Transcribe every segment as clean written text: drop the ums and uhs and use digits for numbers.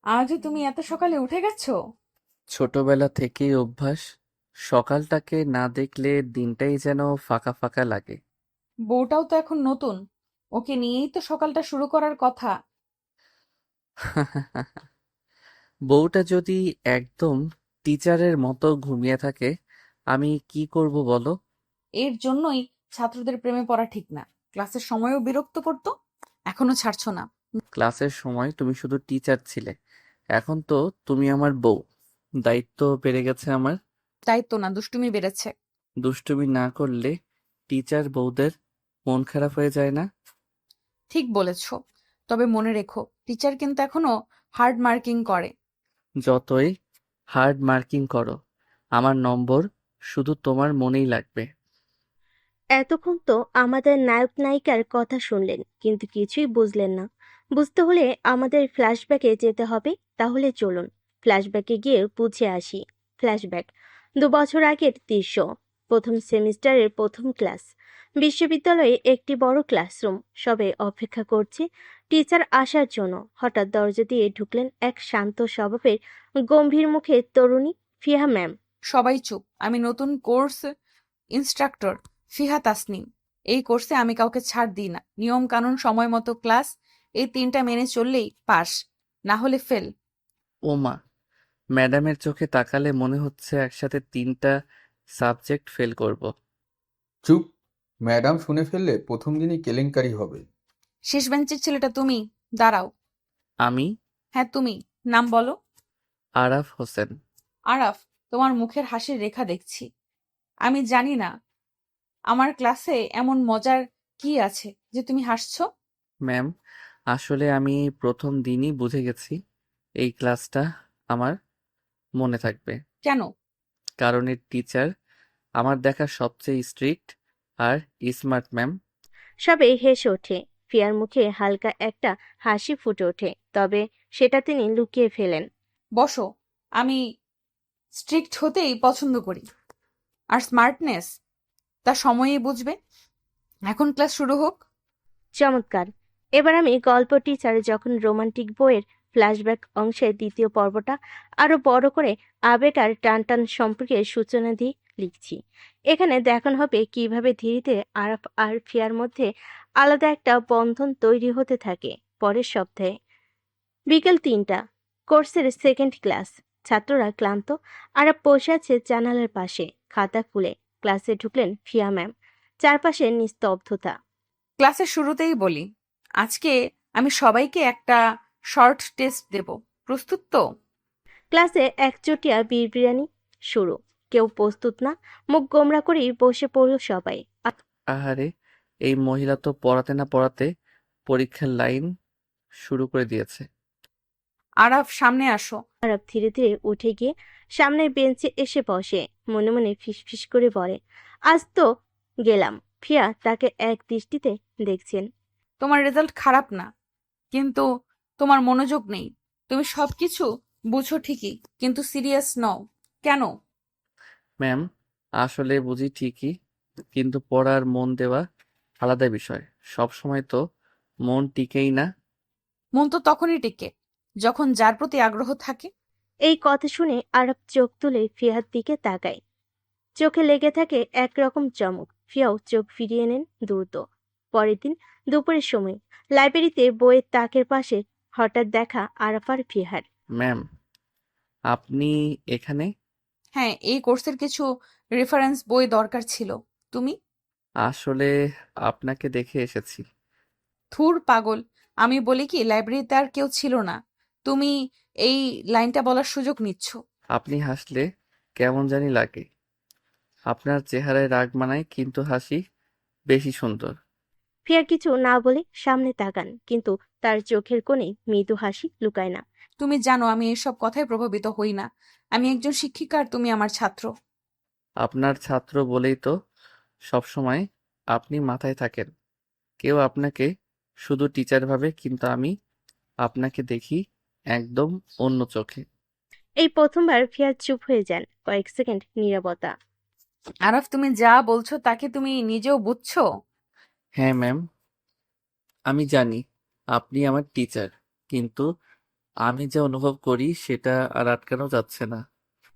আজও তুমি এত সকালে উঠে গেছো? ছোটবেলা থেকেই অভ্যাস। সকালটাকে না দেখলে দিনটাই যেন ফাঁকা ফাঁকা লাগে। বউটাও তো এখন নতুন, ওকে নিয়েই তো সকালটা শুরু করার কথা। বউটা যদি একদম টিচারের মতো ঘুমিয়ে থাকে, আমি কি করব বলো? এর জন্যই ছাত্রদের প্রেমে পড়া ঠিক না। ক্লাসের সময়ও বিরক্ত করতো, এখনো ছাড়ছো না। ক্লাসের সময় তুমি শুধু টিচার ছিলে, এখন তো তুমি আমার বউ। দায়িত্ব বেড়ে গেছে আমার। তাই তো না, দুষ্টুমি বেড়েছে। দুষ্টুমি না করলে টিচার বউদের মন খারাপ হয়ে যায় না? ঠিক বলেছো। তবে মনে রেখো, টিচার কিন্তু এখনো হার্ড মার্কিং করে। যতই হার্ড মার্কিং করো, আমার নম্বর শুধু তোমার মনেই লাগবে। এতক্ষণ তো আমাদের নায়ক নায়িকার কথা শুনলেন, কিন্তু কিছুই বুঝলেন না। বুঝতে হলে আমাদের ফ্ল্যাশব্যাকে যেতে হবে। তাহলে চলুন ফ্ল্যাশব্যাকে গিয়ে বুঝে আসি। ফ্ল্যাশব্যাক 2 বছর আগের দৃশ্য। প্রথম সেমিস্টারের প্রথম ক্লাস। বিশ্ববিদ্যালয়ে একটি বড় ক্লাসরুম। সবে অপেক্ষা করছে টিচার আসার জন্য। হঠাৎ দরজা দিয়ে ঢুকলেন এক শান্ত স্বভাবের গম্ভীর মুখের তরুণী, ফিহা ম্যাম। সবাই চুপ, আমি নতুন কোর্স ইনস্ট্রাক্টর ফিহা তাসনিম। এই কোর্সে আমি কাউকে ছাড় দিই না। নিয়ম কানুন, সময় মতো ক্লাস, এই তিনটা মেনে চললেই পাস, না হলে ফেল। ও মা! ম্যাডামের চোখে তাকালে মনে হচ্ছে একসাথে 3টা সাবজেক্ট ফেল করব। চুপ! ম্যাডাম শুনে ফেললে প্রথম দিনই কেলেঙ্কারি হবে। শেষ বেঞ্চের ছেলেটা তুমি? দাঁড়াও। আমি হ্যাঁ তুমি, নাম বলো। আরাফ হোসেন। আরাফ, তোমার মুখের হাসির রেখা দেখছি। আমি জানি না আমার ক্লাসে এমন মজার কি আছে যে তুমি হাসছো। ম্যাম, আসলে আমি প্রথম দিনই বুঝে গেছি এই ক্লাসটা আমার মনে থাকবে। কেন? কারণ এর টিচার আমার দেখা সবচেয়ে স্ট্রিক্ট আর স্মার্ট ম্যাম। সবে হেসে ওঠে। ফিয়ার মুখে হালকা একটা হাসি ফুটে ওঠে, তবে সেটা তিনি লুকিয়ে ফেলেন। বসো। আমি স্ট্রিক্ট হতেই পছন্দ করি, আর স্মার্টনেস তা সময়েই বুঝবে। এখন ক্লাস শুরু হোক। চমৎকার! এবার আমি গল্প টিচার যখন রোমান্টিক বইয়ের ফ্ল্যাশব্যাক অংশের দ্বিতীয় পর্বটা আরো বড় করে আবেগ আর টান টান সম্পর্কে সূচনা দিয়ে লিখছি। এখানে দেখানো হবে কিভাবে ধীরে ধীরে আরাফ আর ফিয়ার মধ্যে আলাদা একটা বন্ধন তৈরি হতে থাকে। পরের সপ্তাহে বিকেল 3টা, কোর্সের সেকেন্ড ক্লাস। ছাত্ররা ক্লান্ত। আরাফ বসে আছে জানালার পাশে, খাতা খুলে। ক্লাসে ঢুকলেন ফিয়া ম্যাম। চারপাশে নিস্তব্ধতা। ক্লাসের শুরুতেই বলি, আজকে আমি সবাইকে একটা শর্ট টেস্ট দেব। প্রস্তুত তো? ক্লাসে একচটিয়া বিড়বিড়ানি শুরু। কেউ প্রস্তুত না। মুখ গোমরা করেই বসে পড়ল সবাই। আহারে, এই মহিলা তো পড়াতে না পড়াতে পরীক্ষার লাইন শুরু করে দিয়েছে। আরাফ, সামনে আসো। আরব ধীরে ধীরে উঠে গিয়ে সামনের বেঞ্চে এসে বসে। মনে মনে ফিসফিস করে বলে, আজ তো গেলাম। ফিয়া তাকে এক দৃষ্টিতে দেখছেন। তোমার রেজাল্ট খারাপ না, কিন্তু তোমার মনোযোগ নেই। তুমি সবকিছু বুঝো ঠিকই, কিন্তু সিরিয়াস নও। কেন? ম্যাম, আসলে বুঝি ঠিকই, কিন্তু পড়ার মন দেওয়া আলাদা বিষয়। সব সময় তো মন টিকেই না। মন তো তখনই টিকে যখন যার প্রতি আগ্রহ থাকে। এই কথা শুনে আরব চোখ তুলে ফিয়ার দিকে তাকায়। চোখে লেগে থাকে একরকম চমক। ফিয়াও চোখ ফিরিয়ে নেন দ্রুত। পরের দিন দুপুরের সময় লাইব্রেরিতে বইয়ের তাকের পাশে হঠাৎ দেখা আরাফার ফিহার। ম্যাম, আপনি এখানে? হ্যাঁ, এই কোর্সের কিছু রেফারেন্স বই দরকার ছিল। তুমি? আসলে আপনাকে দেখে এসেছি। ধুর পাগল, আমি বলি কি লাইব্রেরিতে আর কেউ ছিল না, তুমি এই লাইনটা বলার সুযোগ নিচ্ছ। আপনি হাসলে কেমন জানি লাগে। আপনার চেহারায় রাগ মানায়, কিন্তু হাসি বেশি সুন্দর। ফিয়ার কিছু না বলে সামনে তাকান, কিন্তু তার চোখের কোণে মৃদু হাসি লুকায় না। তুমি জানো আমি এসব কথায় প্রভাবিত হই না। আমি একজন শিক্ষিকা আর তুমি আমার ছাত্র। আপনার ছাত্র বলেই তো সবসময় আপনি মাথায় থাকেন। কেউ আপনাকে শুধু টিচার ভাবে, কিন্তু আমি আপনাকে দেখি একদম অন্য চোখে। এই প্রথমবার ফিয়ার চুপ হয়ে যান। কয়েক সেকেন্ড নীরবতা। আরাফ, তুমি যা বলছো তাকে তুমি নিজেও বুঝছো? হ্যাঁ ম্যাম, আমি জানি আপনি আমার টিচার, কিন্তু আমি যা অনুভব করি সেটা আর আটকানো যাচ্ছে না।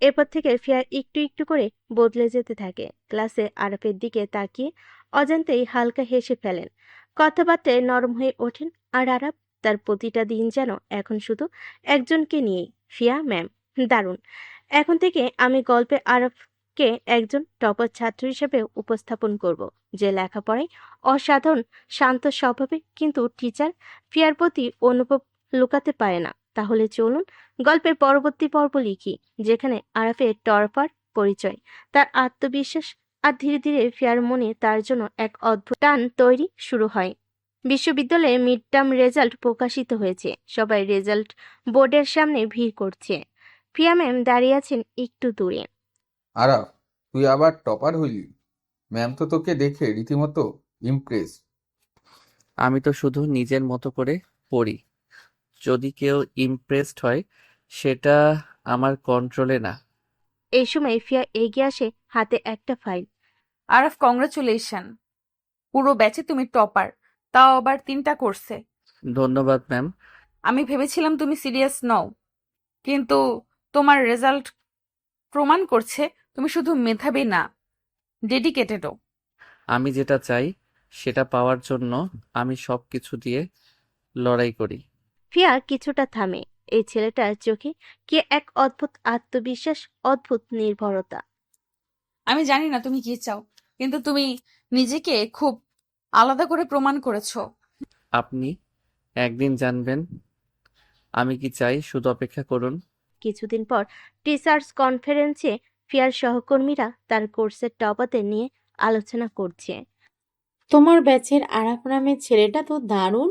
এরপর থেকে ফিয়া একটু একটু করে বদলে যেতে থাকে। ক্লাসে আরাফের দিকে তাকিয়ে অজান্তেই হালকা হেসে ফেলেন। কথাবার্তায় নরম হয়ে ওঠেন। আর আরাফ, তার প্রতিটা দিন যেন এখন শুধু একজনকে নিয়েই। ফিয়া ম্যাম, দারুণ। এখন থেকে আমি গল্পে আরাফকে একজন টপার ছাত্র হিসেবে উপস্থাপন করব, যে লেখাপড়ায় অসাধারণ, শান্ত স্বভাবে, কিন্তু টিচার ফিয়ার প্রতি অনুভব লুকাতে পারে না। তাহলে চলুন গল্পের পরবর্তী পর্ব লিখি, যেখানে আরাফের টরফার পরিচয়, তার আত্মবিশ্বাস, আর ধীরে ধীরে ফিয়ার মনে তার জন্য এক অদ্ভুত টান তৈরি শুরু হয়। বিশ্ববিদ্যালয়ে মিড টার্ম রেজাল্ট প্রকাশিত হয়েছে। সবাই রেজাল্ট বোর্ডের সামনে ভিড় করছে। ফিয়া ম্যাম দাঁড়িয়ে আছেন একটু দূরে। আরাফ, তুই আবার টপার হইলি? ম্যাম তো তোকে দেখে রীতিমতো ইমপ্রেস। আমি তো শুধু নিজের মতো করে পড়ি। যদি কেউ ইমপ্রেসড হয় সেটা আমার কন্ট্রোলে না। এই সময় ফিয়া এগিয়ে আসে, হাতে একটা ফাইল। আরাফ, কংগ্রাচুলেশন। পুরো ব্যাচে তুমি টপার, তাও আবার 3টা কোর্সে। ধন্যবাদ ম্যাম। আমি ভেবেছিলাম তুমি সিরিয়াস নও, কিন্তু তোমার রেজাল্ট প্রমাণ করছে তুমি শুধু মেধাবী না, ডেডিকেটেডও। আমি যেটা চাই সেটা পাওয়ার জন্য আমি সবকিছু দিয়ে লড়াই করি। ফিয়া কিছুটা থামে। এই ছেলেটার চোখে কি এক অদ্ভুত আত্মবিশ্বাস, অদ্ভুত নির্ভরতা। আমি জানি না তুমি কি চাও, কিন্তু তুমি নিজেকে খুব আলাদা করে প্রমাণ করেছো। আপনি একদিন জানবেন আমি কি চাই, শুধু অপেক্ষা করুন। কিছুদিন পর টিচার্স কনফারেন্সে ফিয়ার সহকর্মীরা তার কোর্সের টপারদের নিয়ে আলোচনা করছে। তোমার ব্যাচের আরাফ নামের ছেলেটা তো দারুণ,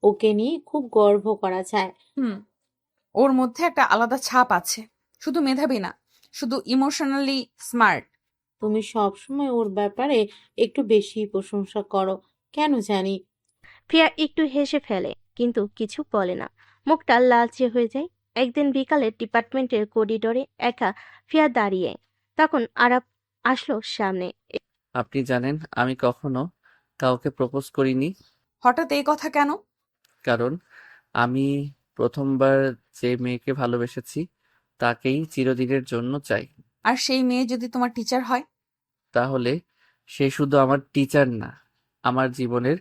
ওকে নিয়ে খুব গর্ব করা যায়। হুম, ওর মধ্যে একটা আলাদা ছাপ আছে। শুধু মেধাবী না, শুধু ইমোশনালি স্মার্ট। তুমি সবসময় ওর ব্যাপারে একটু বেশি প্রশংসা করো, কেন জানি। ফিয়া একটু হেসে ফেলে, কিন্তু কিছু বলে না। মুখটা লালচে হয়ে যায়। একদিন বিকালে ডিপার্টমেন্টের করিডোরে একা ফিয়া দাঁড়িয়ে, তখন আরাফ আসলো সামনে। আপনি জানেন আমি কখনো কাউকে প্রপোজ করিনি, হঠাৎ এই কথা কেন? কারণ আমি প্রথমবার যে মেয়েকে ভালোবেসেছি তাকেই চিরদিনের জন্য চাই। আর সেই মেয়ে যদি তোমার টিচার হয়? তাহলে সে শুধু আমার টিচার না, আমার জীবনের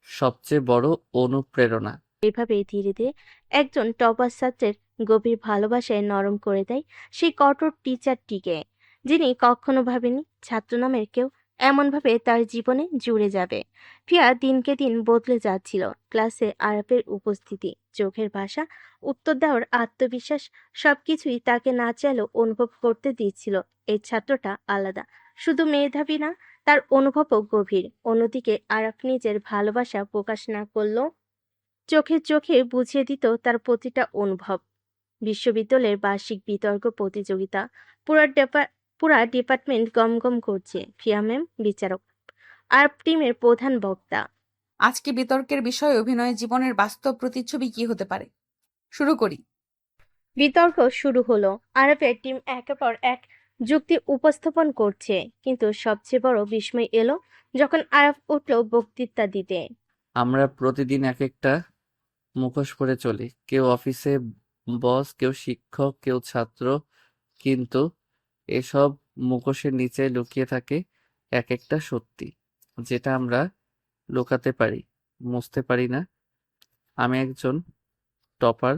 সবচেয়ে বড় অনুপ্রেরণা। এভাবেই ধীরে ধীরে একজন টপার ছাত্রের গভীর ভালোবাসায় নরম করে দেয় সেই কঠোর টিচারটিকে, যিনি কখনো ভাবেনি ছাত্র নামের কেউ এমনভাবে তার জীবনে জুড়ে যাবে। ফিয়া দিনকে দিন বদলে যাচ্ছিল। ক্লাসে আরাফের উপস্থিতি, চোখের ভাষা, উত্তর দেওয়ার আত্মবিশ্বাস, সবকিছুই তাকে না চাইলেও অনুভব করতে দিচ্ছিল এই ছাত্রটা আলাদা। শুধু মেধাবী না, তার অনুভবও গভীর। অন্যদিকে আরাফ নিজের ভালোবাসা প্রকাশ না করলেও চোখে চোখে বুঝিয়ে দিত তার প্রতিটা অনুভব। বিশ্ববিদ্যালয়ের বার্ষিক বিতর্ক প্রতিযোগিতা, পুরা ডিপার্টমেন্ট গমগম করছে। ফিয়া ম্যাম বিচারক, আর টিমের প্রধান বক্তা। আজকে বিতর্কের বিষয় অভিনয় জীবনের বাস্তব প্রতিচ্ছবি কি হতে পারে। শুরু করি। বিতর্ক শুরু হলো। আরবের টিম একের পর এক যুক্তি উপস্থাপন করছে, কিন্তু সবচেয়ে বড় বিস্ময় এলো যখন আরব উঠল বক্তৃতা দিতে। আমরা প্রতিদিন এক একটা মুখোশ পরে চলি, কেউ অফিসে বস, কেউ শিক্ষক, কেউ ছাত্র, কিন্তু এসব মুখোশের নিচে লুকিয়ে থাকে এক একটা সত্যি, যেটা আমরা লুকাতে পারি, মুছতে পারি না। আমি একজন টপার,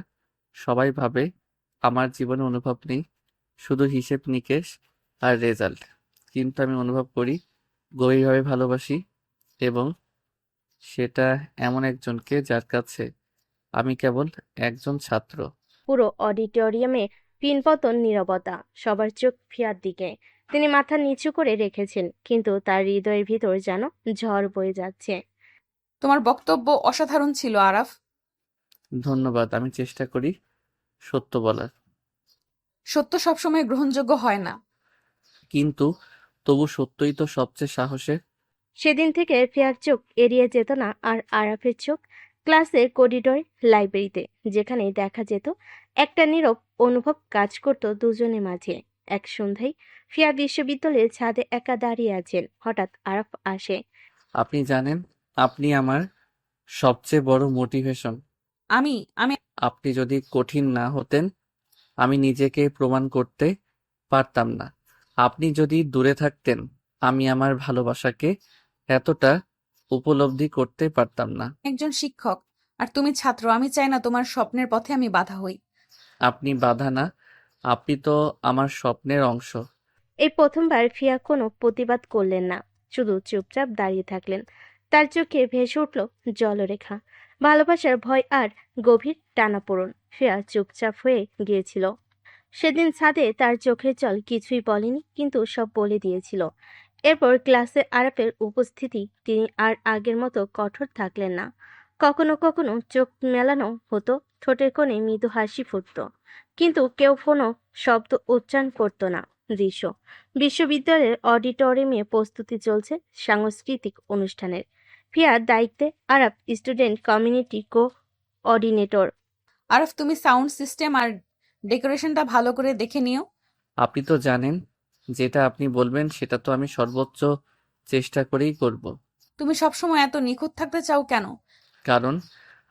সবাই ভাবে আমার জীবনে অনুভব নেই, শুধু হিসেব নিকেশ আর রেজাল্ট, কিন্তু আমি অনুভব করি, গভীরভাবে ভালোবাসি, এবং সেটা এমন একজনকে যার কাছে আমি কেবল একজন ছাত্র। পুরো অডিটোরিয়ামে পিনপতন নীরবতা। সবার চোখ ফিয়ার দিকে। তিনি মাথা নিচু করে রেখেছেন, কিন্তু তার হৃদয়ের ভিতর যেন ঝড় বয়ে যাচ্ছে। তোমার বক্তব্য অসাধারণ ছিল আরাফ। ধন্যবাদ। আমি চেষ্টা করি সত্য বলার, সত্য সবসময় গ্রহণযোগ্য হয় না। কিন্তু তবু সত্যই তো সবচেয়ে সাহসের। সেদিন থেকে ফিয়ার চোখ এড়িয়ে যেত না, আর আরাফের চোখ ক্লাসে, করিডোর, লাইব্রেরিতে, যেখানে দেখা যেত একটা নীরব অনুভব কাজ করত দুজনের মাঝে। এক সন্ধ্যায় ফিয়া বিশ্ববিদ্যালয়ের ছাদে একা দাঁড়িয়ে আছেন। হঠাৎ আরাফ আসে। আপনি জানেন, আপনি আমার সবচেয়ে বড় মোটিভেশন। আমি আমি আপনি যদি কঠিন না হতেন আমি নিজেকে প্রমাণ করতে পারতাম না। আপনি যদি দূরে থাকতেন আমি আমার ভালোবাসাকে এতটা উপলব্ধি করতে পারতাম না। একজন শিক্ষক আর তুমি ছাত্র, আমি চাই না তোমার স্বপ্নের পথে আমি বাধা হই। আপনি বাধা না, আপনি তো আমার স্বপ্নের অংশ। এই প্রথমবার ফিয়া কোনো প্রতিবাদ করলেন না, শুধু চুপচাপ দাঁড়িয়ে থাকলেন। তার চোখে ভেসে উঠল জলরেখা, ভালোবাসার ভয় আর গভীর টানাপোড়েন। ফিয়া চুপচাপ হয়ে গিয়েছিল। সেদিন ছাদে তার চোখের জল কিছুই বলেনি, কিন্তু সব বলে দিয়েছিল। এরপর ক্লাসে আরাফের উপস্থিতি, তিনি আর আগের মতো কঠোর থাকলেন না। কখনো কখনো চোখ মেলানো হতো, ঠোঁটের কোণে মৃদু হাসি ফুটতো, কিন্তু কেউ কোনো শব্দ উচ্চারণ করতো না। দৃশ্য, বিশ্ববিদ্যালয়ের অডিটোরিয়ামে প্রস্তুতি চলছে সাংস্কৃতিক অনুষ্ঠানের। ফিয়ার দায়িত্বে আরাফ, স্টুডেন্ট কমিউনিটি কোঅর্ডিনেটর। আরফ, তুমি সাউন্ড সিস্টেম আর ডেকোরেশনটা ভালো করে দেখে নিও। আপনি তো জানেন যেটা আপনি বলবেন সেটা তো আমি সর্বোচ্চ চেষ্টা করেই করব। তুমি সবসময় এত নিখুঁত থাকতে চাও কেন? কারণ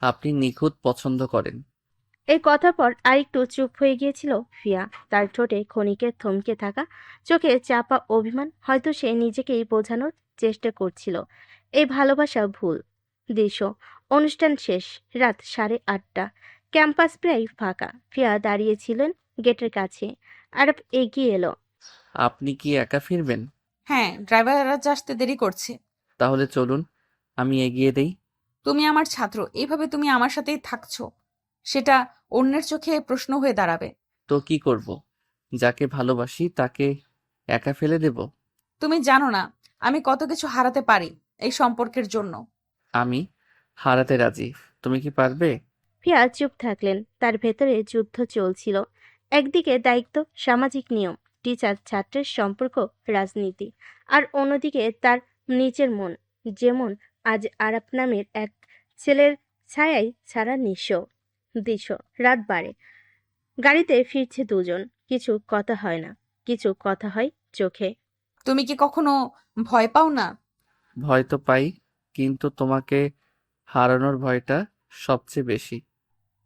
আপনি নিখুঁত পছন্দ করেন। এই কথার পর আরেকটু চুপ হয়ে গিয়েছিল ফিয়া। তার ঠোঁটে ক্ষণিকের থমকে থাকা, চোখে চাপা অভিমান। হয়তো সে নিজেকেই বোঝানোর চেষ্টা করছিল এই ভালোবাসা ভুল। দৃশ্য, অনুষ্ঠান শেষ, রাত 8:30। ক্যাম্পাস প্রায় ফাঁকা। ফিয়া দাঁড়িয়েছিলেন গেটের কাছে। আরব এগিয়ে এলো। আপনি কি একা ফিরবেন? হ্যাঁ, ড্রাইভার আজ আসতে দেরি করছে। তাহলে চলুন, আমি এগিয়ে দেই। তুমি আমার ছাত্র, এইভাবে তুমি আমার সাথেই থাকছো, সেটা অন্যের চোখে প্রশ্ন হয়ে দাঁড়াবে। তো কি করব? যাকে ভালোবাসি তাকে একা ফেলে দেব? তুমি জানো না আমি কত কিছু হারাতে পারি এই সম্পর্কের জন্য। আমি হারাতে রাজি, তুমি কি পারবে? ফিয়া চুপ থাকলেন। তার ভেতরে যুদ্ধ চলছিল। একদিকে দায়িত্ব, সামাজিক নিয়ম, টিচার ছাত্রের সম্পর্ক, রাজনীতি। আর অন্যদিকে তার নিজের মন, যেমন আজ আরাপ নামের এক ছেলের ছায়ায় ছাড়া নিঃস্ব। দৃশ্য, রাত বাড়ে। গাড়িতে ফিরছে দুজন। কিছু কথা হয় না, কিছু কথা হয় চোখে। তুমি কি কখনো ভয় পাও না? ভয় তো পাই, কিন্তু তোমাকে হারানোর ভয়টা সবচেয়ে বেশি।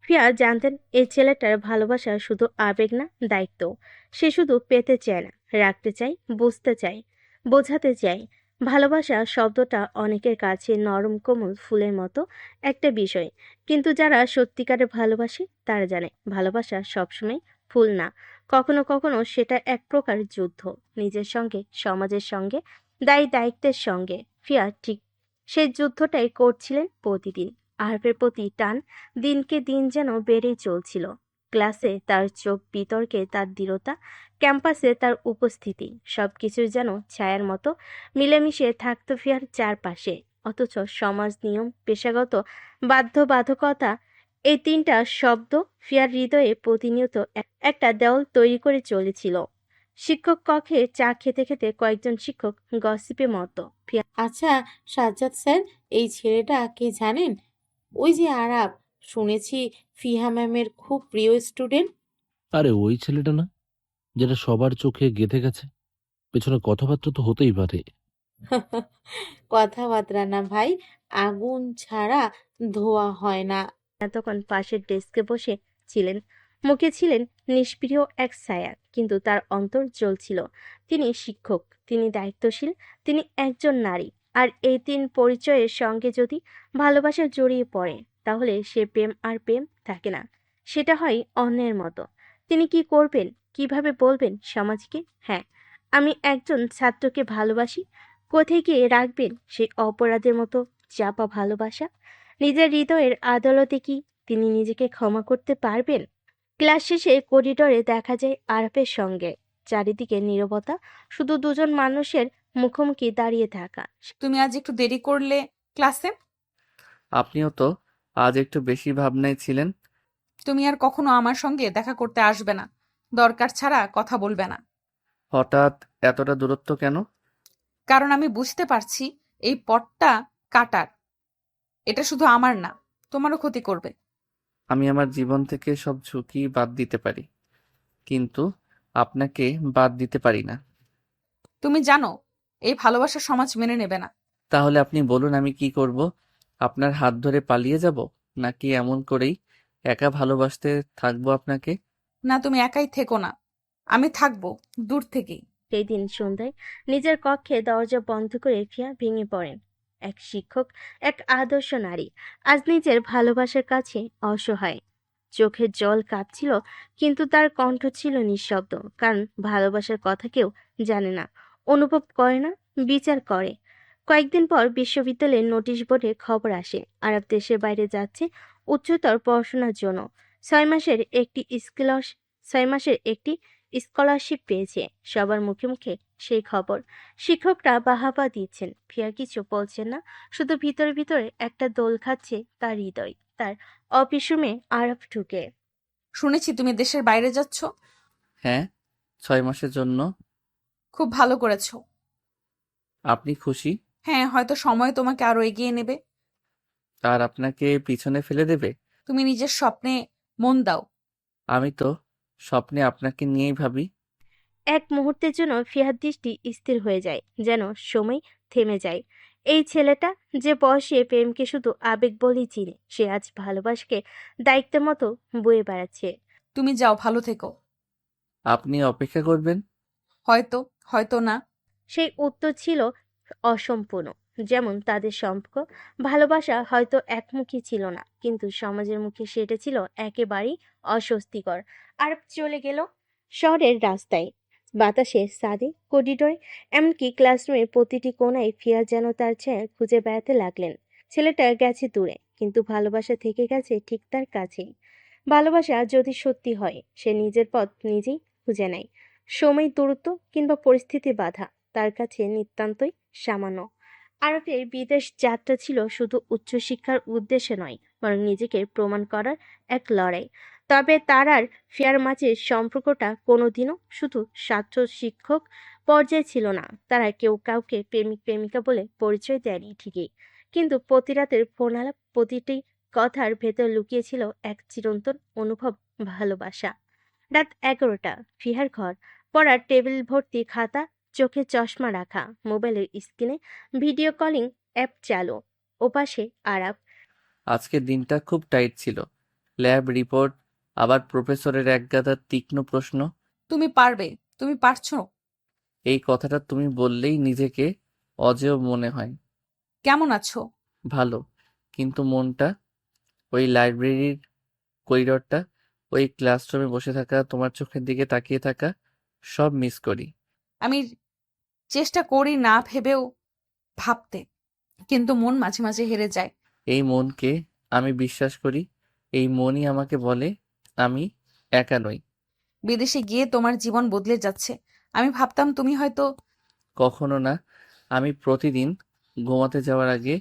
ফিয়া জানতেন এই ছেলেটার ভালোবাসা শুধু আবেগ না, দায়িত্ব। সে শুধু পেতে চায় না, রাখতে চায়, বুঝতে চায়, বোঝাতে চায়। ভালোবাসা শব্দটা অনেকের কাছে নরম কোমল ফুলের মতো একটা বিষয়, কিন্তু যারা সত্যিকারে ভালোবাসে তারা জানে ভালোবাসা সবসময় ফুল না। কখনো কখনো সেটা এক প্রকার যুদ্ধ, নিজের সঙ্গে, সমাজের সঙ্গে, দায়িত্বের সঙ্গে। ফিয়া ঠিক সেই যুদ্ধটাই করছিলেন প্রতিদিন। আরবের প্রতি টান দিনকে দিন যেন বেড়েই চলছিল। ক্লাসে তার চোখ, বিতর্কে তার দৃঢ়তা, ক্যাম্পাসে তার উপস্থিতি, সবকিছু যেন ছায়ার মতো মিলেমিশে থাকতো ফিয়ার চারপাশে। অথচ সমাজ, নিয়ম, পেশাগত বাধ্যবাধকতা, এই তিনটা শব্দ ফিয়ার হৃদয়ে প্রতিনিয়ত একটা দেওয়াল তৈরি করে চলেছিল। শিক্ষক কক্ষে চা খেতে খেতে কয়েকজন শিক্ষক গসিপে মতো। ফিয়া আচ্ছা সাজ্জাদ স্যার, এই ছেলেটা কে জানেন? ওই যে আরাপ, শুনেছি ফিহা ম্যামের খুব প্রিয় স্টুডেন্ট। আরে ওই ছেলেটা না, যেটা সবার চোখে গেঁথে গেছে? পেছনে কথাবার্তা তো হতেই পারে। কথাবার্তা না ভাই, আগুন ছাড়া ধোয়া হয় না। তখন পাশের ডেস্কে বসে ছিলেন। মুখে ছিলেন নিষ্প্রিয় এক ছায়া, কিন্তু তার অন্তর জ্বলছিল। তিনি শিক্ষক, তিনি দায়িত্বশীল, তিনি একজন নারী। আর এই তিন পরিচয়ের সঙ্গে যদি ভালোবাসা জড়িয়ে পড়ে, তাহলে সে প্রেম আর প্রেম থাকে না, সেটা হয় অন্যের মতো। তিনি কি করবেন, কিভাবে বলবেন সমাজকে, হ্যাঁ আমি একজন ছাত্রকে ভালোবাসি? কোথায় গিয়ে রাখবেন সেই অপরাধের মতো চাপা ভালোবাসা? নিজের হৃদয়ের আদালতে কি তিনি নিজেকে ক্ষমা করতে পারবেন? ক্লাস শেষে করিডোরে দেখা যায় আরাফের সঙ্গে। চারিদিকে নীরবতা, শুধু দুজন মানুষের মুখোমুখি দাঁড়িয়ে থাকা। তুমি আজ একটু দেরি করলে ক্লাসে। আপনিও তো আজ একটু বেশি ভাবনায় ছিলেন। তুমি আর কখনো আমার সঙ্গে দেখা করতে আসবে না, দরকার ছাড়া কথা বলবে না। হঠাৎ এতটা দূরত্ব কেন? কারণ আমি বুঝতে পারছি এই পথটা কাটার। এটা শুধু আমার না, তোমারও ক্ষতি করবে। আমি আমার জীবন থেকে সব ঝুঁকি বাদ দিতে পারি, কিন্তু আপনাকে বাদ দিতে পারি না। তুমি জানো এই ভালোবাসা সমাজ মেনে নেবে না। তাহলে আপনি বলুন আমি কি করব? আপনার হাত ধরে পালিয়ে যাব, নাকি এমন করেই একা ভালোবাসতে থাকবো আপনাকে। না, তুমি একাই থেকো না, আমি থাকবো দূর থেকেই। সেই দিন সন্ধ্যায় নিজের কক্ষে দরজা বন্ধ করে ফিয়া ভেঙে পড়েন। এক শিক্ষক, এক আদর্শ নারী, আজ নিজের ভালোবাসার কাছে অসহায়। চোখের জল কাঁপছিল, কিন্তু তার কণ্ঠ ছিল নিঃশব্দ, কারণ ভালোবাসার কথা কেউ জানে না, অনুভব করে না, বিচার করে। কয়েকদিন পর বিশ্ববিদ্যালয়ের নোটিশ বোর্ডে খবর আসে আরব দেশের বাইরে যাচ্ছে উচ্চতর পড়াশোনার জন্য। 6 মাসের একটি স্কলার 6 মাসের একটি স্কলারশিপ পেয়েছে। সবার মুখে মুখে সেই খবর। শিক্ষকরা বাহাবা দিচ্ছেন, ফিয়া কিছু বলছেন না, শুধু ভিতরে ভিতরে একটা দোল খাচ্ছে তার হৃদয়। তার অফিস রুমে আরব ঢুকে। শুনেছি তুমি দেশের বাইরে যাচ্ছ। হ্যাঁ, 6 মাসের জন্য। খুব ভালো করেছো। আপনি খুশি? হ্যাঁ, হয়তো সময় তোমাকে আরো এগিয়ে নেবে। আর আপনাকে পিছনে ফেলে দেবে? তুমি নিজের স্বপ্নে মন দাও। আমি তো স্বপ্নে আপনাকে নিয়েই ভাবি। এক মুহূর্তের জন্য ফিহার দৃষ্টি স্থির হয়ে যায়, যেন সময় থেমে যায়। এই ছেলেটা যে বয়সে প্রেমকে শুধু আবেগ বলেই চিনে, সে আজ ভালোবাসাকে দায়িত্বের মতো বয়ে বেড়াচ্ছে। তুমি যাও, ভালো থেকো। আপনি অপেক্ষা করবেন? হয়তো, হয়তো না। সেই উত্তর ছিল অসম্পূর্ণ। যেমন তাদের সম্পর্ক, ভালোবাসা হয়তো একমুখী ছিল না, কিন্তু সমাজের মুখে সেটা ছিল একেবারেই অস্বস্তিকর। আর চলে গেল শহরের রাস্তায়, বাতাসে, ছাদে, করিডোরে, এমনকি ক্লাসরুমের প্রতিটি কোণায় ফিয়া যেন তার ছায়া খুঁজে বেড়াতে লাগলেন। ছেলেটা গেছে দূরে, কিন্তু ভালোবাসা থেকে গেছে ঠিক তার কাছেই। ভালোবাসা যদি সত্যি হয়, সে নিজের পথ নিজেই খুঁজে নেয়। সময়, দূরত্ব কিংবা পরিস্থিতি বাধা তার কাছে নিতান্তই সামান্য। আরবের বিদেশ যাত্রা ছিল শুধু উচ্চশিক্ষার উদ্দেশ্যে নয়, বরং নিজেকে প্রমাণ করার এক লড়াই। তবে তার আর ফিয়ার মাঝের সম্পর্কটা কোনোদিনও শুধু ছাত্র শিক্ষক পর্যায়ে ছিল না। তারা কেউ কাউকে প্রেমিক প্রেমিকা বলে পরিচয় দেয়নি ঠিকই, কিন্তু প্রতি রাতের ফোন আলাপ, প্রতিটি কথার ভেতর লুকিয়েছিল এক চিরন্তন অনুভব, ভালোবাসা। রাত 11টা, ফিহার ঘর, পড়ার টেবিল ভর্তি খাতা, চোখে চশমা রাখা, মোবাইলের স্ক্রিনে ভিডিও কলিং অ্যাপ চালু, ওপাশে আরাফ। আজকের দিনটা খুব টাইট ছিল। ল্যাব রিপোর্ট, আবার প্রফেসরের একগাদা তীক্ষ্ণ প্রশ্ন। তুমি পারবে, তুমি পারছো। এই কথাটা তুমি বললেই নিজেকে অজেয় মনে হয়। কেমন আছো? ভালো, কিন্তু মনটা, ওই লাইব্রেরির করিডরটা, ওই ক্লাসরুমে বসে থাকা, তোমার চোখের দিকে তাকিয়ে থাকা, সব মিস করি। আমি চেষ্টা করি না ভেবেও ভাবতে, কিন্তু মন মাঝে মাঝে হেরে যায়। এই মনকে আমি বিশ্বাস করি। এই মনই আমাকে বলে আমি একা নই। বিদেশে গিয়ে তোমার জীবন বদলে যাচ্ছে। আমি ভাবতাম তুমি হয়তো। কখনো না। আমি প্রতিদিন ঘুমাতে যাওয়ার আগে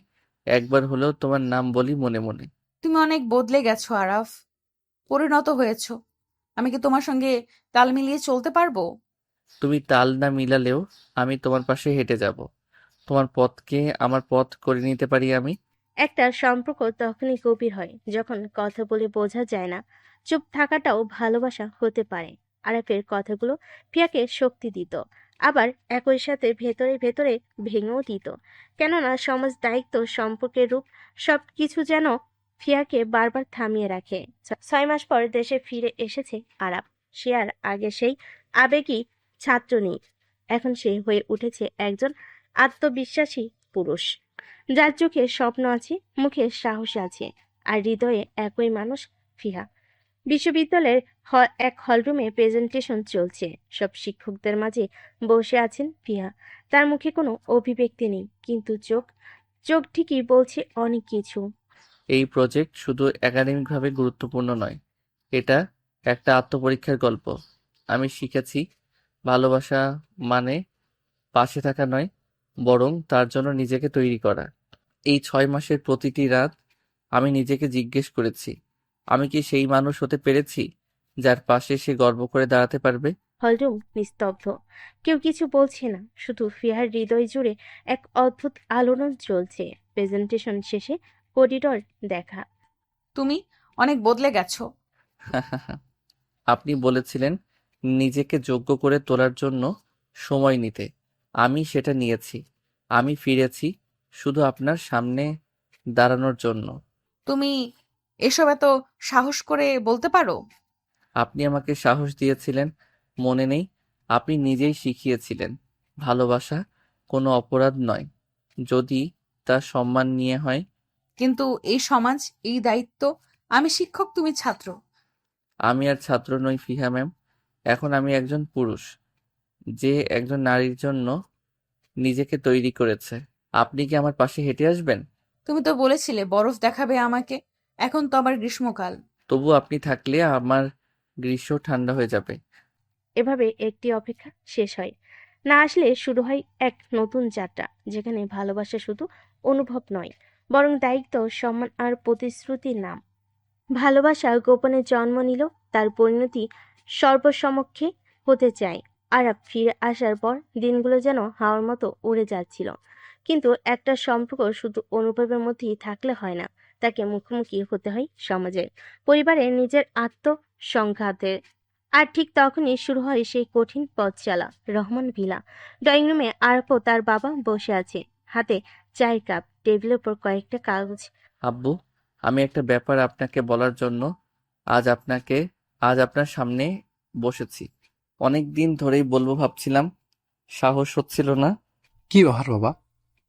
একবার হলেও তোমার নাম বলি মনে মনে। তুমি অনেক বদলে গেছো আরাফ, পরিণত হয়েছো। আমি কি তোমার সঙ্গে তাল মিলিয়ে চলতে পারবো? তুমি তাল না মিলালেও আমি তোমার পাশে হেঁটে যাব। তোমার পথকে আমার পথ করে নিতে পারি আমি। একটা সম্পর্ক তখনই গভীর হয় যখন কথা বলে বোঝা যায় না। চুপ থাকাটাও ভালোবাসা হতে পারে। আরাফের কথাগুলো ফিয়াকে শক্তি দিত, আবার একই সাথে ভেতরে ভেতরে ভেঙেও দিত। কেননা সমাজ, দায়িত্ব, সম্পর্কের রূপ, সবকিছু যেন ফিয়াকে বারবার থামিয়ে রাখে। 6 মাস পর দেশে ফিরে এসেছে আরাফ। সে আর আগে সেই আবেগী ছাত্র নেই। এখন সে হয়ে উঠেছে একজন আত্মবিশ্বাসী পুরুষ, যার চোখে স্বপ্ন আছে, মুখে সাহস আছে, আর হৃদয়ে একই মানুষ, ফিহা। বিশ্ববিদ্যালয়ের এক হলরুমে প্রেজেন্টেশন চলছে। সব শিক্ষকদের মাঝে বসে আছেন ফিহা। তার মুখে কোনো অভিব্যক্তি নেই, কিন্তু চোখ চোখ ঠিকই বলছে অনেক কিছু। এই প্রজেক্ট শুধু একাডেমিকভাবে গুরুত্বপূর্ণ নয়, এটা একটা আত্মপরীক্ষার গল্প। আমি শিখেছি ভালোবাসা মানে পাশে থাকা নয়, বরং তার জন্য নিজেকে তৈরি করা। এই 6 মাসের প্রতিটি রাত আমি নিজেকে জিজ্ঞেস করেছি, আমি কি সেই মানুষ হতে পেরেছি যার পাশে সে গর্ব করে দাঁড়াতে পারবে? হলরুম নিস্তব্ধ, কেউ কিছু বলছে না, শুধু ফিহার হৃদয় জুড়ে এক অদ্ভুত আলোড়ন চলছে। প্রেজেন্টেশন শেষে করিডোর দেখা। তুমি অনেক বদলে গেছো। আপনি বলেছিলেন নিজেকে যোগ্য করে তোলার জন্য সময় নিতে। আমি সেটা নিয়েছি। আমি ফিরেছি শুধু আপনার সামনে দাঁড়ানোর জন্য। তুমি এসব এত সাহস করে বলতে পারো? আপনি আমাকে সাহস দিয়েছিলেন, মনে নেই? আপনি নিজেই শিখিয়েছিলেন ভালোবাসা কোনো অপরাধ নয়, যদি তা সম্মান নিয়ে হয়। কিন্তু এই সমাজ, এই দায়িত্ব। আমি শিক্ষক, তুমি ছাত্র। আমি আর ছাত্র নই ফিহা ম্যাম, এখন আমি একজন পুরুষ, যে একজন নারীর জন্য নিজেকে তৈরি করেছে। আপনি কি আমার পাশে হেঁটে আসবেন? তুমি তো বলেছিলে বরফ দেখাবে আমাকে। এখন তো আবার গ্রীষ্মকাল। তবু আপনি থাকলে আমার গ্রীষ্ম ঠান্ডা হয়ে যাবে। এভাবে একটি অপেক্ষা শেষ হয়। না আসলে শুরু হয় এক নতুন যাত্রা, যেখানে ভালোবাসা শুধু অনুভব নয়, বরং দায়িত্ব, সম্মান আর প্রতিশ্রুতির নাম। ভালোবাসা গোপনে জন্ম নিল, তার পরিণতি সর্বসমক্ষে হতে চায়। আরাব ফিরে আসার পর দিনগুলো যেন হাওয়ার মতো উড়ে যাচ্ছিল। কিন্তু একটা সম্পর্ক শুধু অনুভবের মধ্যেই থাকলে হয় না, তাকে মুখোমুখি হতে হয় সমাজের, পরিবারের, নিজের আত্মসংঘাতের। আর ঠিক তখনই শুরু হয় সেই কঠিন পথ চলা। রহমান ভিলা, ড্রয়িং রুমে আরাফ ও তার বাবা বসে আছে, হাতে চায়ের কাপ, টেবিলের উপর কয়েকটা কাগজ। আব্বু, আমি একটা ব্যাপার আপনাকে বলার জন্য আজ আপনাকে আজ আপনার সামনে বসেছি। অনেক দিন ধরেই বলবো ভাবছিলাম, সাহস হচ্ছিল না। কি ব্যাপার বাবা,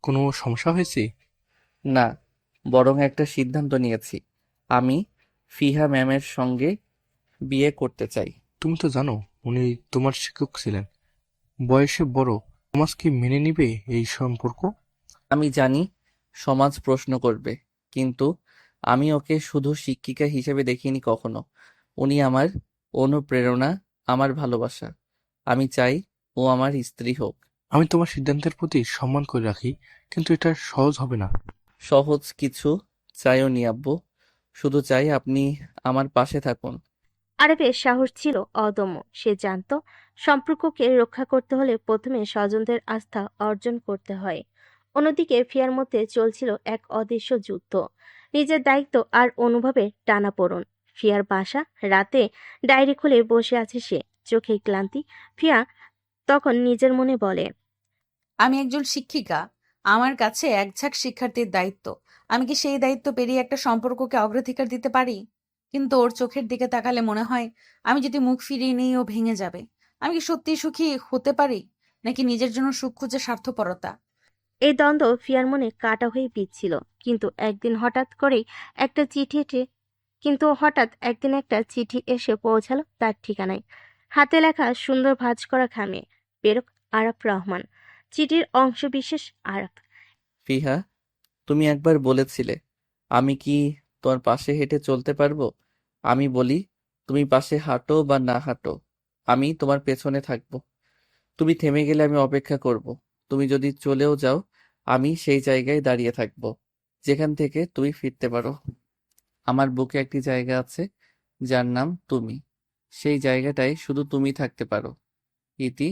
কোনো সমস্যা হয়েছে? না, বরং একটা সিদ্ধান্ত নিয়েছি। আমি ফিহা ম্যামের সঙ্গে বিয়ে করতে চাই। তুমি তো জানো উনি তোমার শিক্ষক ছিলেন, বয়সে বড়। সমাজ কি মেনে নিবে এই সম্পর্ক? আমি জানি সমাজ প্রশ্ন করবে, কিন্তু আমি ওকে শুধু শিক্ষিকা হিসেবে দেখিনি কখনো। উনি আমার অনুপ্রেরণা, আমার ভালোবাসা। আমি চাই ও আমার স্ত্রী হোক। আমি তোমার সিদ্ধান্তের প্রতি সম্মান করে রাখি, কিন্তু এটা সহজ হবে না। সহজ কিছু চাইও নি আব্বু, শুধু চাই আপনি আমার পাশে থাকুন। আরবের সাহস ছিল অদম্য। সে জানত সম্পর্ককে রক্ষা করতে হলে প্রথমে স্বজনদের আস্থা অর্জন করতে হয়। অন্যদিকে ফিয়ার মধ্যে চলছিল এক অদৃশ্য যুদ্ধ, নিজের দায়িত্ব আর অনুভবে টানাপোড়েন। ফিয়ার বাসা, রাতে ডায়েরি খুলে বসে আছে সে, চোখে ক্লান্তি। ফিয়া তখন নিজের মনে বলে, আমি একজন শিক্ষিকা, আমার কাছে এক ঝাঁক শিক্ষার্থীর দায়িত্ব। আমি কি সেই দায়িত্ব পেরিয়ে একটা সম্পর্ককে অগ্রাধিকার দিতে পারি? কিন্তু ওর চোখের দিকে তাকালে মনে হয় আমি যদি মুখ ফিরিয়ে নিই ও ভেঙে যাবে। আমি কি সত্যি সুখী হতে পারি, নাকি নিজের জন্য সুখ খুঁজে স্বার্থপরতা? এই দ্বন্দ্ব ফিয়ার মনে কাটা হয়ে বিচ্ছিল। কিন্তু একদিন হঠাৎ করেই একটা চিঠি এসে হঠাৎ একদিন একটা চিঠি এসে পৌঁছালো তার ঠিকানায়। হাতে লেখা, সুন্দর ভাঁজ করা খামে, প্রেরক আরাফ রহমান। চিঠির অংশবিশেষ আরাফ। ফিহা, তুমি একবার বলেছিলে আমি কি তোমার পাশে হেঁটে চলতে পারবো। আমি বলি, তুমি পাশে হাঁটো বা না হাঁটো, আমি তোমার পেছনে থাকবো। তুমি থেমে গেলে আমি অপেক্ষা করব। তুমি যদি চলেও যাও, আমি সেই জায়গায় দাঁড়িয়ে থাকবো যেখান থেকে তুমি ফিরতে পারো। আমার বুকে একটি জায়গা আছে, যার নাম তুমি। সেই জায়গাটায় শুধু তুমি থাকতে পারো। ইতি,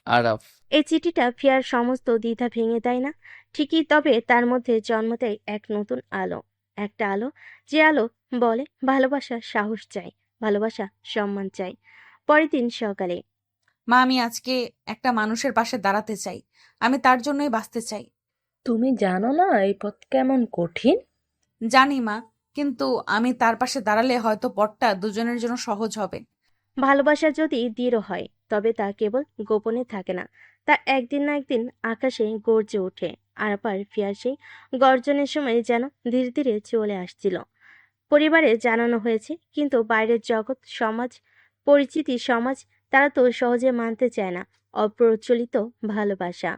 আরাফ। এই চিঠিটা ফিয়ার সমস্ত দ্বিধা ভেঙে দেয় না ঠিকই, তবে তার মধ্যে জন্ম দেয় এক নতুন আলো। একটা আলো, যে আলো বলে ভালোবাসা সাহস চাই, ভালোবাসা সম্মান চাই। পরের দিন সকালে, মা, আমি আজকে একটা মানুষের পাশে দাঁড়াতে চাই। আমি তার জন্যই বাঁচতে চাই। তুমি জানো না এই পথ কেমন কঠিন? জানি মা, কিন্তু আমি তার পাশে দাঁড়ালে হয়তো পথটা দুজনের জন্য সহজ হবে। ভালোবাসা যদি দৃঢ় হয়, তবে তা কেবল গোপনে থাকে না, তা একদিন না একদিন আকাশে গর্জে ওঠে। আর আবার ফিয়ার সেই গর্জনের সময় যেন ধীরে ধীরে চলে আসছিল। পরিবারে জানানো হয়েছে, কিন্তু বাইরের জগৎ, সমাজ, পরিচিতি সমাজ, তারা তো সহজে মানতে চায় না অপ্রচলিত ভালোবাসা।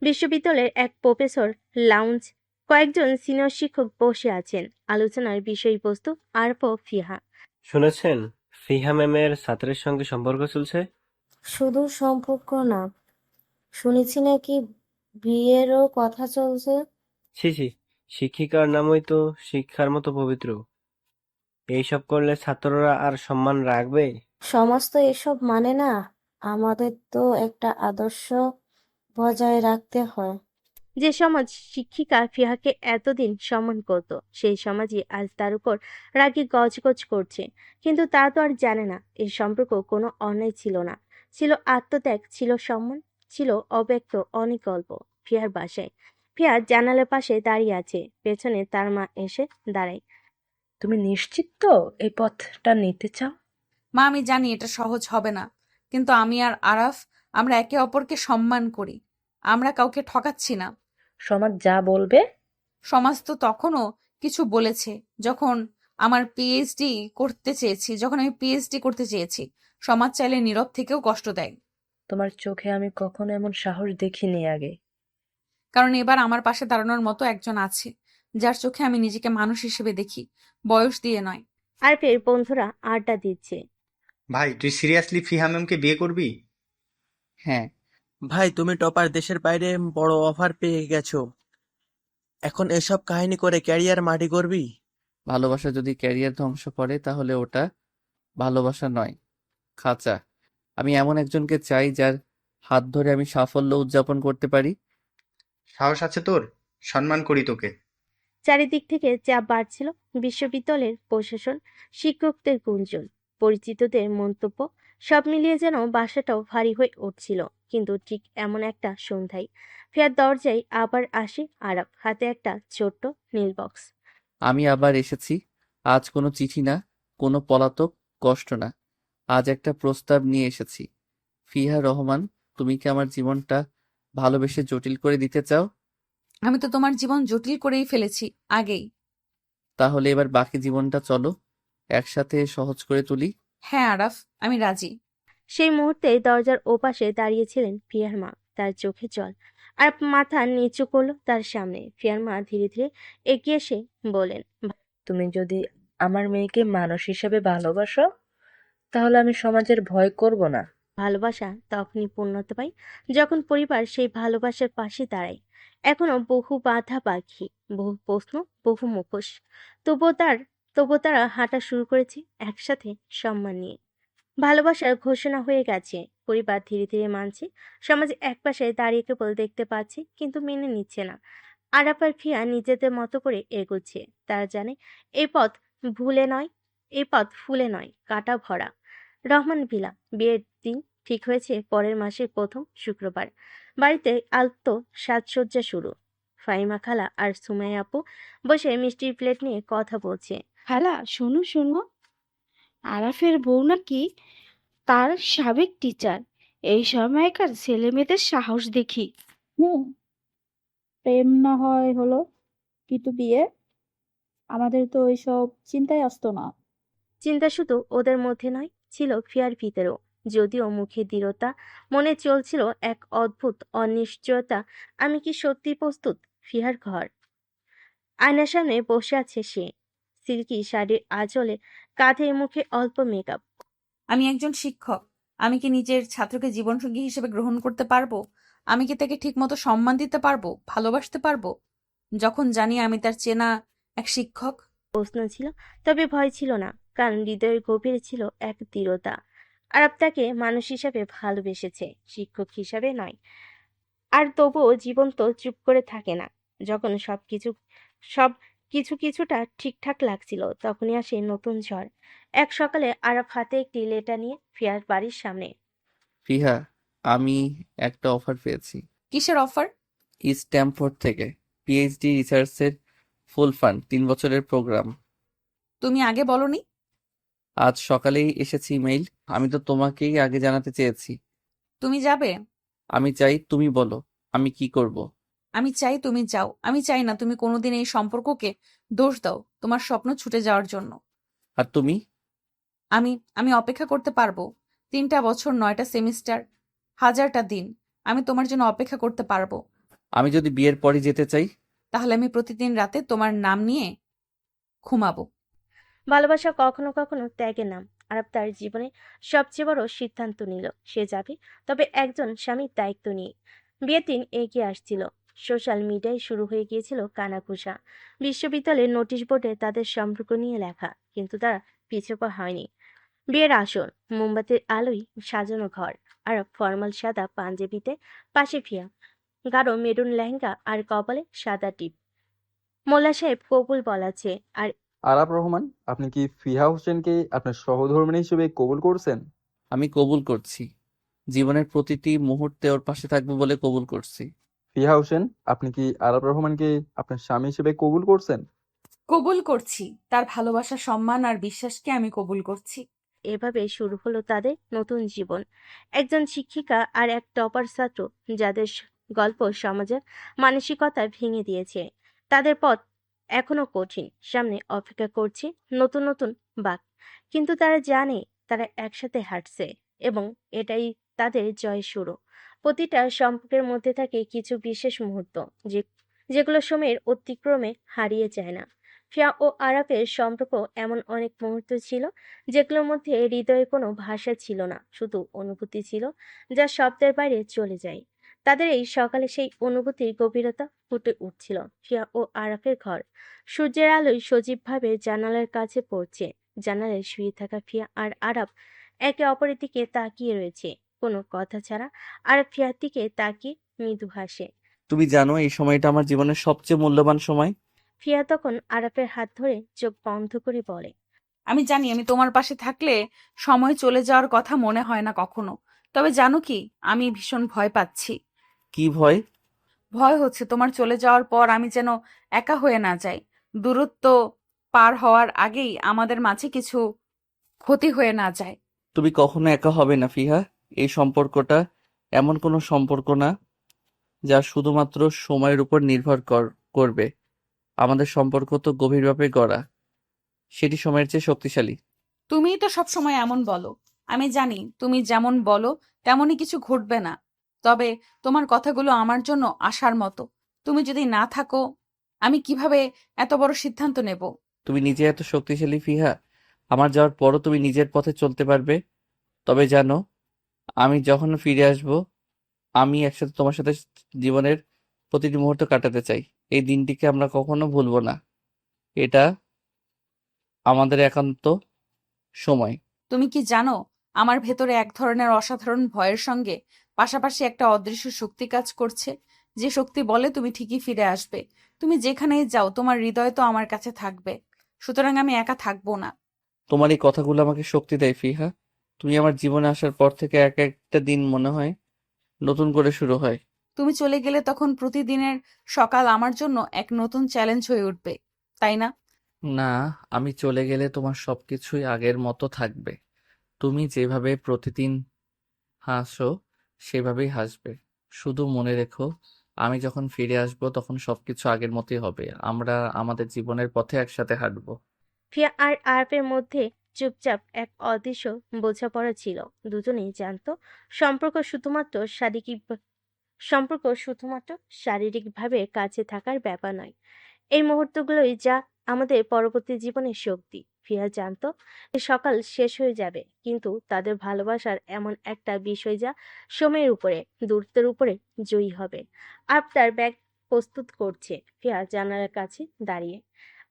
বিশ্ববিদ্যালয়ের এক প্রফেসর লাউঞ্জ, কয়েকজন সিনিয়র শিক্ষক বসে আছেন। আলোচনার বিষয়বস্তু আরফ ও ফিহা। শুনেছেন ফিহা ম্যামের ছাত্রের সঙ্গে সম্পর্ক চলছে? শুধু সম্পর্ক না, শুনেছি নাকি বিয়েরও কথা চলছে। ছি ছি, শিক্ষিকার নামই তো শিক্ষার মতো পবিত্র। এইসব করলে ছাত্ররা আর সম্মান রাখবে? সমাজ তো এসব মানে না। আমাদের তো একটা আদর্শ বজায় রাখতে হয়। যে সমাজ শিক্ষিকা ফিহাকে এতদিন সম্মান করত, সেই সমাজই আজ তার উপর রাগে গজগজ করছে। কিন্তু তা তো আর জানে না এই সম্পর্ক কোনো অন্যায় ছিল না, ছিল আত্মত্যাগ, ছিল সম্মান, ছিল অব্যক্ত অনেক গল্প। ফিয়ার বাসায়, ফিয়া জানালার পাশে দাঁড়িয়ে আছে, পেছনে তার মা এসে দাঁড়ায়। তুমি নিশ্চিত তো এই পথটা নিতে চাও? মা, আমি জানি এটা সহজ হবে না, কিন্তু আমি আর আরাফ, আমরা একে অপরকে সম্মান করি। আমরা কাউকে ঠকাচ্ছি না। সমাজ যা বলবে। সমাজ তো তখনও কিছু বলেছে যখন আমি পিএইচডি করতে চেয়েছি। সমাজ চাইলে নীরব থেকেও কষ্ট দেয়। তোমার চোখে আমি কখনো এমন সাহস দেখিনি আগে। কারণ এবার আমার পাশে দাঁড়ানোর মতো একজন আছে, যার চোখে আমি নিজেকে মানুষ হিসেবে দেখি, বয়স দিয়ে নয়। আরফের বন্ধুরা আড্ডা দিচ্ছে। ভাই তুই সিরিয়াসলি ফিহা ম্যামকে বিয়ে করবি? হ্যাঁ। ভাই তুমি টপার, দেশের বাইরে বড় অফার পেয়ে গেছো, এখন এসব কাহিনী করে ক্যারিয়ার মাটি করবি? ভালোবাসা যদি ক্যারিয়ার ধ্বংস করে তাহলে ওটা ভালোবাসা নয়, খাঁচা। আমি এমন একজনকে চাই যার হাত ধরে আমি সাফল্য উদযাপন করতে পারি। সাহস আছে তোর, সম্মান করি তোকে। চারিদিক থেকে চাপ বাড়ছিল। বিশ্ববিদ্যালয়ের প্রশাসন, শিক্ষকদের গুঞ্জন, পরিচিতদের মন্তব্য, সব মিলিয়ে যেন বাসাটাও ভারী হয়ে উঠছিল। কিন্তু ঠিক এমন একটা সন্ধ্যায় ফেয়ার দরজায় আবার আসে আরাফ, হাতে একটা ছোট্ট নীল বক্স। আমি আবার এসেছি। আজ কোনো চিঠি না, কোনো পলাতক কষ্ট না। আজ একটা প্রস্তাব নিয়ে এসেছি। ফিহা রহমান, তুমি কি আমার জীবনটা ভালোবেসে জটিল করে দিতে চাও? আমি তো তোমার জীবন জটিল করেই ফেলেছি আগেই। তাহলে এবার বাকি জীবনটা চলো একসাথে সহজ করে তুলি। হ্যাঁ আরাফ, আমি রাজি। সেই মুহূর্তে দরজার ওপাশে দাঁড়িয়েছিলেন ফিয়ার মা, তার চোখে জল। আর মাথা নিচু করলো তার সামনে। ফিয়ার মা ধীরে ধীরে এগিয়ে এসে বলেন, তুমি যদি আমার মেয়েকে মানুষ হিসেবে ভালোবাসো, তাহলে আমি সমাজের ভয় করব না। ভালোবাসা তখনই পূর্ণতা পায় যখন পরিবার সেই ভালোবাসার পাশে দাঁড়ায়। এখনো বহু বাধা পাখি, বহু প্রশ্ন, বহু মুখোশ। তবুও তারা হাঁটা শুরু করেছে একসাথে, সম্মান নিয়ে। ভালোবাসার ঘোষণা হয়ে গেছে, পরিবার ধীরে ধীরে মানছে, সমাজ একপাশে দাঁড়িয়ে কেবল দেখতে পাচ্ছে কিন্তু মেনে নিচ্ছে না। আরাফ আর ফিয়া নিজেদের মতো করে এগোচ্ছে। তারা জানে এই পথ ভুলে নয়, এই পথ ফুলে নয়, কাটা ভরা। রহমান ভিলা, বিয়ের দিন ঠিক হয়েছে পরের মাসের প্রথম শুক্রবার। বাড়িতে আলতো সাজসজ্জা শুরু। ফাহিমা খালা আর সুমাইয়া আপু বসে মিষ্টির প্লেট নিয়ে কথা বলছে। খালা, শোনো শোনো, আরাফের বউ নাকি তার সাবেক টিচার। এই সময়কার ছেলে মেয়েদের সাহস দেখি। প্রেম না হয় হলো, কিন্তু বিয়ে আমাদের তো ওইসব চিন্তাই আসতো না। চিন্তা শুধু ওদের মধ্যে নয়, ছিল ফিয়ার ভিতরেও। যদিও মুখে দৃঢ়তা, মনে চলছিল এক অদ্ভুত অনিশ্চয়তা। আমি কি সত্যি প্রস্তুত? ফিয়ার ঘর, আয়নার সামনে বসে আছে সে, সিল্কি শাড়ির আঁচলে, কাঁধে মুখে অল্প মেকআপ। আমি একজন শিক্ষক। আমি কি নিজের ছাত্রকে জীবনসঙ্গী হিসেবে গ্রহণ করতে পারবো? আমি কি তাকে ঠিকমতো সম্মান দিতে পারবো, ভালোবাসতে পারবো, যখন জানি আমি তার চেনা এক শিক্ষক? প্রশ্ন ছিল, তবে ভয় ছিল না, কারণ হৃদয়ের গভীরে ছিল এক দৃঢ়তা। আরব তাকে মানুষ হিসাবে ভালোবেসেছে, শিক্ষক হিসাবে নয়। আর তবুও জীবন তো চুপ করে থাকে না। যখন সব কিছুটা ঠিকঠাক লাগছিল, তখনই আসে নতুন ঝড়। এক সকালে আরব হাতে একটি লেটার নিয়ে ফিয়ার বাড়ির সামনে। ফিহা, আমি একটা অফার পেয়েছি। কিসের অফার? স্ট্যামফোর্ড থেকে পিএইচডি রিসার্চের ফুল ফান্ড, 3 বছরের প্রোগ্রাম। তুমি আগে বলনি। আজ সকালেই এসেছে ইমেইল। আমি তো তোমাকেই আগে জানাতে চেয়েছি। তুমি যাবে? আমি চাই তুমি বলো আমি কি করব। আমি চাই তুমি যাও। আমি চাই না তুমি কোনোদিন এই সম্পর্ককে দোষ দাও তোমার স্বপ্ন ছুটে যাওয়ার জন্য। আর তুমি? আমি অপেক্ষা করতে পারবো। 3টা বছর, 9টা সেমিস্টার, 1000টা দিন আমি তোমার জন্য অপেক্ষা করতে পারবো। আমি যদি বিয়ের পরে যেতে চাই? তাহলে আমি প্রতিদিন রাতে তোমার নাম নিয়ে ঘুমাবো। ভালোবাসা কখনো কখনো ত্যাগের নাম। আরব তার জীবনে সবচেয়ে বড় সিদ্ধান্ত নিল, সে যাবে, তবে একজন স্বামীর দায়িত্ব নিয়ে। বিয়ের দিন এগিয়ে আসছিল। সোশ্যাল মিডিয়ায় শুরু হয়ে গিয়েছিল কানাঘুষা। বিশ্ববিদ্যালয়ের নোটিশ বোর্ডে তাদের সম্পর্ক নিয়ে লেখা, কিন্তু তারা পিছপা হয়নি। বিয়ের আসর, মোমবাতির আলোয় সাজানো ঘর, আর ফর্মাল সাদা পাঞ্জাবিতে, পাশে ফিয়া, গাঢ় মেরুন লেহেঙ্গা আর কপালে সাদা টিপ। মোল্লা সাহেব কবুল বলাছে। আর আরাফ রহমান, আপনি কি ফিহা হোসেনকে আপনার সহধর্মিণী হিসেবে কবুল করছেন? আমি কবুল করছি। জীবনের প্রতিটি মুহূর্তে ওর পাশে থাকবো বলে কবুল করছি। ফিহা হোসেন, আপনি কি আরাফ রহমানকে আপনার স্বামী হিসেবে কবুল করছেন? কবুল করছি। তার ভালোবাসা, সম্মান আর বিশ্বাসকে আমি কবুল করছি। এভাবে শুরু হলো তাদের নতুন জীবন। একজন শিক্ষিকা আর এক টপার ছাত্র, যাদের গল্প সমাজের মানসিকতা ভেঙে দিয়েছে। তাদের পথ এখনো কঠিন, সামনে অপেক্ষা করছে নতুন নতুন বাঁক, কিন্তু তারা জানে তারা একসাথে হাঁটছে, এবং এটাই তাদের জয় শুরু। প্রতিটা সম্পর্কের মধ্যে থাকে কিছু বিশেষ মুহূর্ত, যে যেগুলো সময়ের অতিক্রমে হারিয়ে যায় না। ফিয়া ও আরাফের সম্পর্ক এমন অনেক মুহূর্ত ছিল যেগুলোর মধ্যে হৃদয়ে কোনো ভাষা ছিল না, শুধু অনুভূতি ছিল যা শব্দের বাইরে চলে যায়। তাদের এই সকালে সেই অনুভূতির গভীরতা ফুটে উঠছিল। ফিয়া ও আরাফের ঘর সূর্যের আলোয় সজীবভাবে জানালার কাছে পড়ছে। জানালায় শুয়ে থাকা ফিয়া আর আরাফ একে অপরের দিকে তাকিয়ে রয়েছে, কোনো কথা ছাড়া। আরাফ ফিয়ার দিকে তাকিয়ে মৃদু হাসে। তুমি জানো এই সময়টা আমার জীবনের সবচেয়ে মূল্যবান সময়। ফিয়া তখন আরাফের হাত ধরে চোখ বন্ধ করে বলে, আমি জানি আমি তোমার পাশে থাকলে সময় চলে যাওয়ার কথা মনে হয় না কখনো। তবে জানো কি, আমি ভীষণ ভয় পাচ্ছি। কি ভয়? ভয় হচ্ছে তোমার চলে যাওয়ার পর আমি যেন একা হয়ে না যাই। দূরত্ব পার হওয়ার আগেই আমাদের মাঝে কিছু ক্ষতি হয়ে না যায়। তুমি কখনো একা হবে না ফিহা। এই সম্পর্কটা এমন কোনো সম্পর্ক না যা শুধুমাত্র সময়ের উপর নির্ভর করবে। আমাদের সম্পর্ক তো গভীরভাবে গড়া, সেটি সময়ের চেয়ে শক্তিশালী। তুমিই তো সবসময় এমন বলো। আমি জানি তুমি যেমন বলো তেমনই কিছু ঘটবে না। তবে তোমার কথাগুলো আমার জন্য আশার মতো। তুমি যদি না থাকো, আমি কিভাবে এত বড় সিদ্ধান্ত নেব? তুমি নিজে এত শক্তিশালী ফিহা, আমার যাওয়ার পরও তুমি নিজের পথে চলতে পারবে। তবে জানো, আমি যখন ফিরে আসব, আমি একসাথে তোমার সাথে জীবনের প্রতিটি মুহূর্ত কাটাতে চাই। এই দিনটিকে আমরা কখনো ভুলবো না। এটা আমাদের একান্ত সময়। তুমি কি জানো, আমার ভেতরে এক ধরনের অসাধারণ ভয়ের সঙ্গে পাশাপাশি একটা অদৃশ্য শক্তি কাজ করছে, যে শক্তি বলে তুমি ঠিকই ফিরে আসবে। তুমি যেখানেই যাও তোমার হৃদয় তো আমার কাছে থাকবে, সুতরাং আমি একা থাকবো না। তোমার এই কথাগুলো আমাকে শক্তি দেয় ফিহা। তুমি আমার জীবনে আসার পর থেকে এক একটা দিন মনে হয় নতুন করে শুরু হয়। তুমি চলে গেলে তখন প্রতিদিনের সকাল আমার জন্য এক নতুন চ্যালেঞ্জ হয়ে উঠবে, তাই না? না, আমি চলে গেলে তোমার সবকিছুই আগের মতো থাকবে। তুমি যেভাবে প্রতিদিন হাসো সেভাবেই হাসবে। শুধু মনে রেখো, আমি যখন ফিরে আসবো তখন সবকিছু আগের মতোই হবে। আমরা আমাদের জীবনের পথে একসাথে হাঁটবো। ফিয়া আর আরফের মধ্যে চুপচাপ এক অদৃশ্য বোঝাপড়া ছিল। দুজনেই জানতো সম্পর্ক শুধুমাত্র শারীরিকভাবে কাছে থাকার ব্যাপার নয়। এই মুহূর্তগুলোই যা আমাদের পরবর্তী জীবনের শক্তি। ফিয়া জানতো এই সকাল শেষ হয়ে যাবে, কিন্তু তাদের ভালোবাসার এমন একটা বিষয় যা সময়ের উপরে, দূরত্বের উপরে জয়ী হবে। আর তার ব্যাগ প্রস্তুত করছে। ফিয়া জানালার কাছে দাঁড়িয়ে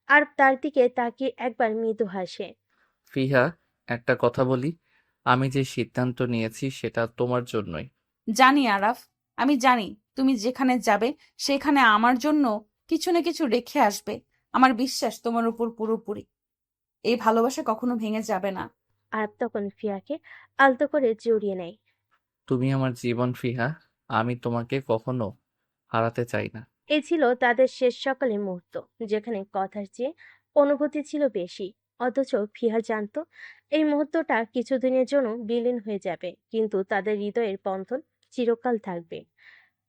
আর তার দিকে তাকিয়ে একবার মৃদু হাসে। ফিহা, একটা কথা বলি, আমি যে সিদ্ধান্ত নিয়েছি সেটা তোমার জন্যই। জানি আরাফ, আমি জানি তুমি যেখানে যাবে সেখানে আমার জন্য কিছু না কিছু রেখে আসবে। আমার বিশ্বাস তোমার উপর পুরোপুরি। এই ভালোবাসা কখনো ভেঙে যাবে না। আর তখন ফিয়াকে আলতো করে জড়িয়ে নেয়। তুমি আমার জীবন ফিহা, আমি তোমাকে কখনো হারাতে চাই না। এই ছিল তাদের শেষ সকালের মুহূর্ত, যেখানে কথার চেয়ে অনুভূতি ছিল বেশি। অথচ ফিহা জানতো এই মুহূর্তটা কিছুদিনের জন্য বিলীন হয়ে যাবে, কিন্তু তাদের হৃদয়ের বন্ধন চিরকাল থাকবে।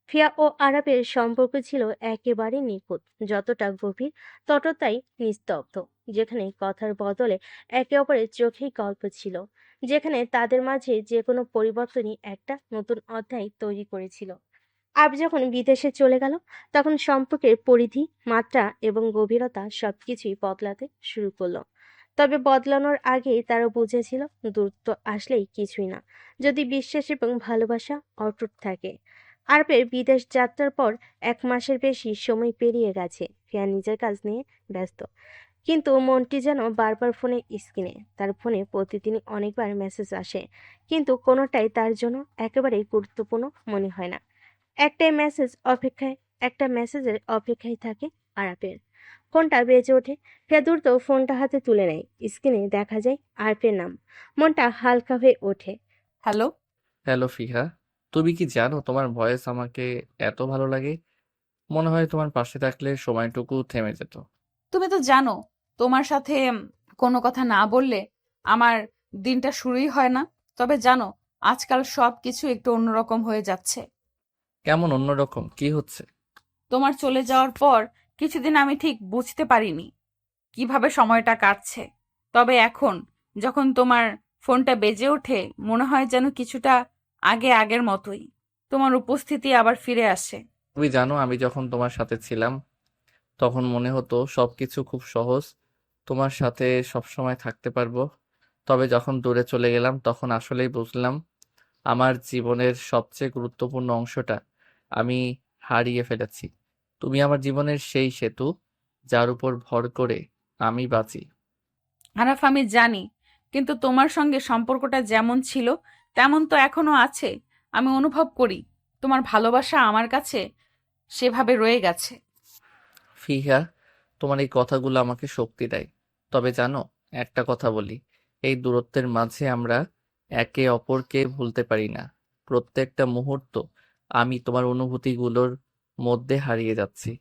ফিয়া ও আরাবের সম্পর্ক ছিল একেবারে নিখুঁত, যতটা গভীর ততটাই নিস্তব্ধ। যেখানে কথার বদলে একে অপরের চোখেই গল্প ছিল, যেখানে তাদের মাঝে যে কোনো পরিবর্তনই একটা নতুন অধ্যায় তৈরি করেছিল। আব যখন বিদেশে চলে গেল, তখন সম্পর্কের পরিধি, মাত্রা এবং গভীরতা সবকিছুই বদলাতে শুরু করলো। তবে বদলানোর আগেই তারা বুঝেছিল দূরত্ব আসলেই কিছুই না, যদি বিশ্বাস এবং ভালোবাসা অটুট থাকে। আরবের বিদেশ যাত্রার পর 1 মাসের বেশি সময় পেরিয়ে গেছে। ফিয়া নিজের কাজ নিয়ে ব্যস্ত, কিন্তু মনটি যেন বারবার ফোনে স্ক্রিনে। তার ফোনে প্রতিদিনই অনেকবার মেসেজ আসে, কিন্তু কোনোটাই তার জন্য একেবারেই গুরুত্বপূর্ণ মনে হয় না। একটা মেসেজের অপেক্ষায় থাকে আরাফের। ফোনটা বেজে ওঠে। ফিয়া দ্রুত ফোনটা হাতে তুলে নেয়। স্ক্রিনে দেখা যায় আরফের নাম। মনটা হালকা হয়ে ওঠে। হ্যালো। হ্যালো ফিহা, তুমি কি জানো তোমার ভয়েস আমাকে এত ভালো লাগে, মনে হয় তোমার পাশে থাকলে সময়টুকু থেমে যেত। তুমি তো জানো তোমার সাথে কোনো কথা না বললে আমার দিনটা শুরুই হয় না। তবে জানো আজকাল সব কিছু একটু অন্যরকম হয়ে যাচ্ছে। কেমন অন্যরকম? কি হচ্ছে? তোমার চলে যাওয়ার পর কিছুদিন আমি ঠিক বুঝতে পারিনি কিভাবে সময়টা কাটছে। তবে এখন যখন তোমার ফোনটা বেজে ওঠে মনে হয় যেন কিছুটা আগের মতোই তোমার উপস্থিতি আবার ফিরে আসে। তুমি জানো আমি যখন তোমার সাথে ছিলাম তখন মনে হতো সবকিছু খুব সহজ, তোমার সাথে সবসময় থাকতে পারবো। তবে যখন দূরে চলে গেলাম তখন আসলেই বুঝলাম আমার জীবনের সবচেয়ে গুরুত্বপূর্ণ অংশটা আমি হারিয়ে ফেলেছি। তুমি আমার জীবনের সেই সেতু যার উপর ভর করে আমি বাঁচি। আরাফ, আমি জানি, কিন্তু তোমার সঙ্গে সম্পর্কটা যেমন ছিল তেমন তো এখনো আছে। আমি অনুভব করি তোমার ভালোবাসা আমার কাছে সেভাবে রয়ে গেছে। ফিহা, তোমার এই কথাগুলো আমাকে শক্তি দেয়। তবে জানো, একটা কথা বলি, এই দূরত্বের মাঝে আমরা একে অপরকে ভুলতে পারি না। প্রত্যেকটা মুহূর্ত আমি তোমার অনুভূতিগুলোর মধ্যে হারিয়ে যাচ্ছি।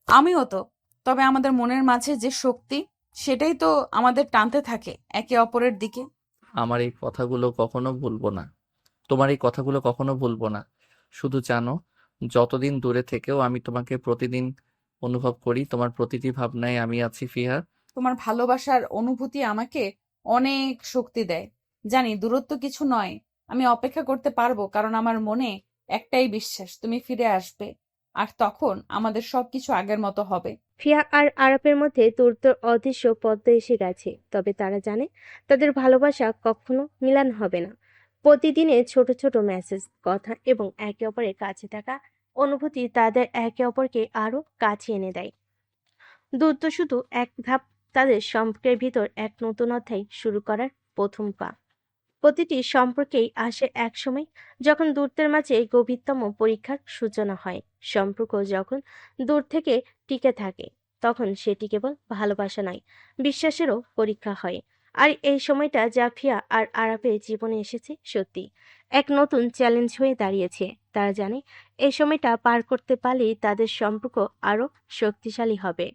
আমিও তো। তবে আমাদের মনের মাঝে যে শক্তি সেটাই তো আমাদের টানতে থাকে একে অপরের দিকে। আমার এই কথাগুলো কখনো ভুলবো না, তোমার এই কথাগুলো কখনো ভুলবো না। শুধু জানো, যতদিন দূরে থেকেও আমি তোমাকে প্রতিদিন অনুভব করি, তোমার প্রতিটি ভাবনায় আমি আছি ফিহা। তোমার ভালোবাসার অনুভূতি আমাকে অনেক শক্তি দেয়। জানি দূরত্ব কিছু নয়, আমি অপেক্ষা করতে পারবো, কারণ আমার মনে একটাই বিশ্বাস, তুমি ফিরে আসবে। আর তখন আমাদের সবকিছু আগের মতো হবে। ফিয়া আর আরাপের মধ্যে তোর অদৃশ্য পদ্মা এসে গেছে, তবে তারা জানে তাদের ভালোবাসা কখনো মিলান হবে না। প্রতিদিনের ছোট ছোট মেসেজ, কথা এবং একে অপরের কাছে থাকা অনুভূতি তাদের একে অপরকে আরো কাছে এনে দেয়। দূরত্ব শুধু এক ধাপ তাদের সম্পর্কের ভিতর এক নতুন অধ্যায় শুরু করার প্রথম পা। প্রতিটি সম্পর্কেই আসে এক সময় যখন দূরত্বের মাঝে গভীরতম পরীক্ষার সূচনা হয়। সম্পর্ক যখন দূর থেকে টিকে থাকে তখন সেটি কেবল ভালোবাসা নয়, বিশ্বাসেরও পরীক্ষা হয়। আর এই সময়টা জাফিয়া আর আরাফের জীবনে এসেছে সত্যি এক নতুন চ্যালেঞ্জ হয়ে দাঁড়িয়েছে। তারা জানে এই সময়টা পার করতে পারলেই তাদের সম্পর্ক আরো শক্তিশালী হবে।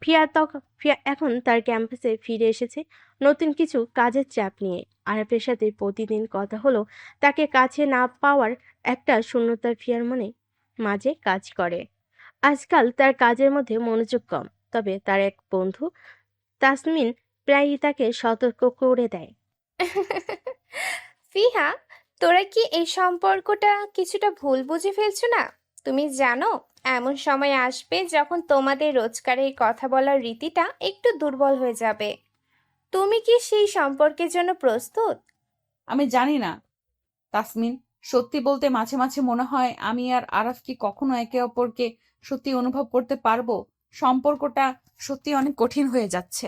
ফিয়া এখন তার ক্যাম্পাসে ফিরে এসেছে নতুন কিছু কাজের চাপ নিয়ে। আরাফের সাথে প্রতিদিন কথা হলো তাকে কাছে না পাওয়ার একটা শূন্যতা ফিয়ার মনে মাঝে কাজ করে। আজকাল তার কাজের মধ্যে মনোযোগ কম, তবে তার এক বন্ধু তাসমিন প্রায়ই তাকে সতর্ক করে দেয়। ফিহা, তোরা কি এই সম্পর্কটা কিছুটা ভুল বুঝে ফেলছো না? তুমি জানো এমন সময় আসবে যখন তোমাদের রোজকারের কথা বলার রীতিটা একটু দুর্বল হয়ে যাবে। তুমি কি সেই সম্পর্কের জন্য প্রস্তুত? আমি জানি না তাসমিন, সত্যি বলতে মাঝে মাঝে মনে হয় আমি আর আরাফ কি কখনো একে অপরকে সত্যি অনুভব করতে পারবো। সম্পর্কটা সত্যি অনেক কঠিন হয়ে যাচ্ছে।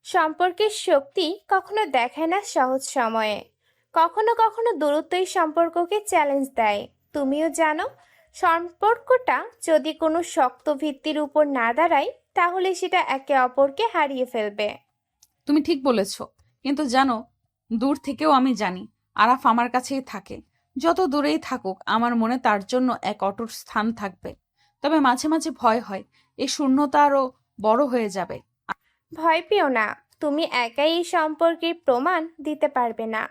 সম্পর্কের শক্তি কখনো দেখায় না সহজ সময়ে, কখনো কখনো দূরত্বই সম্পর্ককে চ্যালেঞ্জ দেয়। তুমিও জানো, সম্পর্কটা যদি কোনো শক্ত ভিত্তির উপর না দাঁড়ায় তাহলে সেটা একে অপরকে হারিয়ে ফেলবে। তুমি ঠিক বলেছ, কিন্তু জানো দূর থেকেও আমি জানি আরাফ আমার কাছেই থাকে। যত দূরেই থাকুক আমার মনে তার জন্য এক অটুট স্থান থাকবে। তবে মাঝে মাঝে ভয় হয় এই শূন্যতা আরো বড় হয়ে যাবে। ভয় পেও না, তুমি একাই এই সম্পর্কের প্রমাণ দিতে পারবে না,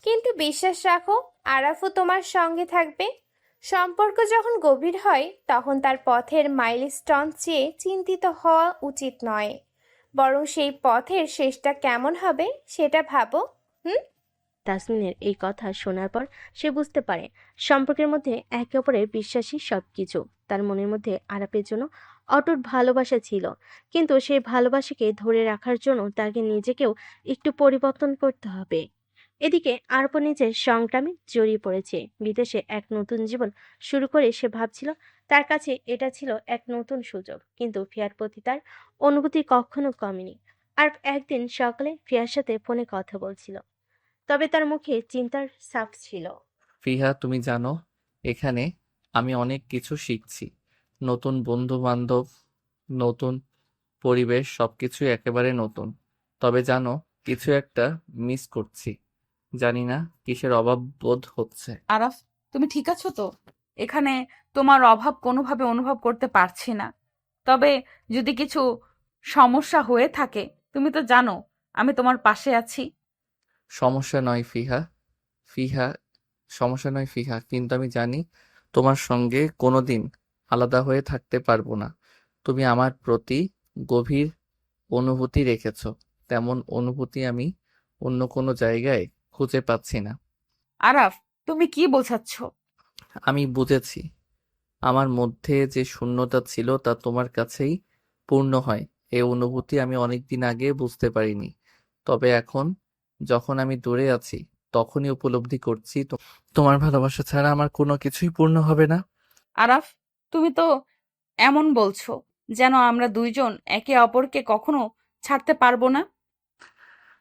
কিন্তু বিশ্বাস রাখো আরাফও তোমার সঙ্গে থাকবে। সম্পর্ক যখন গভীর হয় তখন তার পথের মাইলস্টোন চেয়ে চিন্তিত হওয়া উচিত নয়, বরং সেই পথের শেষটা কেমন হবে সেটা ভাবো। তাসমিনের এই কথা শোনার পর সে বুঝতে পারে সম্পর্কের মধ্যে একে অপরের বিশ্বাসী সবকিছু। তার মনের মধ্যে আরাপের জন্য অটুট ভালোবাসা ছিল, কিন্তু সেই ভালোবাসাকে ধরে রাখার জন্য তাকে নিজেকেও একটু পরিবর্তন করতে হবে। এদিকে আরপও নিজের সংগ্রামে জড়িয়ে পড়েছে। বিদেশে এক নতুন জীবন শুরু করে সে ভাবছিল তার কাছে এটা ছিল এক নতুন সুযোগ, কিন্তু ফিয়ার প্রতি তার অনুভূতি কখনো কমেনি। আর একদিন সকালে ফিয়ার সাথে ফোনে কথা বলছিল, তবে তার মুখে চিন্তার ছাপ ছিল। ফিহা, তুমি জানো, এখানে আমি অনেক কিছু শিখছি। নতুন বন্ধু বান্ধব, নতুন পরিবেশ, সবকিছুই একেবারে নতুন। তবে জানো, কিছু একটা মিস করছি। জানি না কিসের অভাব বোধ হচ্ছে। আরাফ, তুমি ঠিক আছো তো? এখানে তোমার অভাব কোনোভাবে অনুভব করতে পারছি না। তবে যদি কিছু সমস্যা হয়ে থাকে, তুমি তো জানো আমি তোমার পাশে আছি। সমস্যা নয় ফিহা, ফিহা সমস্যা নয় ফিহা, কিন্তু আমি জানি তোমার সঙ্গে কোনোদিন আলাদা হয়ে থাকতে পারবো না। তুমি আমার প্রতি গভীর অনুভূতি রেখেছো, তেমন অনুভূতি আমি অন্য কোনো জায়গায় খুঁজে পাচ্ছি না। আরাফ, তুমি কি বোঝাচ্ছ? আমি বুঝেছি, আমার মধ্যে যে শূন্যতা ছিল তা তোমার কাছেই পূর্ণ হয়। এই অনুভূতি আমি অনেকদিন আগে বুঝতে পারিনি, তবে এখন যখন আমি দূরে আছি তখনই উপলব্ধি করছি তোমার ভালোবাসা ছাড়া আমার কোনো কিছুই পূর্ণ হবে না। আরাফ, তুমি তো এমন বলছো যেন আমরা দুইজন একে অপরকে কখনো ছাড়তে পারবো না।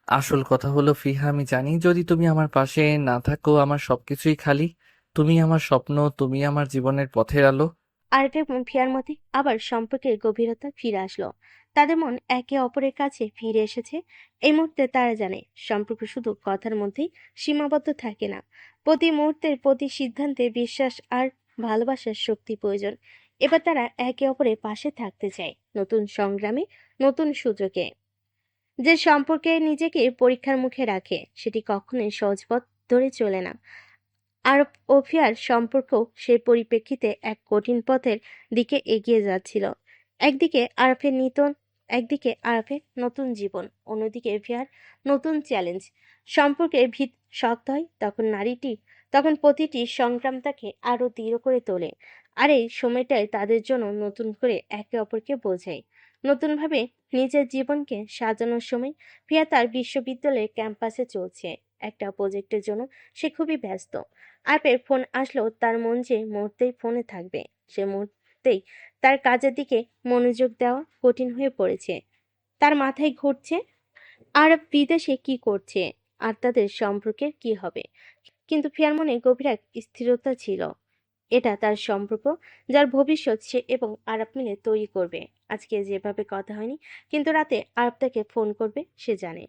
আসল কথা হলো ফিহা, আমি জানি যদি তুমি আমার পাশে না থাকো আমার সবকিছুই খালি। তুমি আমার স্বপ্ন, তুমি আমার জীবনের পথের আলো। আরবের ফিয়ার মতে আবার সম্পর্কের গভীরতা ফিরে আসলো। তাদের মন একে অপরের কাছে ফিরে এসেছে। এই মুহূর্তে তারা জানে সম্পর্ক শুধু কথার মধ্যেই সীমাবদ্ধ থাকে না। প্রতি মুহূর্তের প্রতি সিদ্ধান্তে বিশ্বাস আর ভালোবাসার শক্তি প্রয়োজন। এবার তারা একে অপরের পাশে থাকতে চায়, নতুন সংগ্রামে, নতুন সুযোগে। যে সম্পর্কে নিজেকে পরীক্ষার মুখে রাখে সেটি কখনোই সহজ পথ ধরে চলে না। আরব ও ফিয়ার সম্পর্ক সেই পরিপ্রেক্ষিতে এক কঠিন পথের দিকে এগিয়ে যাচ্ছিল। একদিকে একদিকে আরফের নতুন জীবন, অন্যদিকে ফিয়ার নতুন চ্যালেঞ্জ। সম্পর্কের ভিত শক্ত হয় তখন প্রতিটি সংগ্রাম তাকে আরো দৃঢ় করে তোলে। আর এই সময়টাই তাদের জন্য নতুন করে একে অপরকে বোঝায়, নতুনভাবে নিজের জীবনকে সাজানোর সময়। ফিয়া তার বিশ্ববিদ্যালয়ের ক্যাম্পাসে চলছে একটা প্রজেক্টের জন্য। সে খুবই ব্যস্ত। আরপের ফোন আসলেও তার মন যে মুহূর্তেই ফোনে থাকবে, সে মুহূর্তেই তার কাজের দিকে মনোযোগ দেওয়া কঠিন হয়ে পড়েছে। তার মাথায় ঘুরছে আরব বিদেশে কি করছে আর তাদের সম্পর্কের কি হবে। কিন্তু ফিয়ার মনে গভীর এক স্থিরতা ছিল। এটা তার সম্পর্ক, যার ভবিষ্যৎ সে এবং আরব মিলে তৈরি করবে। আজকে যেভাবে কথা হয়নি, কিন্তু রাতে আরব তাকে ফোন করবে সে জানে।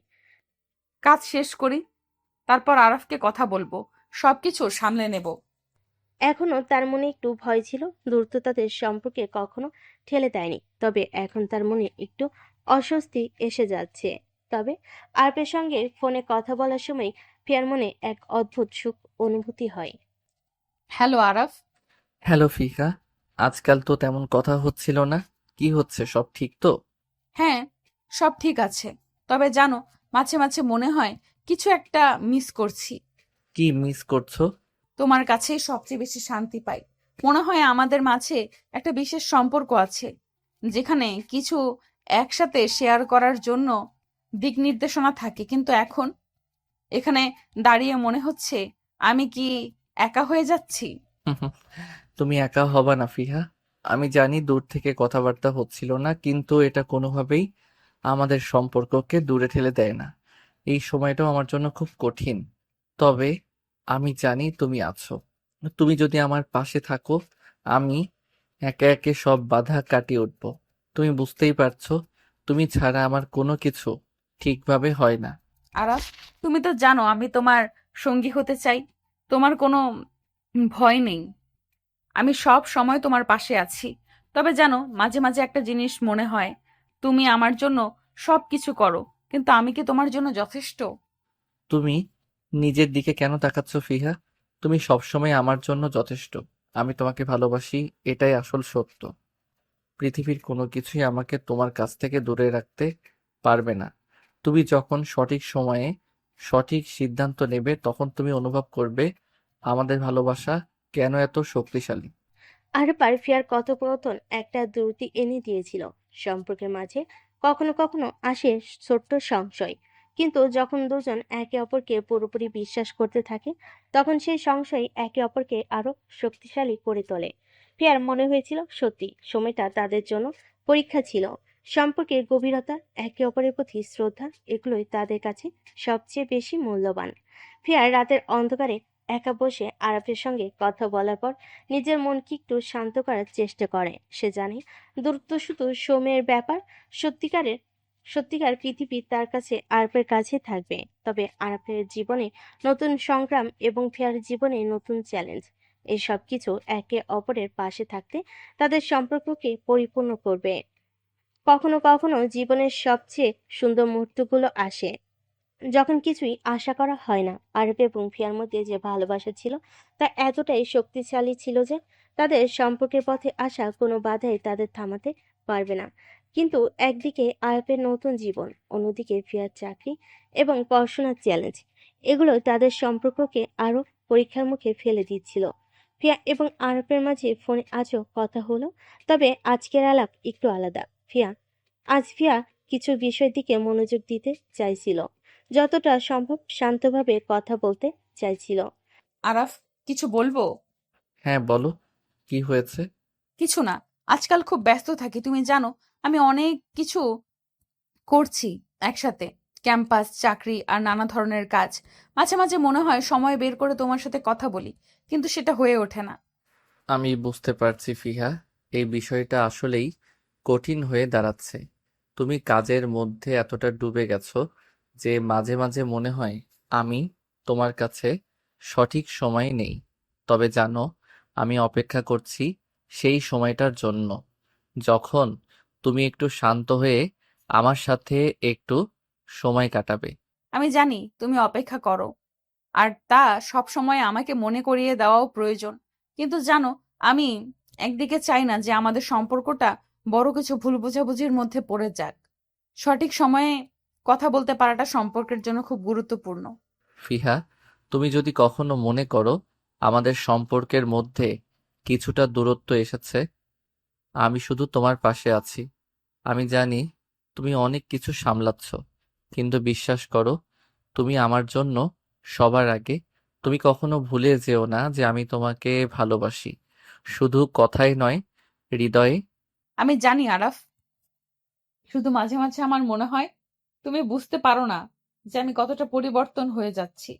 কাজ শেষ করি, তারপর আরাফকে কথা বলবো, সবকিছু সামলে নেব। এখনো তার মনে একটু ভয় ছিল, দ্রুত তাদের সম্পর্কে কখনো ঠেলে দেয়নি। তবে এখন তার মনে একটু অস্বস্তি এসে যাচ্ছে। তবে আরপের সঙ্গে ফোনে কথা বলার সময় ফিয়ার মনে এক অদ্ভুত সুখ অনুভূতি হয়। হ্যালো আরাফ। হ্যালো ফিহা, আজকাল তো তেমন কথা হচ্ছিল না, কি হচ্ছে, সব ঠিক তো? হ্যাঁ, সব ঠিক আছে, তবে জানো মাঝে মাঝে মনে হয় কিছু একটা মিস করছি। কি মিস করছো? তোমার কাছেই সবচেয়ে বেশি শান্তি পাই। মনে হয় আমাদের মাঝে একটা বিশেষ সম্পর্ক আছে, যেখানে কিছু একসাথে শেয়ার করার জন্য দিক নির্দেশনা থাকে। কিন্তু এখন এখানে দাঁড়িয়ে মনে হচ্ছে আমি কি একা হয়ে যাচ্ছি? তুমি একা হবা না ফিহা। আমি জানি দূর থেকে কথাবার্তা হচ্ছিল না, কিন্তু এটা কোনোভাবেই আমাদের সম্পর্ককে দূরে ঠেলে দেয় না। এই সময়টাও আমার জন্য খুব কঠিন, তবে আমি জানি তুমি আছো। তুমি যদি আমার পাশে থাকো আমি একে একে সব বাধা কাটিয়ে উঠবো। তুমি বুঝতেই পারছো, তুমি ছাড়া আমার কোনো কিছু ঠিকভাবে হয় না। আরাফ, তুমি তো জানো আমি তোমার সঙ্গী হতে চাই। তোমার কোনো ভয় নেই, আমি সব সময় তোমার পাশে আছি। তবে জানো মাঝে মাঝে একটা জিনিস মনে হয়, তুমি আমার জন্য সব কিছু করো, কিন্তু আমি কি তোমার জন্য যথেষ্ট? তুমি নিজের দিকে কেন তাকাচ্ছ ফিহা? তুমি সবসময় আমার জন্য যথেষ্ট। আমি তোমাকে ভালোবাসি, এটাই আসল সত্য। পৃথিবীর কোনো কিছুই আমাকে তোমার কাছ থেকে দূরে রাখতে পারবে না। তুমি যখন সঠিক সময়ে সঠিক সিদ্ধান্ত নেবে তখন তুমি অনুভব করবে আমাদের ভালোবাসা কেন এত শক্তিশালী। আর পারফিয়ার কথোপকথন একটা দ্রুতি এনে দিয়েছিল সম্পর্কের মাঝে। কখনো কখনো আসে ছোট্ট সংশয়, কিন্তু যখন দুজন একে অপরকে পুরোপুরি বিশ্বাস করতে থাকে তখন সেই সংশয় একে অপরকে আরো শক্তিশালী করে তোলে। ফিয়ার মনে হয়েছিল সত্যি সময়টা তাদের জন্য পরীক্ষা ছিল। সম্পর্কের গভীরতা, একে অপরের প্রতি শ্রদ্ধা, এগুলোই তাদের কাছে সবচেয়ে বেশি মূল্যবান। ফিয়ার রাতের অন্ধকারে একা বসে আরাফের সঙ্গে কথা বলার পর নিজের মনকে একটু শান্ত করার চেষ্টা করে। সে জানে দূরত্ব শুধু সময়ের ব্যাপার। সত্যিকারের সত্যিকার পৃথিবী তার কাছে আরবের কাছে থাকবে। তবে আরবের জীবনে নতুন সংগ্রাম এবং ফিয়ার জীবনে নতুন চ্যালেঞ্জ, এই সব কিছু একে অপরের পাশে থাকতে তাদের সম্পর্ককে পরিপূর্ণ করবে। কখনো কখনো জীবনের সবচেয়ে সুন্দর মুহূর্তগুলো আসে যখন কিছুই আশা করা হয় না। আরব এবং ফিয়ার মধ্যে যে ভালোবাসা ছিল তা এতটাই শক্তিশালী ছিল যে তাদের সম্পর্কের পথে আসা কোনো বাধাই তাদের থামাতে পারবে না। কিন্তু একদিকে আরবের নতুন জীবন, অন্যদিকে ফিয়ার চাকরি এবং পড়াশোনার চ্যালেঞ্জ, এগুলো তাদের সম্পর্ককে আরো পরীক্ষার মুখে ফেলে দিচ্ছিল। ফিয়া এবং আরবের মাঝে ফোনে আজও কথা হলো, তবে আজকের আলাপ একটু আলাদা। ফিয়া কিছু বিষয়ের দিকে মনোযোগ দিতে চাইছিল, যতটা সম্ভব শান্তভাবে কথা বলতে চাইছিল। আরাফ, কিছু বলবো? হ্যাঁ বলো, কি হয়েছে? কিছু না। আজকাল খুব ব্যস্ত থাকি, তুমি জানো। আমি অনেক কিছু করছি একসাথে, ক্যাম্পাস, চাকরি আর নানা ধরনের কাজ। মাঝে মাঝে মনে হয় সময় বের করে তোমার সাথে কথা বলি, কিন্তু সেটা হয়ে ওঠে না। আমি বুঝতে পারছি ফিহা, এই বিষয়টা আসলেই কঠিন হয়ে দাঁড়াচ্ছে। তুমি কাজের মধ্যে এতটা ডুবে গেছো যে মাঝে মাঝে মনে হয় আমি তোমার কাছে সঠিক সময়ে নেই। তবে জানো, আমি অপেক্ষা করছি সেই সময়টার জন্য, যখন তুমি একটু শান্ত হয়ে আমার সাথে একটু সময় কাটাবে। আমি জানি তুমি অপেক্ষা করো, আর তা সব সময় আমাকে মনে করিয়ে দেওয়াও প্রয়োজন। কিন্তু জানো, আমি একদিকে চাই না যে আমাদের সম্পর্কটা বড় কিছু ভুল বোঝাবুঝির মধ্যে পড়ে যাক। সঠিক সময়ে কথা বলতে পারাটা সম্পর্কের জন্য খুব গুরুত্বপূর্ণ। ফিহা, তুমি যদি কখনো মনে করো আমাদের সম্পর্কের মধ্যে কিছুটা দূরত্ব এসেছে, আমি শুধু তোমার পাশে আছি। আমি জানি তুমি অনেক কিছু সামলাচ্ছ, কিন্তু বিশ্বাস করো, তুমি আমার জন্য সবার আগে। তুমি কখনো ভুলে যেও না যে আমি তোমাকে ভালোবাসি, শুধু কথায় নয়, হৃদয়ে। আমি জানি আরাফ, শুধু মাঝে মাঝে আমার মনে হয় তুমি বুঝতে পারো না যে আমি কতটা পরিবর্তন হয়ে যাচ্ছি।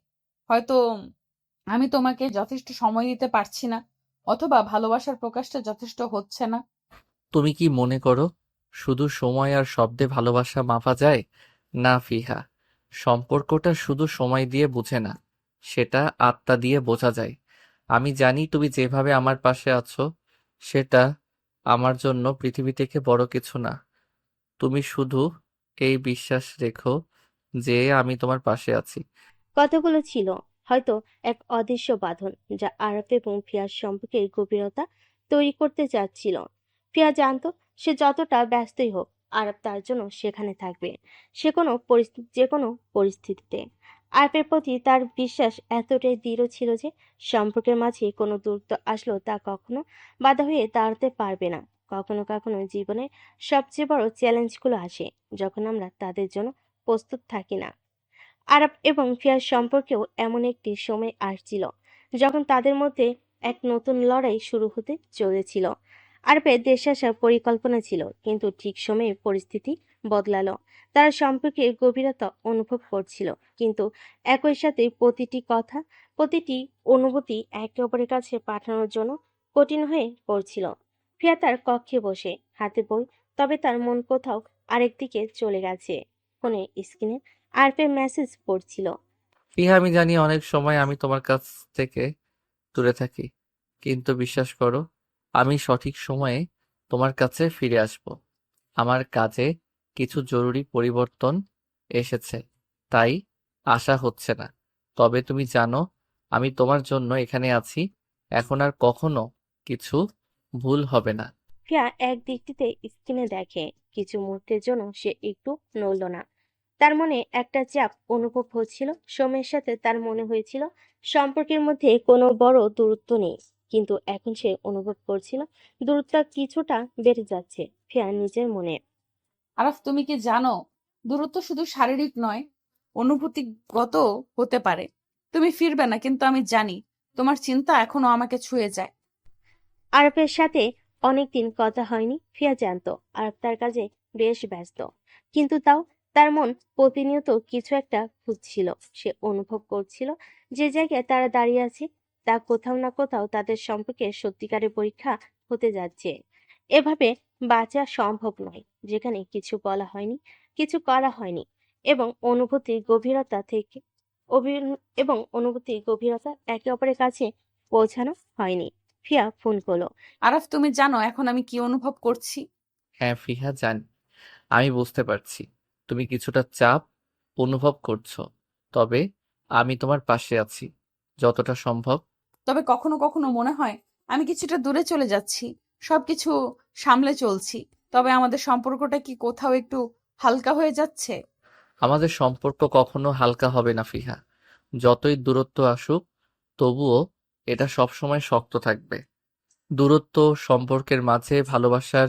হয়তো আমি তোমাকে যথেষ্ট সময় দিতে পারছি না, অথবা ভালোবাসার প্রকাশটা যথেষ্ট হচ্ছে না। তুমি কি মনে করো শুধু সময় আর শব্দে ভালোবাসা মাপা যায়? না ফিহা, সম্পর্কটা শুধু সময় দিয়ে বুঝে না, সেটা আত্মা দিয়ে বোঝা যায়। আমি জানি তুমি যেভাবে আমার পাশে আছো, সেটা আমার জন্য পৃথিবী থেকে বড় কিছু না। তুমি শুধু এই বিশ্বাস রেখো যে আমি তোমার পাশে আছি। কথাগুলো ছিল হয়তো এক অদৃশ্য বাঁধন, যা আরব এবং ফিয়ার সম্পর্কের গভীরতা তৈরি করতে যাচ্ছিল। ফিয়া জানতো সে যতটা ব্যস্তই হোক, আরব তার জন্য সেখানে থাকবে, যে কোনো পরিস্থিতিতে। আরবের প্রতি তার বিশ্বাস এতটাই দৃঢ় ছিল যে সম্পর্কের মাঝে কোনো দূরত্ব আসলেও তা কখনো বাধা হয়ে দাঁড়াতে পারবে না। কখনো কখনো জীবনের সবচেয়ে বড় চ্যালেঞ্জগুলো আসে যখন আমরা তাদের জন্য প্রস্তুত থাকি না। আরব এবং ফিয়ার সম্পর্কেও এমন একটি সময় আসছিল যখন তাদের মধ্যে এক নতুন লড়াই শুরু হতে চলেছিল। আরবের দেশে আসার পরিকল্পনা ছিল, কিন্তু ঠিক সময়ে পরিস্থিতি বদলালো। তারা সম্পর্কের গভীরতা অনুভব করছিল, কিন্তু একই সাথে প্রতিটি কথা, প্রতিটি অনুভূতি একে অপরের কাছে পাঠানোর জন্য কঠিন হয়ে পড়ছিল। ফিয়া তার কক্ষে বসে, হাতে বই, তবে তার মন কোথাও আরেকদিকে চলে গেছে। ফোনে স্ক্রিনে আরফের মেসেজ পড়ছিল। ফিহা, আমি জানি অনেক সময় আমি তোমার কাছ থেকে দূরে থাকি, কিন্তু বিশ্বাস করো, আমি সঠিক সময়ে তোমার কাছে ফিরে আসব। আমার কাজে কিছু জরুরি পরিবর্তন এসেছে, তাই আশা হচ্ছে না। তবে তুমি জানো, আমি তোমার জন্য এখানে আছি। এখন আর কখনো কিছু ভুল হবে না। ফিয়া এক দৃষ্টিতে স্ক্রিনে দেখে, কিছু মুহূর্তের জন্য সে একটু নড়ল না। তার মনে একটা চাপ অনুভব হচ্ছিল। সময়ের সাথে তার মনে হয়েছিল সম্পর্কের মধ্যে কোনো বড় দূরত্ব নেই, কিন্তু এখন সে অনুভব করছিল দূরত্ব কিছুটা বেড়ে যাচ্ছে। ফিয়া নিজের মনে। আরাফ, তুমি কি জানো, দূরত্ব শুধু শারীরিক নয়, অনুভূতিগত হতে পারে। তুমি ফিরবে না, কিন্তু আমি জানি তোমার চিন্তা এখনো আমাকে ছুঁয়ে যায়। আরবের সাথে অনেকদিন কথা হয়নি। ফিয়া জানতো আরব তার কাজে বেশ ব্যস্ত, কিন্তু তাও তার মন প্রতিনিয়ত কিছু একটা খুঁজছিল। সে অনুভব করছিল যে জায়গায় তারা দাঁড়িয়ে আছে তা কোথাও না কোথাও তাদের সম্পর্কে সত্যিকারের পরীক্ষা হতে যাচ্ছে। এভাবে বাঁচা সম্ভব নয়, যেখানে কিছু বলা হয়নি, কিছু করা হয়নি, এবং অনুভূতির গভীরতা থেকে অনুভূতির গভীরতা একে অপরের কাছে পৌঁছানো হয়নি। ফিয়া ফোন করলো। আরাফ, তুমি জানো এখন আমি কি অনুভব করছি? হ্যাঁ ফিহা, জানি। আমি বুঝতে পারছি তুমি কিছুটা চাপ অনুভব করছো, তবে আমি তোমার পাশে আছি যতটা সম্ভব। তবে কখনো কখনো মনে হয় আমি কিছুটা দূরে চলে যাচ্ছি, সবকিছু সামলে চলছি, তবে আমাদের সম্পর্কটা কি কোথাও একটু হালকা হয়ে যাচ্ছে? আমাদের সম্পর্ক কখনো হালকা হবে না ফিহা। যতই দূরত্ব আসুক, তবুও এটা সবসময় শক্ত থাকবে। দূরত্ব সম্পর্কের মাঝে ভালোবাসার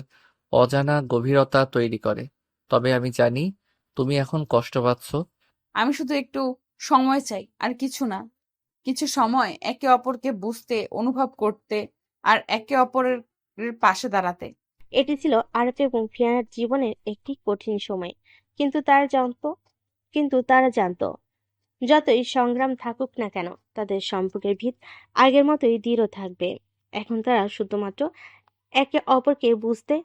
অজানা গভীরতা তৈরি করে। তবে আমি জানি তুমি এখন কষ্ট পাচ্ছ। আমি শুধু একটু সময় চাই, আর কিছু না। কিছু সময় একে অপরকে বুঝতে, অনুভব করতে, আর একে অপরের পাশে দাঁড়াতে। এটি ছিল আরব এবং ফিয়ানার জীবনের একটি কঠিন সময়, কিন্তু তারা জানতো যতই সংগ্রাম থাকুক না কেন তাদের সম্পর্কের ভিত আগের মতোই দৃঢ় থাকবে। এখন তারা শুধুমাত্র একে অপরকে বুঝতে,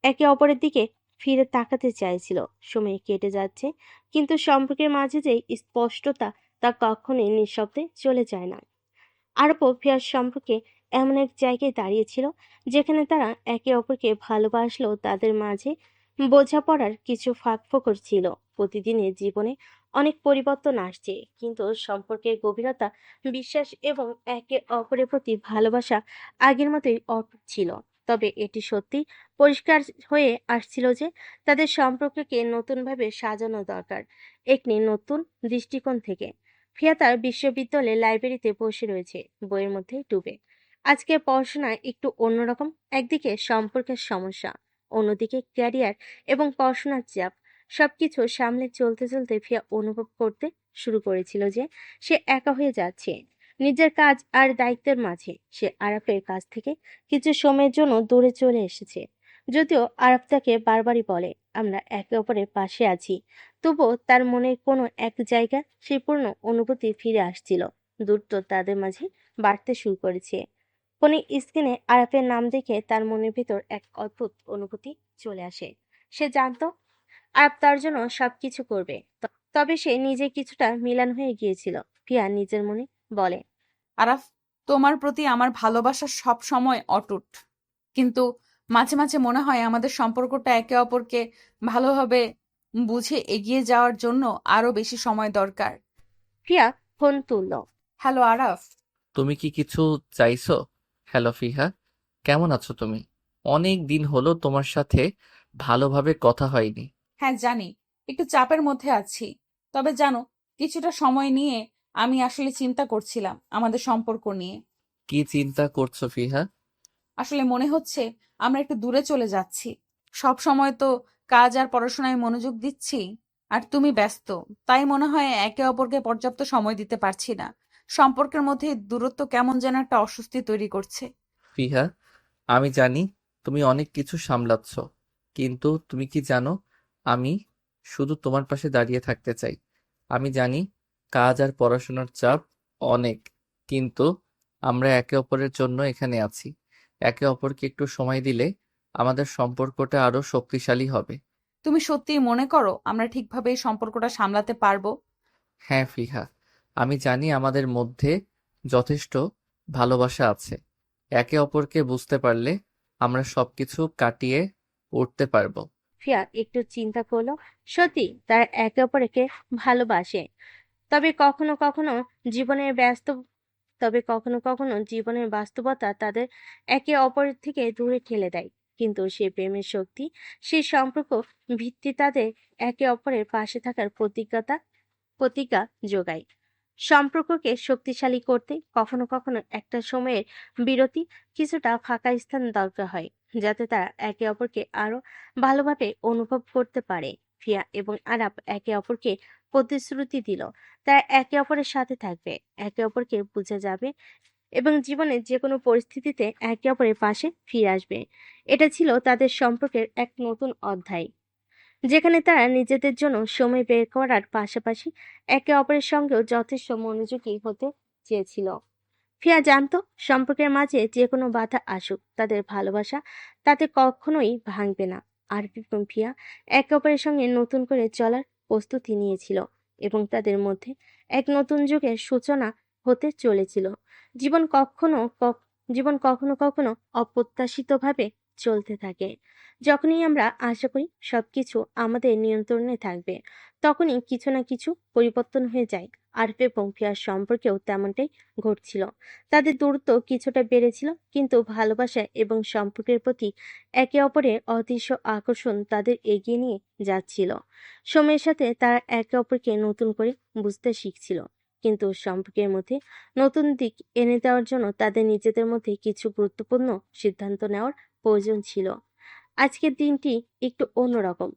একে অপরের দিকে ফিরে তাকাতে চাইছিল। সময় কেটে যাচ্ছে, কিন্তু সম্পর্কের মাঝে যে স্পষ্টতা তা কখনোই নিঃশব্দে চলে যায় না। আরব ও ফিয়ার সম্পর্কে এমন এক জায়গায় দাঁড়িয়েছিল যেখানে তারা একে অপরকে ভালোবাসলেও তাদের মাঝে বোঝাপড়ার কিছু ফাঁকফোকর ছিল। প্রতিদিনের জীবনে অনেক পরিবর্তন আসছে, কিন্তু সম্পর্কের গভীরতা, বিশ্বাস এবং একে অপরের প্রতি ভালোবাসা আগের মতোই অটুট ছিল। তবে এটি সত্যি পরিষ্কার হয়ে আসছিল যে তাদের সম্পর্ককে নতুনভাবে সাজানো দরকার, একটি নতুন দৃষ্টিকোণ থেকে। ফিয়া তার বিশ্ববিদ্যালয়ের লাইব্রেরিতে বসে রয়েছে, বইয়ের মধ্যে ডুবে। আজকে পড়াশোনা একটু অন্যরকম। একদিকে সম্পর্কের সমস্যা, অন্যদিকে ক্যারিয়ার এবং পড়াশোনার চাপ। সবকিছু সামলে চলতে চলতে ফিয়া অনুভব করতে শুরু করেছিল যে সে একা হয়ে যাচ্ছে নিজের কাজ আর দায়িত্বের মাঝে। সে আরাফের কাছ থেকে কিছু সময়ের জন্য দূরে চলে এসেছে। যদিও আরাফ তাকে বারবারই বলে আমরা একে অপরের পাশে আছি, তবুও তার মনের কোনো এক জায়গা সেই পূর্ণ অনুভূতি ফিরে আসছিল। দূরত্ব তাদের মাঝে বাড়তে শুরু করেছে। ফোনে স্ক্রিনে আরাফের নাম দেখে তার মনের ভিতর এক অদ্ভুত অনুভূতি চলে আসে। সে জানতো আরাফ তার জন্য সবকিছু করবে, তবে সে নিজে কিছুটা মিলান হয়ে গিয়েছিল। ফিয়া নিজের মনে বলে, আরাফ, তোমার প্রতি আমার ভালোবাসা সব সময় অটুট, কিন্তু মাঝে মাঝে মনে হয় আমাদের সম্পর্কটা একে অপরকে ভালোভাবে বুঝে এগিয়ে যাওয়ার জন্য আরো বেশি সময় দরকার। ফিয়া ফোন তুলল। হ্যালো আরাফ। তুমি কি কিছু চাইছো? হ্যালো ফিহা, কেমন আছো তুমি? অনেক দিন হলো তোমার সাথে ভালোভাবে কথা হয়নি। হ্যাঁ জানি, একটু চাপের মধ্যে আছি। তবে জানো, কিছুটা সময় নিয়ে আমি আসলে চিন্তা করছিলাম আমাদের সম্পর্ক নিয়ে। কি চিন্তা করছো ফিহা? আসলে মনে হচ্ছে আমরা একটু দূরে চলে যাচ্ছি। সব সময় তো কাজ আর পড়াশোনায় মনোযোগ দিচ্ছি, আর তুমি ব্যস্ত, তাই মনে হয় একে অপরকে পর্যাপ্ত সময় দিতে পারছি না। সম্পর্কের মধ্যে এই দূরত্ব কেমন যেন একটা অস্বস্তি তৈরি করছে। ফিহা, আমি জানি তুমি অনেক কিছু সামলাচ্ছ, কিন্তু তুমি কি জানো আমি শুধু তোমার পাশে দাঁড়িয়ে থাকতে চাই। আমি জানি কাজ আর পড়াশোনার চাপ অনেক, কিন্তু আমরা একে অপরের জন্য এখানে আছি। একে অপরকে একটু সময় দিলে আমাদের সম্পর্কটা আরো শক্তিশালী হবে। তুমি সত্যিই মনে করো আমরা ঠিকভাবে এই সম্পর্কটা সামলাতে পারবো? হ্যাঁ ফিহা, আমি জানি আমাদের মধ্যে যথেষ্ট ভালোবাসা আছে। একে অপরকে বুঝতে পারলে আমরা সবকিছু কাটিয়ে উঠতে পারবো। ফিয়া একটু চিন্তা করলো। সত্যি তারা একে অপরকে ভালোবাসে। তবে কখনো কখনো জীবনের ব্যস্ত তবে কখনো কখনো জীবনের বাস্তবতা তাদের একে অপরের থেকে দূরে ঠেলে দেয়। কিন্তু সেই প্রেমের শক্তি, সেই সম্পর্ক ভিত্তি তাদের একে অপরের পাশে থাকার প্রতিজ্ঞা যোগায়। সম্পর্ককে শক্তিশালী করতে কখনো কখনো একটা সময়ের বিরতি, কিছুটা ফাঁকা স্থান দরকার হয়, যাতে তারা একে অপরকে আরো ভালোভাবে অনুভব করতে পারে। ফিয়া এবং আরাপ একে অপরকে প্রতিশ্রুতি দিল তারা একে অপরের সাথে থাকবে, একে অপরকে বুঝে যাবে এবং জীবনের যে কোনো পরিস্থিতিতে একে অপরের পাশে ফিরে আসবে। এটা ছিল তাদের সম্পর্কের এক নতুন অধ্যায়, যেখানে তারা নিজেদের জন্য সময় বের করার পাশাপাশি একে অপরের সঙ্গেও যথেষ্ট মনোযোগী হতে চেয়েছিল। ফিয়া জানতো সম্পর্কের মাঝে যে কোনো বাধা আসুক, তাদের ভালোবাসা তাতে কখনোই ভাঙবে না। আর ফিয়া একে অপরের সঙ্গে নতুন করে চলার প্রস্তুতি নিয়েছিল এবং তাদের মধ্যে এক নতুন যুগের সূচনা হতে চলেছিল। জীবন কখনো কখনো অপ্রত্যাশিতভাবে চলতে থাকে। যখনই আমরা আশা করি সবকিছু আমাদের নিয়ন্ত্রণে থাকবে, তখনই কিছু না কিছু পরিবর্তন হয়ে যায়। আরফ এবং ফিয়ার সম্পর্কেও তেমনটাই ঘটছিল। তাদের দূরত্ব কিছুটা বেড়েছিল, কিন্তু ভালোবাসা এবং সম্পর্কের প্রতি একে অপরের অদৃশ্য আকর্ষণ তাদের এগিয়ে নিয়ে যাচ্ছিল। সময়ের সাথে তারা একে অপরকে নতুন করে বুঝতে শিখছিল, কিন্তু সম্পর্কের মধ্যে নতুন দিক এনে দেওয়ার জন্য তাদের নিজেদের মধ্যে কিছু গুরুত্বপূর্ণ সিদ্ধান্ত নেওয়ার প্রয়োজন ছিল। আজকের দিনটি একটু অন্যরকম।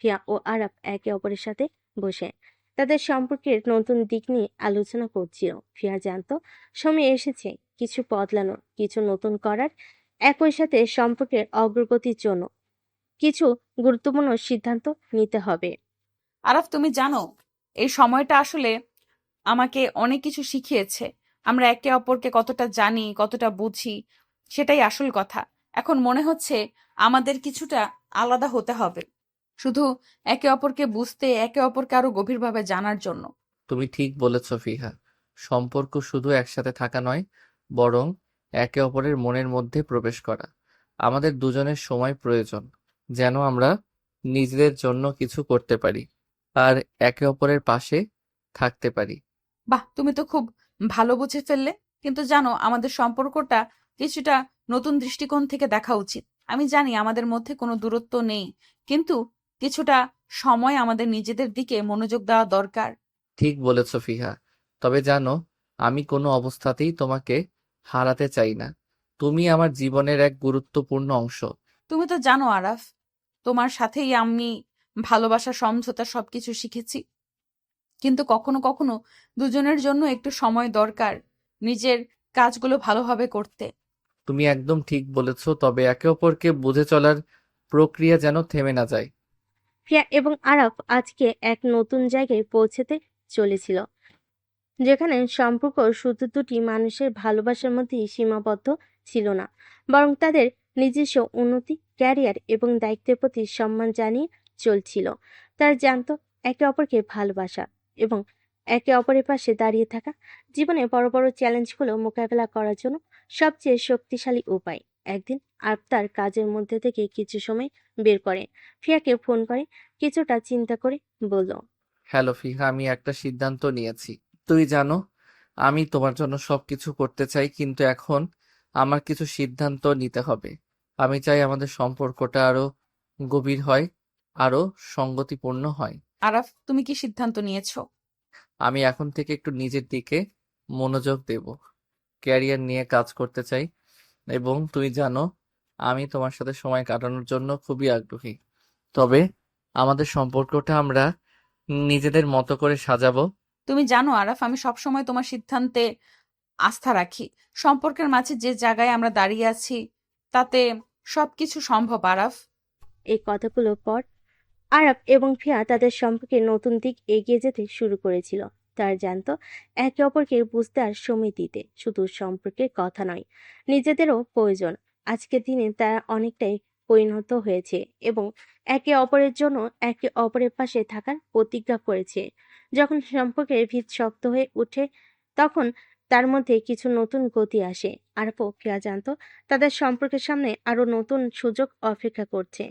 ফিয়া ও আরাফ একে অপরের সাথে বসে তাদের সম্পর্কের নতুন দিক নিয়ে আলোচনা করছিল। ফিয়া জানতো সময় এসেছে কিছু বদলানোর, কিছু নতুন করার। একই সাথে সম্পর্কের অগ্রগতির জন্য কিছু গুরুত্বপূর্ণ সিদ্ধান্ত নিতে হবে। আরাফ, তুমি জানো এই সময়টা আসলে আমাকে অনেক কিছু শিখিয়েছে। আমরা একে অপরকে কতটা জানি, কতটা বুঝি, সেটাই আসল কথা। এখন মনে হচ্ছে আমাদের কিছুটা আলাদা হতে হবে, শুধু একে অপরকে বুঝতে, একে অপরকে আরো গভীরভাবে জানার জন্য। তুমি ঠিক বলেছ ফিহা। সম্পর্ক শুধু একসাথে থাকা নয়, বরং একে অপরের মনের মধ্যে প্রবেশ করা। আমাদের দুজনের সময় প্রয়োজন, যেন আমরা নিজেদের জন্য কিছু করতে পারি আর একে অপরের পাশে থাকতে পারি। বাহ, তুমি তো খুব ভালো বুঝে ফেললে। কিন্তু জানো, আমাদের সম্পর্কটা কিছুটা নতুন দৃষ্টিকোণ থেকে দেখা উচিত। আমি জানি আমাদের মধ্যে কোনো দূরত্ব নেই, কিন্তু কিছুটা সময় আমাদের নিজেদের দিকে মনোযোগ দেওয়া দরকার। ঠিক বলেছ ফিহা। তবে জানো, আমি কোনো অবস্থাতেই তোমাকে হারাতে চাই না। তুমি আমার জীবনের এক গুরুত্বপূর্ণ অংশ। তুমি তো জানো আরাফ, তোমার সাথেই আমি ভালোবাসা, সমঝোতা সবকিছু শিখেছি। কিন্তু কখনো কখনো দুজনের জন্য একটু সময় দরকার নিজের কাজগুলো ভালোভাবে করতে। তুমি একদম ঠিক বলেছ। তবে একে অপরকে বুঝে চলার প্রক্রিয়া যেন থেমে না যায়। প্রিয়া এবং আরাফ আজকে এক নতুন জায়গায় পৌঁছতে চলেছিল, যেখানে সম্পর্ক শুধু দুটি মানুষের ভালোবাসার মধ্যেই সীমাবদ্ধ ছিল না, বরং তাদের নিজস্ব উন্নতি, ক্যারিয়ার এবং দায়িত্বের প্রতি সম্মান জানিয়ে চলছিল। তারা জানতো একে অপরকে ভালোবাসা এবং একে অপরের পাশে দাঁড়িয়ে থাকা জীবনে বড় বড় চ্যালেঞ্জগুলো মোকাবেলা করার জন্য সবচেয়ে শক্তিশালী উপায়। একদিন আরব তার কাজের মধ্যে থেকে কিছু সময় বের করে ফিয়াকে ফোন করে, কিছুটা চিন্তা করে বলল, হ্যালো ফিহা, আমি একটা সিদ্ধান্ত নিয়েছি। তুই জানো, আমি তোমার জন্য সবকিছু করতে চাই, কিন্তু এখন আমার কিছু সিদ্ধান্ত নিতে হবে। আমি চাই আমাদের সম্পর্কটা আরো গভীর হয়, আরো সঙ্গতিপূর্ণ হয়। আরাফ, তুমি কি সিদ্ধান্ত নিয়েছো? আমি এখন থেকে একটু নিজের দিকে মনোযোগ দেব, ক্যারিয়ার নিয়ে কাজ করতে চাই, এবং তুমি জানো আমি তোমার সাথে সময় কাটানোর জন্য খুবই আগ্রহী। তবে আমাদের সম্পর্কটা আমরা নিজেদের মতো করে সাজাবো। তুমি জানো আরাফ, আমি সবসময় তোমার সিদ্ধান্তে আস্থা রাখি। সম্পর্কের মাঝে যে জায়গায় আমরা দাঁড়িয়ে আছি, তাতে সবকিছু সম্ভব আরাফ। এই কথাগুলোর পর আরব এবং ফিয়া তাদের সম্পর্কে নতুন দিক এগিয়ে যেতে শুরু করেছিল। তারা জানতো একে অপরকে বুঝতে আর সময় দিতে শুধু সম্পর্কের কথা নয়, নিজেদেরও প্রয়োজন। আজকের দিনে তারা অনেকটাই পরিণত হয়েছে এবং একে অপরের জন্য একে অপরের পাশে থাকার প্রতিজ্ঞা করেছে। যখন সম্পর্কের ভিত শক্ত হয়ে ওঠে, তখন তার মধ্যে কিছু নতুন গতি আসে। আরব ও ফিয়া জানতো তাদের সম্পর্কের সামনে আরো নতুন সুযোগ অপেক্ষা করছে।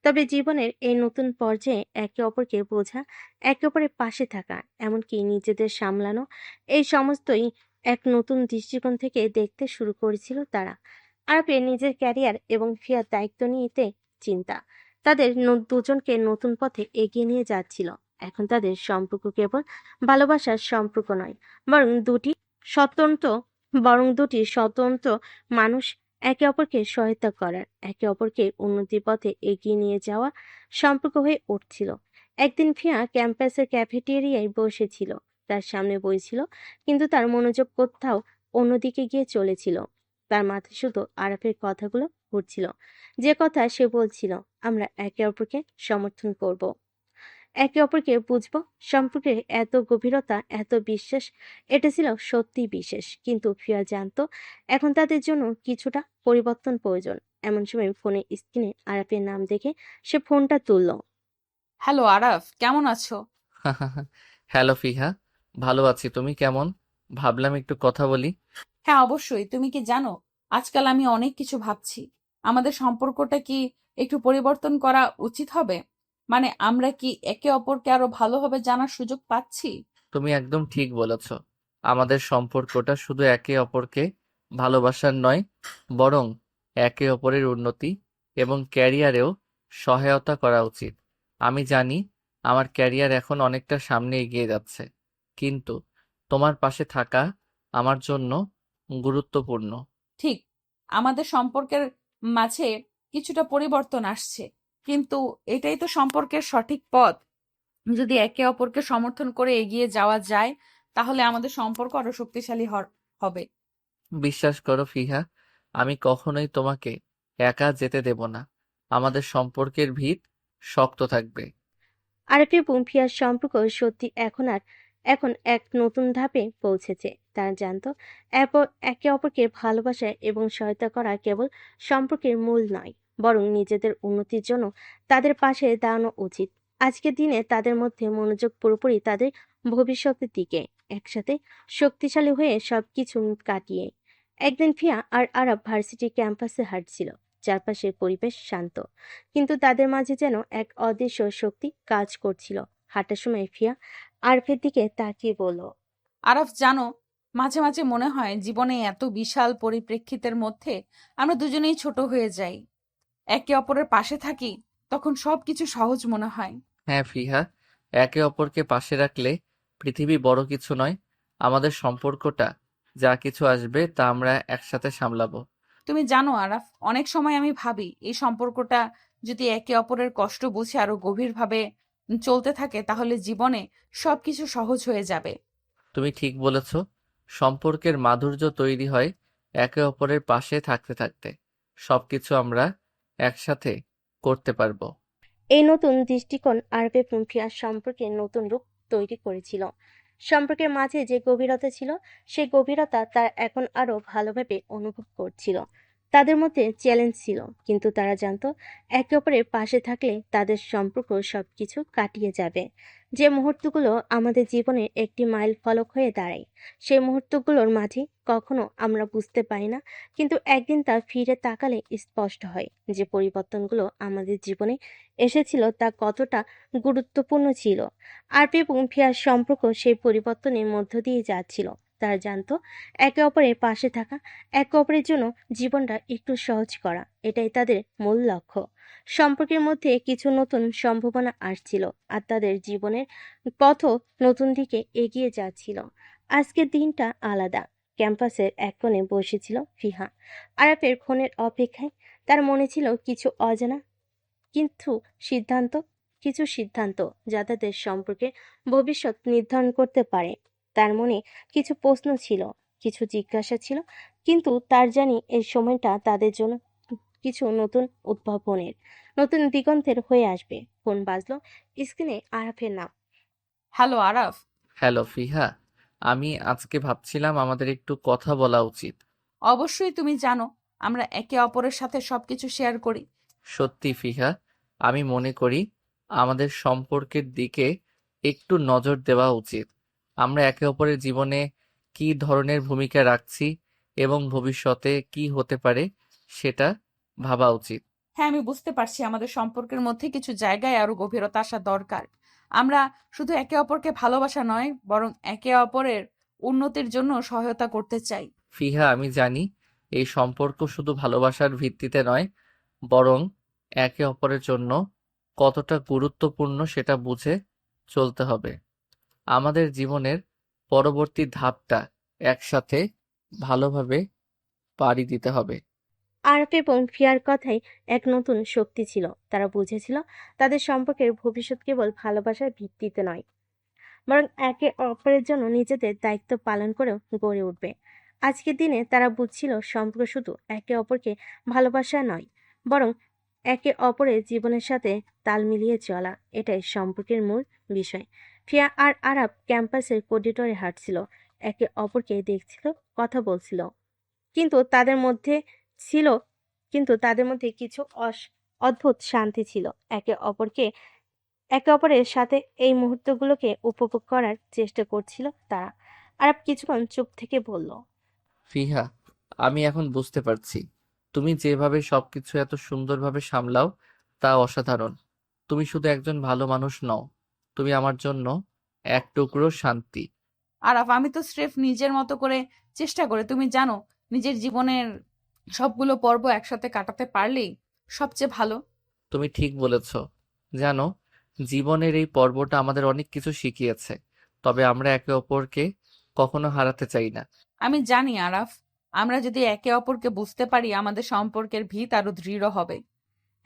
তবে জীবনের এই নতুন পর্যায়ে একে অপরকে বোঝা, একে অপরের পাশে থাকা, এমনকি নিজেদের সামলানো, এই সমস্তই এক নতুন দৃষ্টিকোণ থেকে দেখতে শুরু করেছিল তারা। আরবের নিজের ক্যারিয়ার এবং ফিয়ার দায়িত্ব নিতে চিন্তা তাদের দুজনকে নতুন পথে এগিয়ে নিয়ে যাচ্ছিল। এখন তাদের সম্পর্ক কেবল ভালোবাসার সম্পর্ক নয়, বরং দুটি স্বতন্ত্র দুটি স্বতন্ত্র মানুষ একে অপরকে সহায়তা করার, একে অপরকে উন্নতির পথে এগিয়ে নিয়ে যাওয়া সম্পর্ক হয়ে উঠছিল। একদিন ফিয়া ক্যাম্পাসের ক্যাফেটেরিয়ায় বসেছিল, তার সামনে বই ছিল, কিন্তু তার মনোযোগ কোথাও অন্যদিকে গিয়ে চলেছিল। তার মাথায় শুধু আরাফের কথাগুলো ঘুরছিল। যে কথা সে বলছিল, আমরা একে অপরকে সমর্থন করব, একে অপরকে বুঝবো, সম্পর্কে এত গভীরতা, এত বিশ্বাস, এটা ছিল সত্যি বিশেষ। কিন্তু ফিয়া জানতো এখন তাদের জন্য কিছুটা পরিবর্তন প্রয়োজন। এমন সময় ফোনের স্ক্রিনে আরাফের নাম দেখে সে ফোনটা তুলল। হ্যালো আরাফ, কেমন আছো? হ্যালো ফিহা, ভালো আছি। তুমি কেমন? ভাবলাম একটু কথা বলি। হ্যাঁ, অবশ্যই। তুমি কি জানো, আজকাল আমি অনেক কিছু ভাবছি। আমাদের সম্পর্কটা কি একটু পরিবর্তন করা উচিত হবে? মানে আমরা কি একে অপরকে আরো ভালোভাবে জানার সুযোগ পাচ্ছি? তুমি একদম ঠিক বলেছ। আমাদের সম্পর্কটা শুধু একে অপরকে ভালোবাসার নয়, বরং একে অপরের উন্নতি এবং ক্যারিয়ারেও সহায়তা করা উচিত। আমি জানি আমার ক্যারিয়ার এখন অনেকটা সামনে এগিয়ে যাচ্ছে, কিন্তু তোমার পাশে থাকা আমার জন্য গুরুত্বপূর্ণ। ঠিক, আমাদের সম্পর্কের মাঝে কিছুটা পরিবর্তন আসছে, কিন্তু এটাই তো সম্পর্কের সঠিক পথ। যদি একে অপরকে সমর্থন করে এগিয়ে যাওয়া যায়, তাহলে আমাদের সম্পর্ক আরো শক্তিশালী হবে। বিশ্বাস করো ফিহা, আমি কখনোই তোমাকে একা যেতে দেব না। আমাদের সম্পর্কের ভিত শক্ত থাকবে। আরফি এবং ফিয়ার সম্পর্ক সত্যি এখন এক নতুন ধাপে পৌঁছেছে। তারা জানতো একে অপরকে ভালোবাসা এবং সহায়তা করা কেবল সম্পর্কের মূল নয়, বরং নিজেদের উন্নতির জন্য তাদের পাশে দাঁড়ানো উচিত। আজকের দিনে তাদের মধ্যে মনোযোগ পুরোপুরি তাদের ভবিষ্যতের দিকে, একসাথে শক্তিশালী হয়ে সবকিছু কাটিয়ে। একদিন ফিয়া আর আরব ভার্সিটি ক্যাম্পাসে হাঁটছিল। চারপাশের পরিবেশ শান্ত, কিন্তু তাদের মাঝে যেন এক অদৃশ্য শক্তি কাজ করছিল। হাঁটার সময় ফিয়া আরফের দিকে তাকিয়ে বলল, আরাফ, জানো, মাঝে মাঝে মনে হয় জীবনে এত বিশাল পরিপ্রেক্ষিতের মধ্যে আমরা দুজনেই ছোট হয়ে যাই। একে অপরের পাশে থাকি, তখন সবকিছু সহজ মনে হয়। হ্যাঁ ফিহা, একে অপরকে পাশে রাখলে পৃথিবী বড় কিছু নয়। আমাদের সম্পর্কটা যা কিছু আসবে তা আমরা একসাথে সামলাবো। তুমি জানো আরাফ, অনেক সময় আমি ভাবি এই সম্পর্কটা যদি একে অপরের কষ্ট বুঝে আরো গভীরভাবে চলতে থাকে, তাহলে জীবনে সবকিছু সহজ হয়ে যাবে। তুমি ঠিক বলেছ। সম্পর্কের মাধুর্য তৈরি হয় একে অপরের পাশে থাকতে থাকতে। সবকিছু আমরা একসাথে করতে পারবো। এই নতুন দৃষ্টিকোণ আরবে এবং ফিয়ার সম্পর্কে নতুন রূপ তৈরি করেছিল। সম্পর্কের মাঝে যে গভীরতা ছিল, সেই গভীরতা তারা এখন আরো ভালোভাবে অনুভব করছিল। তাদের মধ্যে চ্যালেঞ্জ ছিল, কিন্তু তারা জানতো একে অপরের পাশে থাকলে তাদের সম্পর্ক সবকিছু কাটিয়ে যাবে। যে মুহূর্তগুলো আমাদের জীবনের একটি মাইল ফলক হয়ে দাঁড়ায়, সেই মুহূর্তগুলোর মাঝে কখনো আমরা বুঝতে পারি না, কিন্তু একদিন তা ফিরে তাকালে স্পষ্ট হয় যে পরিবর্তনগুলো আমাদের জীবনে এসেছিল তা কতটা গুরুত্বপূর্ণ ছিল। আরপি এবং ফিয়ার সম্পর্ক সেই পরিবর্তনের মধ্য দিয়ে যাচ্ছিল। তারা জানতো একে অপরের পাশে থাকা, একে অপরের জন্য জীবনটা একটু সহজ করা, এটাই তাদের মূল লক্ষ্য। সম্পর্কের মধ্যে কিছু নতুন সম্ভাবনা আসছিল, আর তাদের জীবনের পথও নতুন দিকে এগিয়ে যাচ্ছিল। আজকের দিনটা আলাদা। ক্যাম্পাসের এক কোণে বসেছিল ফিহা, আরাফের ফোনের অপেক্ষায়। তার মনে ছিল অজানা কিন্তু সিদ্ধান্ত সিদ্ধান্ত যা তাদের সম্পর্কে ভবিষ্যৎ নির্ধারণ করতে পারে। তার মনে কিছু প্রশ্ন ছিল, কিছু জিজ্ঞাসা ছিল, কিন্তু তার জানি এই সময়টা তাদের জন্য কিছু নতুন উদ্ভাবনের, নতুন দিগন্তের হয়ে আসবে। ফোন বাজলো, স্ক্রিনে আরাফের নাম। হ্যালো আরাফ। হ্যালো ফিহা, আমি আজকে ভাবছিলাম আমাদের একটু কথা বলা উচিত। অবশ্যই, তুমি জানো আমরা একে অপরের সাথে সবকিছু শেয়ার করি। সত্যি ফিহা, আমি মনে করি আমাদের সম্পর্কের দিকে একটু নজর দেওয়া উচিত। আমরা একে অপরের জীবনে কী ধরনের ভূমিকা রাখছি এবং ভবিষ্যতে কি হতে পারে সেটা ভাবা উচিত। হ্যাঁ, আমি বুঝতে পারছি আমাদের সম্পর্কের মধ্যে কিছু জায়গায় আরো গভীরতা আসা দরকার। আমরা শুধু একে অপরকে ভালোবাসা নয়, বরং একে অপরের উন্নতির জন্য সহায়তা করতে চাই। ফিহা, আমি জানি এই সম্পর্ক শুধু ভালোবাসার ভিত্তিতে নয়, বরং একে অপরের জন্য কতটা গুরুত্বপূর্ণ সেটা বুঝে চলতে হবে। আমাদের জীবনের পরবর্তী ধাপটা একসাথে ভালোভাবে পাড়ি দিতে হবে। আরফ এবং ফিয়ার কথায় এক নতুন শক্তি ছিল। তারা বুঝেছিল তাদের সম্পর্কের ভবিষ্যৎ কেবল ভালোবাসার ভিত্তিতে নয়, বরং একে অপরের জন্য নিজেদের দায়িত্ব পালন করেও গড়ে উঠবে। আজকের দিনে তারা বুঝছিল সম্পর্ক শুধু একে অপরকে ভালোবাসা নয়, বরং একে অপরের জীবনের সাথে তাল মিলিয়ে চলা, এটাই সম্পর্কের মূল বিষয়। ফিয়া আর আরাব ক্যাম্পাসের করিডোরে হাঁটছিল, একে অপরকে দেখছিল, কথা বলছিল, কিন্তু তাদের মধ্যে ছিল তাদের মধ্যে কিছু অদ্ভুত শান্তি ছিল। একে অপরের সাথে এই মুহূর্তগুলোকে উপভোগ করার চেষ্টা করছিল তারা। আরাব কিছুক্ষণ চুপ থেকে বলল, ফিহা, আমি এখন বুঝতে পারছি তুমি যেভাবে সবকিছু এত সুন্দরভাবে সামলাও তা অসাধারণ। তুমি শুধু একজন ভালো মানুষ নও, তুমি আমার জন্য এক টুকরো শান্তি। আরাফ, আমি তো স্রেফ নিজের মতো করে চেষ্টা করে, তুমি জানো, নিজের জীবনের সবগুলো পর্ব একসাথে কাটাতে পারলেই সবচেয়ে ভালো। তুমি ঠিক বলেছ। জানো, জীবনের এই পর্বটা আমাদের অনেক কিছু শিখিয়েছে, তবে আমরা একে অপরকে কখনো হারাতে চাই না। আমি জানি আরাফ, আমরা যদি একে অপরকে বুঝতে পারি আমাদের সম্পর্কের ভিত আরো দৃঢ় হবে।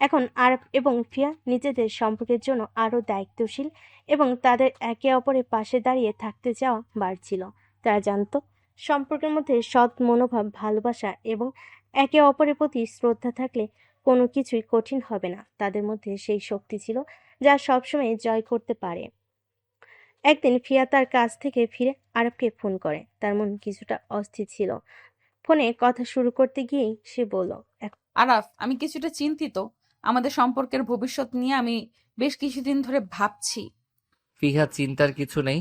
এখন আরব এবং ফিয়া নিজেদের সম্পর্কের জন্য আরও দায়িত্বশীল এবং তাদের একে অপরের পাশে দাঁড়িয়ে থাকতে চাওয়া বাড়ছিল। তারা জানতো সম্পর্কের মধ্যে সৎ মনোভাব, ভালোবাসা এবং একে অপরের প্রতি শ্রদ্ধা থাকলে কোনো কিছুই কঠিন হবে না। তাদের মধ্যে সেই শক্তি ছিল যা সবসময় জয় করতে পারে। একদিন ফিয়া তার কাজ থেকে ফিরে আরবকে ফোন করে। তার মন কিছুটা অস্থির ছিল। ফোনে কথা শুরু করতে গিয়েই সে বলল, আরাফ, আমি কিছুটা চিন্তিত। আমাদের সম্পর্কের ভবিষ্যৎ নিয়ে আমি বেশ কিছুদিন ধরে ভাবছি। ফিহা, চিন্তার কিছু নেই।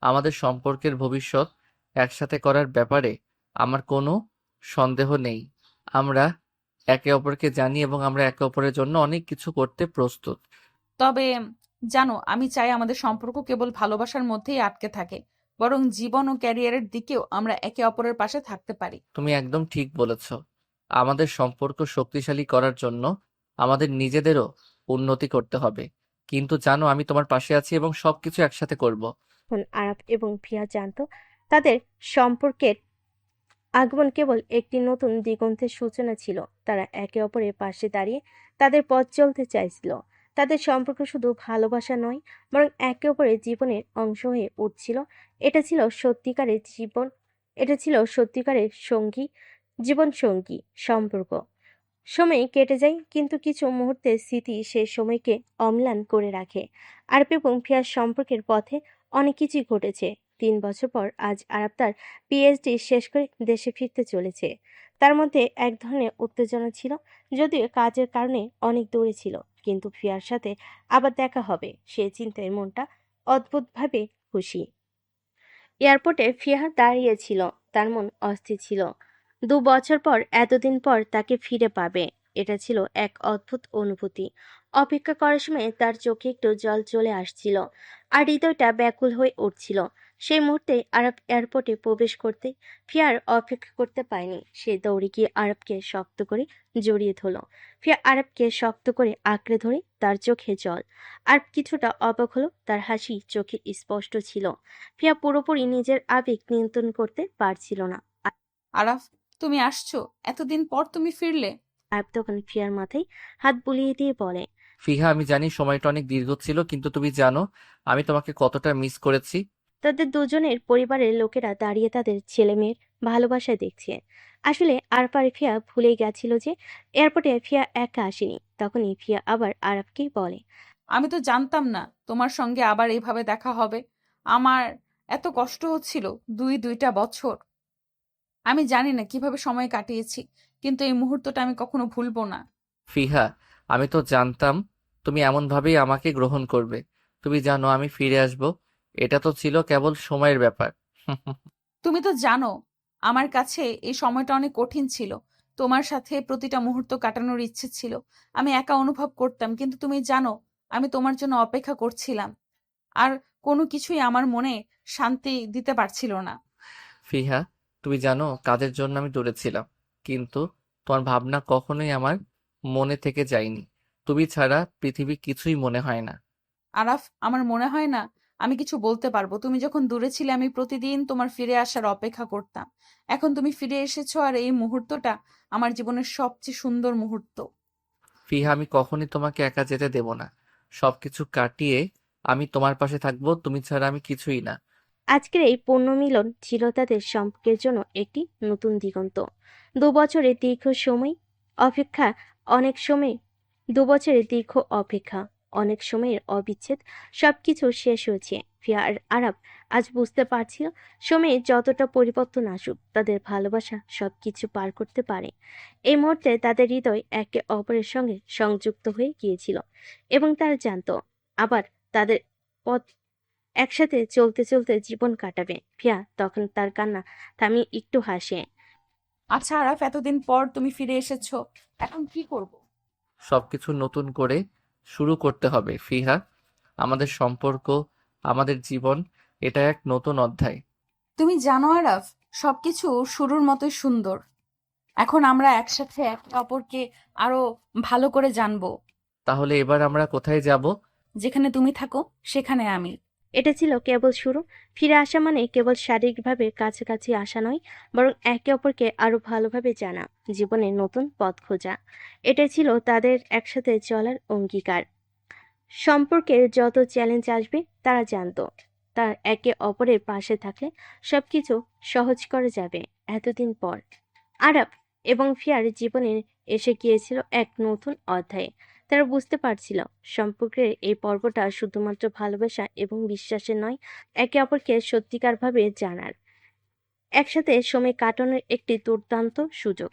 আমাদের সম্পর্কের ভবিষ্যৎ একসাথে করার ব্যাপারে আমার কোনো সন্দেহ নেই। আমরা একে অপরকে জানি এবং আমরা একে অপরের জন্য অনেক কিছু করতে প্রস্তুত। তবে জানো, আমি চাই আমাদের সম্পর্ক কেবল ভালোবাসার মধ্যেই আটকে থাকে, বরং জীবন ও ক্যারিয়ারের দিকেও আমরা একে অপরের পাশে থাকতে পারি। তুমি একদম ঠিক বলেছ। আমাদের সম্পর্ক শক্তিশালী করার জন্য আমাদের নিজেদেরও উন্নতি করতে হবে। কিন্তু জানো, আমি তোমার পাশে আছি এবং সবকিছু একসাথে করব। এখন আরব এবং ফিয়া জানতো তাদের সম্পর্কের আগমন কেবল একটি নতুন দিগন্তের সূচনা ছিল। তারা একে অপরের পাশে দাঁড়িয়ে তাদের পথ চলতে চাইছিল। তাদের সম্পর্ক শুধু ভালোবাসা নয়, বরং একে অপরের জীবনের অংশ হয়ে উঠছিল। এটা ছিল সত্যিকারের জীবন, এটা ছিল সত্যিকারের সঙ্গী, জীবন সঙ্গী সম্পর্ক। সময় কেটে যায়, কিন্তু কিছু মুহূর্তের স্মৃতি সেই সময়কে অম্লান করে রাখে। আরব এবং ফিয়ার সম্পর্কের পথে অনেক কিছুই ঘটেছে। 3 বছর পর আজ আরব তার পিএইচডি শেষ করে দেশে ফিরতে চলেছে। তার মধ্যে এক ধরনের উত্তেজনা ছিল, যদিও কাজের কারণে অনেক দূরে ছিল। কিন্তু ফিয়ার সাথে আবার দেখা হবে সে চিন্তায় মনটা অদ্ভুতভাবে খুশি। এয়ারপোর্টে ফিয়া দাঁড়িয়েছিল, তার মন অস্থির ছিল। 2 বছর পর, এতদিন পর তাকে ফিরে পাবে, এটা ছিল এক অদ্ভুত অনুভূতি। অপেক্ষা করার সময় তার চোখে একটু জল চলে আসছিল, আর হৃদয়টা ব্যাকুল হয়ে উঠছিল। সেই মুহূর্তে আরব এয়ারপোর্টে প্রবেশ করতে ফিয়ার অপেক্ষা করতে পারেনি। সে দৌড়ে গিয়ে আরবকে শক্ত করে জড়িয়ে ধরল। ফিয়া আরবকে শক্ত করে আঁকড়ে ধরে, তার চোখে জল। আরব কিছুটা অবাক হলো, তার হাসি চোখে স্পষ্ট ছিল। ফিয়া পুরোপুরি নিজের আবেগ নিয়ন্ত্রণ করতে পারছিল না। আরাফ, তুমি আসছো? এতদিন পর তুমি ফিরলে। আরব তখন ফিয়ার মাথায় হাত বুলিয়ে দিয়ে বলে, ফিহা, আমি জানি সময়টা অনেক দীর্ঘ ছিল, কিন্তু তুমি জানো আমি তোমাকে কতটা মিস করেছি। তাদের দুজনের পরিবারের লোকেরা দাঁড়িয়ে তাদের ছেলে মেয়ের ভালোবাসা দেখছে। আসলে আরব আর ফিয়া ভুলে গেছিল যে এয়ারপোর্টে ফিয়া একা আসেনি। তখনই ফিয়া আবার আরবকেই বলে, আমি তো জানতাম না তোমার সঙ্গে আবার এইভাবে দেখা হবে। আমার এত কষ্ট হচ্ছিল দুইটা বছর। আমি জানি না কিভাবে সময় কাটিয়েছি, কিন্তু এই মুহূর্তটা আমি কখনো ভুলবো না। ফিহা, আমি তো জানতাম তুমি এমনভাবেই আমাকে গ্রহণ করবে। তুমি জানো আমি ফিরে আসব, এটা তো ছিল কেবল সময়ের ব্যাপার। তুমি তো জানো আমার কাছে এই সময়টা অনেক কঠিন ছিল। তোমার সাথে প্রতিটা মুহূর্ত কাটানোর ইচ্ছে ছিল। আমি একা অনুভব করতাম, কিন্তু তুমি জানো আমি তোমার জন্য অপেক্ষা করছিলাম। আর কোনো কিছুই আমার মনে শান্তি দিতে পারছিল না। ফিহা, তুমি জানো কাজের জন্য আমি দূরে ছিলাম, কিন্তু তোমার ভাবনা কখনোই আমার মনে থেকে যায়নি। তুমি ছাড়া পৃথিবী কিছুই মনে হয় না। আরাফ, আমার মনে হয় না আমি কিছু বলতে পারবো। তুমি যখন দূরে ছিলে আমি প্রতিদিন তোমার ফিরে আসার অপেক্ষা করতাম। এখন তুমি ফিরে এসেছো, আর এই মুহূর্তটা আমার জীবনের সবচেয়ে সুন্দর মুহূর্ত। ফিহা, আমি কখনই তোমাকে একা যেতে দেব না। সবকিছু কাটিয়ে আমি তোমার পাশে থাকবো, তুমি ছাড়া আমি কিছুই না। আজকের এই পুনর্মিলন ছিল তাদের সম্পর্কের জন্য একটি নতুন দিগন্ত। 2 বছরের দীর্ঘ সময় অপেক্ষা, অনেক সময় 2 বছরের দীর্ঘ অপেক্ষা, অনেক সময়ের অবিচ্ছেদ, সবকিছু শেষ হয়েছে। ফিয়া আর আরব আজ বুঝতে পারছিল সময়ে যতটা পরিবর্তন আসুক, তাদের ভালোবাসা সবকিছু পার করতে পারে। এই মুহূর্তে তাদের হৃদয় একে অপরের সঙ্গে সংযুক্ত হয়ে গিয়েছিল এবং তারা জানতো আবার তাদের পথ একসাথে চলতে চলতে জীবন কাটাবে। ফিয়া তখন তার কান্না থামিয়ে একটু হাসে। আচ্ছা আরাফ, এতদিন পর তুমি ফিরে এসেছো, এখন কি করব? সবকিছু নতুন করে শুরু করতে হবে ফিহা। আমাদের সম্পর্ক, আমাদের জীবন, এটা এক নতুন অধ্যায়। তুমি জানো আরাফ, সবকিছু শুরুর মতোই সুন্দর। এখন আমরা একসাথে একে অপরকে আরো ভালো করে জানবো। তাহলে এবার আমরা কোথায় যাব? যেখানে তুমি থাকো সেখানে আমি। এটা ছিল কেবল শুরু। ফিরে আসা মানে কেবল শারীরিকভাবে কাছাকাছি আসা নয়, বরং একে অপরকে আরো ভালোভাবে জানা, জীবনে নতুন পথ খোঁজা। এটাই ছিল তাদের একসাথে চলার অঙ্গীকার। সম্পর্কের যত চ্যালেঞ্জ আসবে তারা জানতো, তার একে অপরের পাশে থাকলে সবকিছু সহজ করা যাবে। এতদিন পর আরাফ এবং ফিয়ার জীবনে এসে গিয়েছিল এক নতুন অধ্যায়ে। তারা বুঝতে পারছিল সম্পর্কের এই পর্বটা শুধুমাত্র ভালোবাসা এবং বিশ্বাসের নয়, একে অপরকে সত্যিকারভাবে জানার, একসাথে সময় কাটানোর একটি দুর্দান্ত সুযোগ।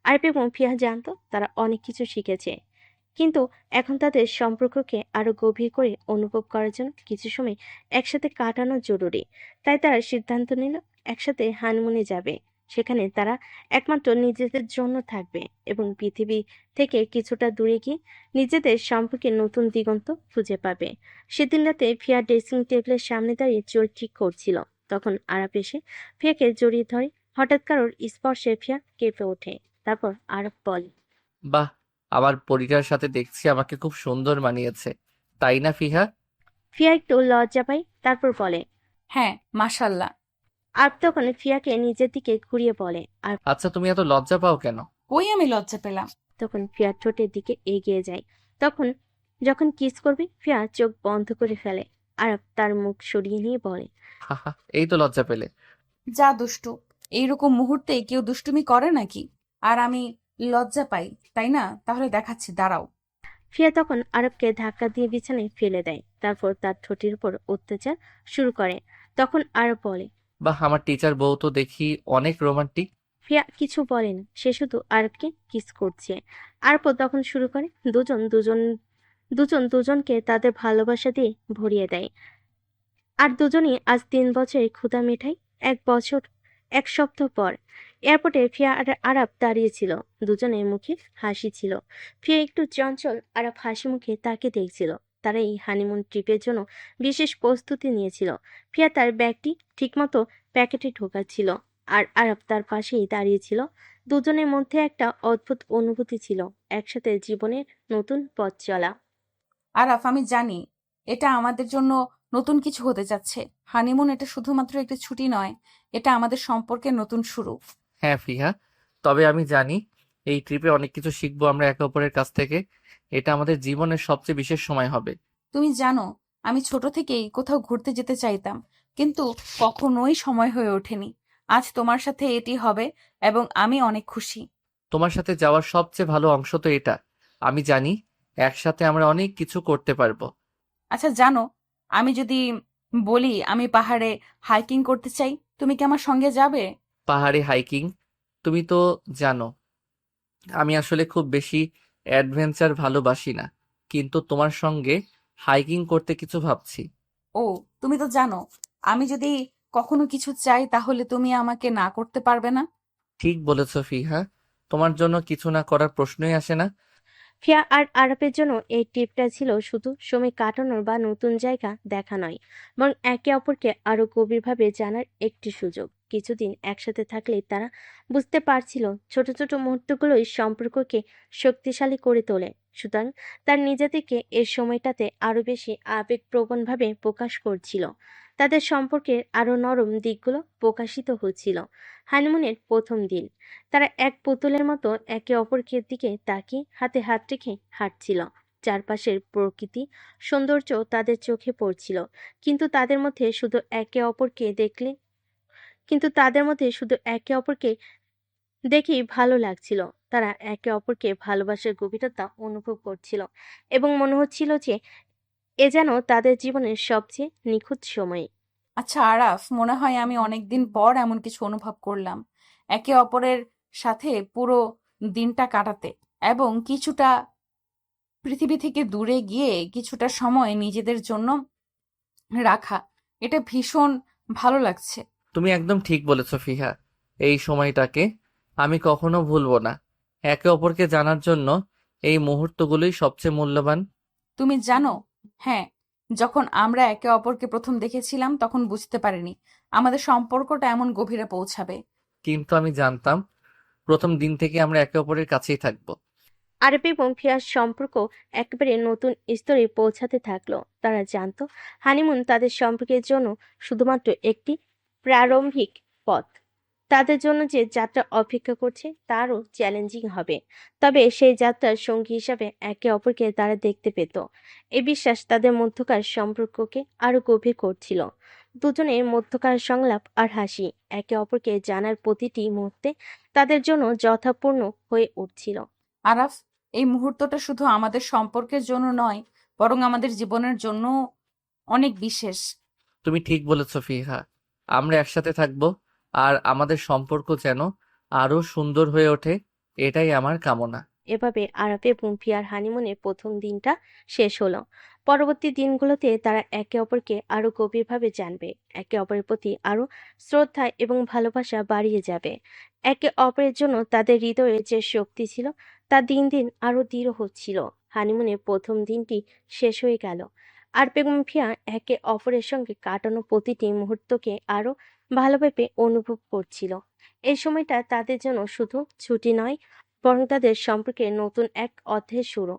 আরিফ এবং ফিয়া জানতো তারা অনেক কিছু শিখেছে, কিন্তু এখন তাদের সম্পর্ককে আরো গভীর করে অনুভব করার জন্য কিছু সময় একসাথে কাটানো জরুরি। তাই তারা সিদ্ধান্ত নিল একসাথে হানিমুনে যাবে। সেখানে তারা একমাত্র নিজেদের জন্য থাকবে এবং পৃথিবী থেকে কিছুটা দূরে গিয়ে নিজেদের সম্পর্কে নতুন দিগন্ত খুঁজে পাবে। সেদিন রাতে ফিয়া ড্রেসিং টেবিলের সামনে দাঁড়িয়ে চুল ঠিক করছিল। তখন আরাফ এসে ফিয়াকে জড়িয়ে ধরে। হঠাৎ কারোর স্পর্শে ফিয়া কেঁপে ওঠে। তারপর আরাফ বলে, বাহ, আমার পরিটার সাথে দেখছি আমাকে খুব সুন্দর মানিয়েছে, তাই না ফিহা? ফিয়া একটু লজ্জা পায়, তারপর বলে, হ্যাঁ, মাশাল্লাহ। আরব তখন ফিয়াকে নিজের দিকে ঘুরিয়ে বলে। আর আচ্ছা, তুমি এত লজ্জা পাও কেন? কই আমি লজ্জা পেলাম? তখন ফিয়া ঠোঁটের দিকে এগিয়ে যায়। তখন যখন কিস করবে ফিয়া চোখ বন্ধ করে ফেলে। আরব তার মুখ সরিয়ে নিয়ে বলে, হাহা, এই তো লজ্জা পেলে। যা দুষ্টু। এইরকম মুহূর্তে কেউ দুষ্টুমি করে নাকি? আর আমি লজ্জা পাই, তাই না? তাহলে দেখাচ্ছি, দাঁড়াও। ফিয়া তখন আরবকে ধাক্কা দিয়ে বিছানায় ফেলে দেয়। তারপর তার ঠোঁটের উপর অত্যাচার শুরু করে। তখন আরব বলে, বাহ, আমার টিচার বউ তো দেখি অনেক রোমান্টিক। ফিয়া কিছু বলে না, সে শুধু আরবকে কিস করছে। আরব তখন শুরু করে। দুজন দুজনকে তাদের ভালোবাসা দিয়ে ভরিয়ে দেয়। আর দুজনই আজ 3 বছরের ক্ষুধা মেটায়। 1 বছর 1 সপ্তাহ পর এয়ারপোর্টে ফিয়া আর আরাব দাঁড়িয়েছিল। দুজনের মুখে হাসি ছিল। ফিয়া একটু চঞ্চল, আরাব হাসি মুখে তাকে দেখছিল। তারা এই হানিমুন ট্রিপের জন্য বিশেষ প্রস্তুতি নিয়েছিল। ফিয়া তার ব্যাগটি ঠিকমতো প্যাকেটে ঢোকাচ্ছিল, আর আরাব তার পাশেই দাঁড়িয়েছিল। দুজনের মধ্যে একটা অদ্ভুত অনুভূতি ছিল, একসাথে জীবনের নতুন পথ চলা। আরাফ, আমি জানি এটা আমাদের জন্য নতুন কিছু হতে যাচ্ছে। হানিমুন এটা শুধুমাত্র একটি ছুটি নয়, এটা আমাদের সম্পর্কের নতুন শুরু। হ্যাঁ ফিহা, তবে আমি জানি এই ট্রিপে অনেক কিছু শিখবো আমরা একে অপরের কাছ থেকে। এটা আমাদের জীবনের সবচেয়ে বিশেষ সময় হবে। তুমি জানো, আমি ছোট থেকেই কোথাও ঘুরতে যেতে চাইতাম, কিন্তু কখনোই সময় হয়ে ওঠেনি। আজ তোমার সাথে এটি হবে এবং আমি অনেক খুশি। তোমার সাথে যাওয়ার সবচেয়ে ভালো অংশ তো এটা। আমি জানি একসাথে আমরা অনেক কিছু করতে পারবো। আচ্ছা জানো, আমি যদি বলি আমি পাহাড়ে হাইকিং করতে চাই, তুমি কি আমার সঙ্গে যাবে? পাহাড়ে হাইকিং? তুমি তো জানো আমি আসলে খুব বেশি অ্যাডভেঞ্চার ভালোবাসি না, কিন্তু তোমার সঙ্গে হাইকিং করতে কিছু ভাবছি। ও, তুমি তো জানো আমি যদি কখনো কিছু চাই তাহলে তুমি আমাকে না করতে পারবে না। ঠিক বলেছ ফিহা, তোমার জন্য কিছু না করার প্রশ্নই আসে না। ফিয়া আর আরবের জন্য এই ট্রিপটা ছিল শুধু সময় কাটানোর বা নতুন জায়গা দেখা নয়, বরং একে অপরকে আরো গভীরভাবে জানার একটি সুযোগ। কিছুদিন একসাথে থাকলে তারা বুঝতে পারছিল ছোট ছোট মুহূর্তগুলোই সম্পর্ককে শক্তিশালী করে তোলে। সুতরাং তার নিজেদেরকে এই সময়টাতে আরো বেশি আবেগপ্রবণভাবে প্রকাশ করছিল। তাদের সম্পর্কের আরো নরম দিকগুলো প্রকাশিত হচ্ছিল। হানিমুনের প্রথম দিন তারা এক পুতুলের মতো একে অপরের দিকে তাকিয়ে হাতে হাত রেখে হাঁটছিল। চারপাশের প্রকৃতি সৌন্দর্য তাদের চোখে পড়ছিল, কিন্তু তাদের মধ্যে শুধু একে অপরকে দেখলে কিন্তু তাদের মধ্যে শুধু একে অপরকে দেখেই ভালো লাগছিল। তারা একে অপরকে ভালোবাসার গভীরতা অনুভব করছিল এবং মনে হচ্ছিল যে এ যেন তাদের জীবনের সবচেয়ে নিখুঁত সময়। আচ্ছা আরাফ, মনে হয় আমি অনেকদিন পর এমন কিছু অনুভব করলাম, একে অপরের সাথে পুরো দিনটা কাটাতে এবং কিছুটা পৃথিবী থেকে দূরে গিয়ে কিছুটা সময় নিজেদের জন্য রাখা। এটা ভীষণ ভালো লাগছে। তুমি একদম ঠিক বলেছ ফিহা, এই সময়টাকে আমি কখনো ভুলবো না। একে অপরকে জানার জন্য এই মুহূর্তগুলোই সবচেয়ে মূল্যবান। তুমি জানো, হ্যাঁ, যখন আমরা একে অপরকে প্রথম দেখেছিলাম তখন বুঝতে পারিনি আমাদের সম্পর্কটা এমন গভীরে পৌঁছাবে। কিন্তু আমি জানতাম প্রথম দিন থেকে আমরা একে অপরের কাছেই থাকবো। আরব এবং ফিয়ার সম্পর্ক একেবারে নতুন স্তরে পৌঁছাতে থাকলো। তারা জানতো হানিমুন তাদের সম্পর্কের জন্য শুধুমাত্র একটি প্রারম্ভিক পথ। তাদের জন্য যে যাত্রা অপেক্ষা করছে তারও চ্যালেঞ্জিং হবে, তবে সেই যাত্রার সঙ্গী হিসাবে একে অপরকে তারা দেখতে পেত। এই বিশ্বাস তাদের মধ্যকার সম্পর্ককে আরো গভীর করছিল। দুজনের মধ্যকার সংলাপ আর হাসি একে অপরকে জানার প্রতিটি মুহূর্তে তাদের জন্য যথাপূর্ণ হয়ে উঠছিল। আরাফ, এই মুহূর্তটা শুধু আমাদের সম্পর্কের জন্য নয়, বরং আমাদের জীবনের জন্য অনেক বিশেষ। তুমি ঠিক বলেছ ফিহা। আমরা একসাথে থাকবো আর আমাদের সম্পর্ক যেন আরো সুন্দর হয়ে ওঠে, এটাই আমার কামনা। এভাবে আরাফ এবং ফিয়ার হানিমুনের প্রথম দিনটা শেষ হলো। পরবর্তী দিনগুলোতে তারা একে অপরকে আরো গভীরভাবে জানবে, একে অপরের প্রতি আরো শ্রদ্ধা এবং ভালোবাসা বাড়িয়ে যাবে। একে অপরের জন্য তাদের হৃদয়ে যে শক্তি ছিল তা দিন দিন আরো দৃঢ় হচ্ছিল। হানিমুনের প্রথম দিনটি শেষ হয়ে গেল। আর বেগম ফিয়া একে অপরের সঙ্গে কাটানো প্রতিটি মুহূর্তকে আরো ভালোভাবে অনুভব করছিল। এই সময়টা তাদের জন্য শুধু ছুটি নয়, বরং তাদের সম্পর্কে নতুন এক অধ্যায়ের শুরু।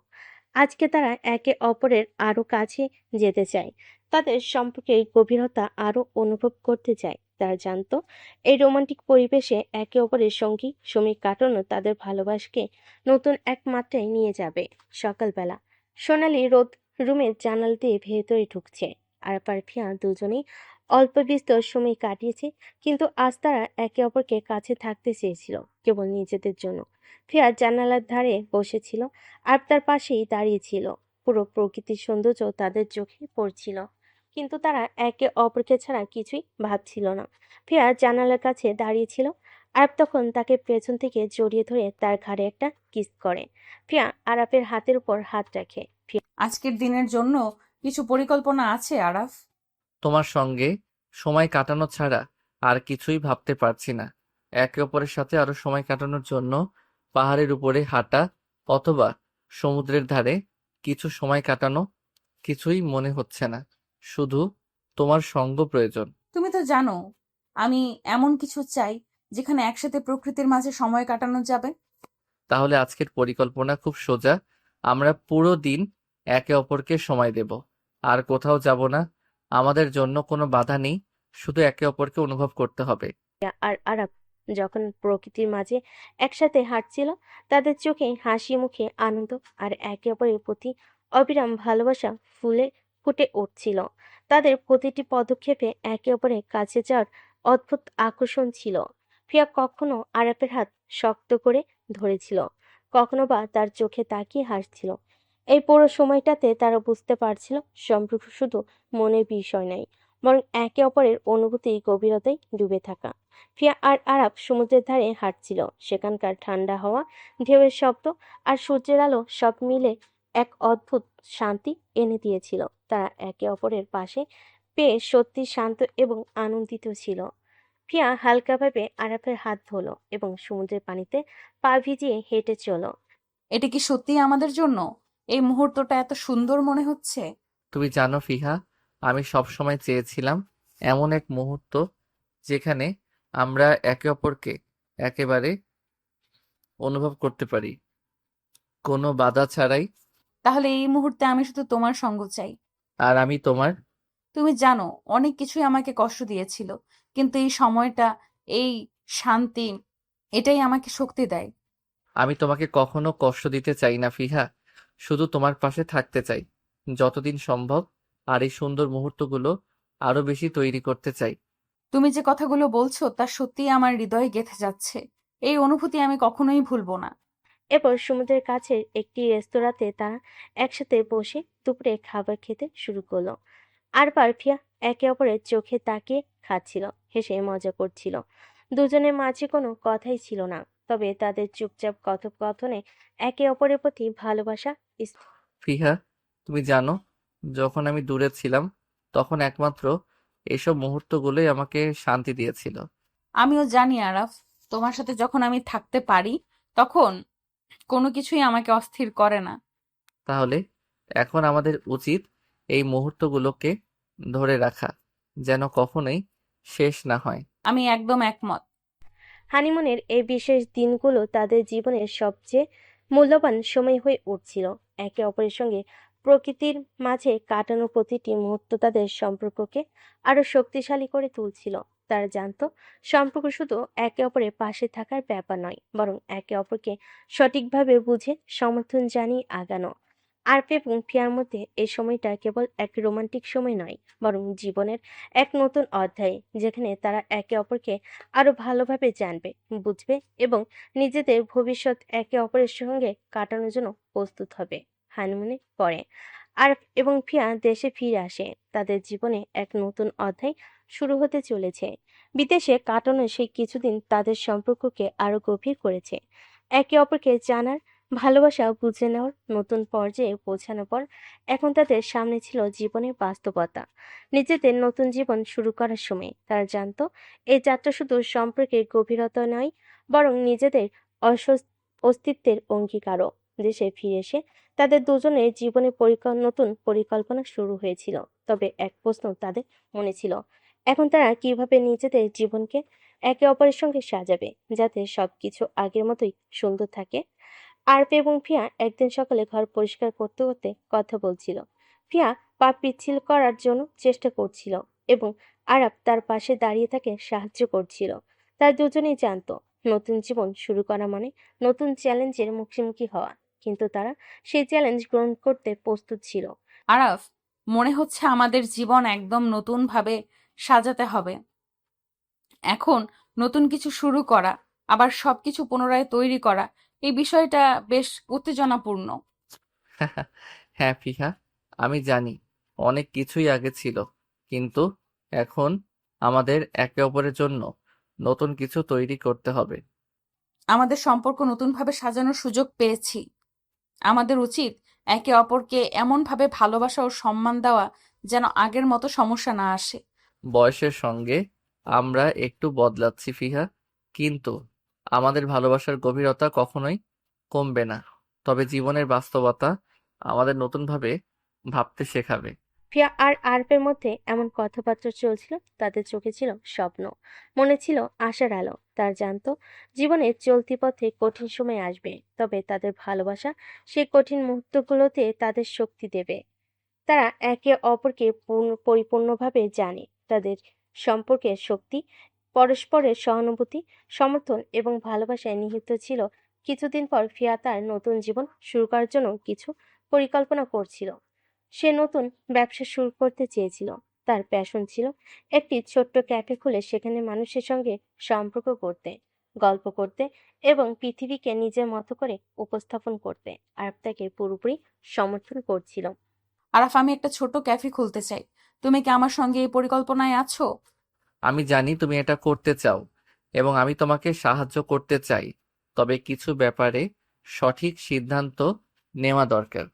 আজকে তারা একে অপরের আরো কাছে যেতে চায়, তাদের সম্পর্কের গভীরতা আরো অনুভব করতে চায়। তারা জানতো এই রোমান্টিক পরিবেশে একে অপরের সঙ্গী সময় কাটানো তাদের ভালোবাসাকে নতুন এক মাত্রায় নিয়ে যাবে। সকালবেলা সোনালি রোদ রুমের জানালা দিয়ে ভেতরে ঢুকছে। আর পারফিয়া দুজনেই অল্প বিস্তর সময় কাটিয়েছে, কিন্তু আজ তারা একে অপরকে কাছে থাকতে চেয়েছিল কেবল নিজেদের জন্য। ফিয়া জানালার ধারে বসেছিল আর তার পাশেই দাঁড়িয়েছিল। পুরো প্রকৃতির সৌন্দর্য তাদের চোখে পড়ছিল, কিন্তু তারা একে অপরকে ছাড়া কিছুই ভাবছিল না। ফিয়া জানালার কাছে দাঁড়িয়েছিল আর তখন তাকে পেছন থেকে জড়িয়ে ধরে তার ঘাড়ে একটা কিস করে। ফিয়া আরাফের হাতের উপর হাত রাখে। আজকের দিনের জন্য কিছু পরিকল্পনা আছে আরাফ? তোমার সঙ্গে সময় কাটানো ছাড়া আর কিছুই ভাবতে পারছি না। একে অপরের সাথে আরো সময় কাটানোর জন্য পাহাড়ের উপরে হাঁটা অথবা সমুদ্রের ধারে কিছু সময় কাটানো, কিছুই মনে হচ্ছে না। শুধু তোমার সঙ্গ প্রয়োজন। তুমি তো জানো আমি এমন কিছু চাই যেখানে একসাথে প্রকৃতির মাঝে সময় কাটানো যাবে। তাহলে আজকের পরিকল্পনা খুব সোজা। আমরা পুরো দিন একে অপরকে সময় দেব, আর কোথাও যাব না। আমাদের জন্য কোনো বাধা নেই, শুধু একে অপরকে অনুভব করতে হবে। আর আরাফ যখন প্রকৃতির মাঝে একসাথে হাঁটছিল, তাদের চোখে হাসি, মুখে আনন্দ আর একে অপরের প্রতি অবিরাম ভালোবাসা ফুটে উঠছিল। তাদের প্রতিটি পদক্ষেপে একে অপরের কাছে যাওয়ার অদ্ভুত আকর্ষণ ছিল। ফিয়া কখনো আরাফের হাত শক্ত করে ধরেছিল, কখনো বা তার চোখে তাকিয়ে হাসছিল। এই পুরো সময়টাতে তারা বুঝতে পারছিল সম্পর্ক শুধু মনের বিষয় নয়, বরং একে অপরের অনুভূতির গভীরতায় ডুবে থাকা। ফিয়া আর আরাফ সমুদ্রের ধারে হাঁটছিল। সেখানকার ঠান্ডা হাওয়া, ঢেউয়ের শব্দ আর সূর্যের আলো সব মিলে এক অদ্ভুত শান্তি এনে দিয়েছিল। তারা একে অপরের পাশে পেয়ে সত্যি শান্ত এবং আনন্দিত ছিল। ফিয়া হালকাভাবে আরাফের হাত ধরল এবং সমুদ্রের পানিতে পা ভিজিয়ে হেঁটে চলো। এটা কি সত্যি আমাদের জন্য এই মুহূর্তটা এত সুন্দর মনে হচ্ছে? তুমি জানো ফিহা, আমি সব সময় চেয়েছিলাম এমন এক মুহূর্ত যেখানে আমরা একে অপরকে একেবারে অনুভব করতে পারি, কোনো বাধা ছাড়াই। তাহলে এই মুহূর্তে আমি শুধু তোমার সঙ্গ চাই। আর আমি তোমার। তুমি জানো অনেক কিছুই আমাকে কষ্ট দিয়েছিল, কিন্তু এই সময়টা, এই শান্তি, এটাই আমাকে শক্তি দেয়। আমি তোমাকে কখনো কষ্ট দিতে চাই না ফিহা, শুধু তোমার পাশে থাকতে চাই যতদিন সম্ভব, আর এই সুন্দর মুহূর্তগুলো আরো বেশি তৈরি করতে চাই। তুমি যে কথাগুলো বলছো তা সত্যিই আমার হৃদয়ে গেঁথে যাচ্ছে। এই অনুভূতি আমি কখনোই ভুলবো না। এরপর সমুদ্রের কাছে একটি রেস্তোরাঁতে তারা একসাথে বসে দুপুরে খাবার খেতে শুরু করলো। আর পারফিয়া একে অপরের চোখে তাকিয়ে খাচ্ছিল, হেসে মজা করছিল। দুজনের মাঝে কোনো কথাই ছিল না, তবে তাদের চুপচাপ কথোপকথনে একে অপরের প্রতি ভালোবাসা ফিহা, তুমি জানো যখন আমি দূরে ছিলাম তখন একমাত্র এসব মুহূর্তগুলোই আমাকে শান্তি দিয়েছিল। আমিও জানি আরাফ, তোমার সাথে যখন আমি থাকতে পারি তখন কোনো কিছুই আমাকে অস্থির করে না। তাহলে এখন আমাদের উচিত এই মুহূর্তগুলোকে ধরে রাখা, যেন কখনোই শেষ না হয়। আমি একদম একমত। হানিমুনের এই বিশেষ দিনগুলো তাদের জীবনের সবচেয়ে মূল্যবান সময় হয়ে উঠছিল। একে অপরের সঙ্গে প্রকৃতির মাঝে কাটানো প্রতিটি মুহূর্ত তাদের সম্পর্ককে আরো শক্তিশালী করে তুলছিল। তারা জানতো সম্পর্ক শুধু একে অপরের পাশে থাকার ব্যাপার নয়, বরং একে অপরকে সঠিকভাবে বুঝে সমর্থন জানিয়ে আগানো। আরপি এবং ফিয়ার মধ্যে এই সময়টা কেবল এক রোমান্টিক সময় নয়, বরং জীবনের এক নতুন অধ্যায়, যেখানে তারা একে অপরকে আরো ভালোভাবে জানবে, বুঝবে এবং নিজেদের ভবিষ্যৎ একে অপরের সঙ্গে কাটানোর জন্য প্রস্তুত হবে। হানিমুনের পরে আরফ এবং ফিয়া দেশে ফিরে আসে। তাদের জীবনে এক নতুন অধ্যায় শুরু হতে চলেছে। বিদেশে কাটানো সেই কিছুদিন তাদের সম্পর্ককে আরো গভীর করেছে। একে অপরকে জানার, ভালোবাসা বুঝে নেওয়ার নতুন পর্যায়ে পৌঁছানোর পর এখন তাদের সামনে ছিল জীবনের বাস্তবতা, নিজেদের নতুন জীবন শুরু করার সময়। তারা জানতো এই যাত্রা শুধু সম্পর্কের গভীরতা নয়, বরং নিজেদের অস্তিত্বের অঙ্গীকারও। দেশে ফিরে এসে তাদের দুজনের জীবনে নতুন পরিকল্পনা শুরু হয়েছিল। তবে এক প্রশ্ন তাদের মনে ছিল, এখন তারা কিভাবে নিজেদের জীবনকে একে অপরের সঙ্গে সাজাবে, যাতে সবকিছু আগের মতোই সুন্দর থাকে। আরপি এবং ফিয়া একদিন সকালে ঘর পরিষ্কার করতে করতে কথা বলছিল। ফিয়া পা পিচ্ছিল করার জন্য চেষ্টা করছিল এবং আরাপ তার পাশে দাঁড়িয়ে তাকে সাহায্য করছিল। তারা দুজনেই জানতো নতুন জীবন শুরু করা মানে নতুন চ্যালেঞ্জের মুখোমুখি হওয়া, কিন্তু তারা সেই চ্যালেঞ্জ গ্রহণ করতে প্রস্তুত ছিল। আরাফ, মনে হচ্ছে আমাদের জীবন একদম নতুন ভাবে সাজাতে হবে। এখন নতুন কিছু শুরু করা, আবার সবকিছু পুনরায় তৈরি করা, এই বিষয়টা বেশ উত্তেজনাপূর্ণ। হ্যাঁ ফিহা, আমি জানি অনেক কিছুই আগে ছিল, কিন্তু এখন আমাদের একে অপরের জন্য নতুন কিছু তৈরি করতে হবে। আমাদের সম্পর্ক নতুনভাবে সাজানোর সুযোগ পেয়েছি। আমাদের উচিত একে অপরকে এমনভাবে ভালোবাসা ও সম্মান দেওয়া যেন আগের মতো সমস্যা না আসে। বয়সের সঙ্গে আমরা একটু বদলাচ্ছি ফিহা, কিন্তু আমাদের ভালোবাসার গভীরতা কখনোই কমবে না। তবে জীবনের বাস্তবতা আমাদের নতুনভাবে ভাবতে শেখাবে। ফিয়া আর আরফের মধ্যে এমন কথাবার্তা চলছিল, তাদের চোখে ছিল স্বপ্ন, মনে ছিল আশার আলো। তার জানতো জীবনের চলতি পথে কঠিন সময় আসবে, তবে তাদের ভালোবাসা সেই কঠিন মুহূর্তগুলোতে তাদের শক্তি দেবে। তারা একে অপরকে পরিপূর্ণভাবে জানে। তাদের সম্পর্কের শক্তি পরস্পরের সহানুভূতি, সমর্থন এবং ভালোবাসায় নিহিত ছিল। কিছুদিন পর ফিয়া তার নতুন জীবন শুরু করার জন্য কিছু পরিকল্পনা করছিল। সে নতুন ব্যবসা শুরু করতে চেয়েছিল। তার প্যাশন ছিল একটি ছোট্ট ক্যাফে খুলে সেখানে মানুষের সঙ্গে সম্পর্ক করতে, গল্প করতে এবং পৃথিবীকে নিজের মতো করে উপস্থাপন করতে। আর তাকে পুরোপুরি সমর্থন করছিল। আরাফ, আমি একটা ছোট ক্যাফে খুলতে চাই। তুমি কি আমার সঙ্গে এই পরিকল্পনায় আছো? আমি জানি তুমি এটা করতে চাও এবং আমি তোমাকে সাহায্য করতে চাই, তবে কিছু ব্যাপারে সঠিক সিদ্ধান্ত নেওয়া দরকার।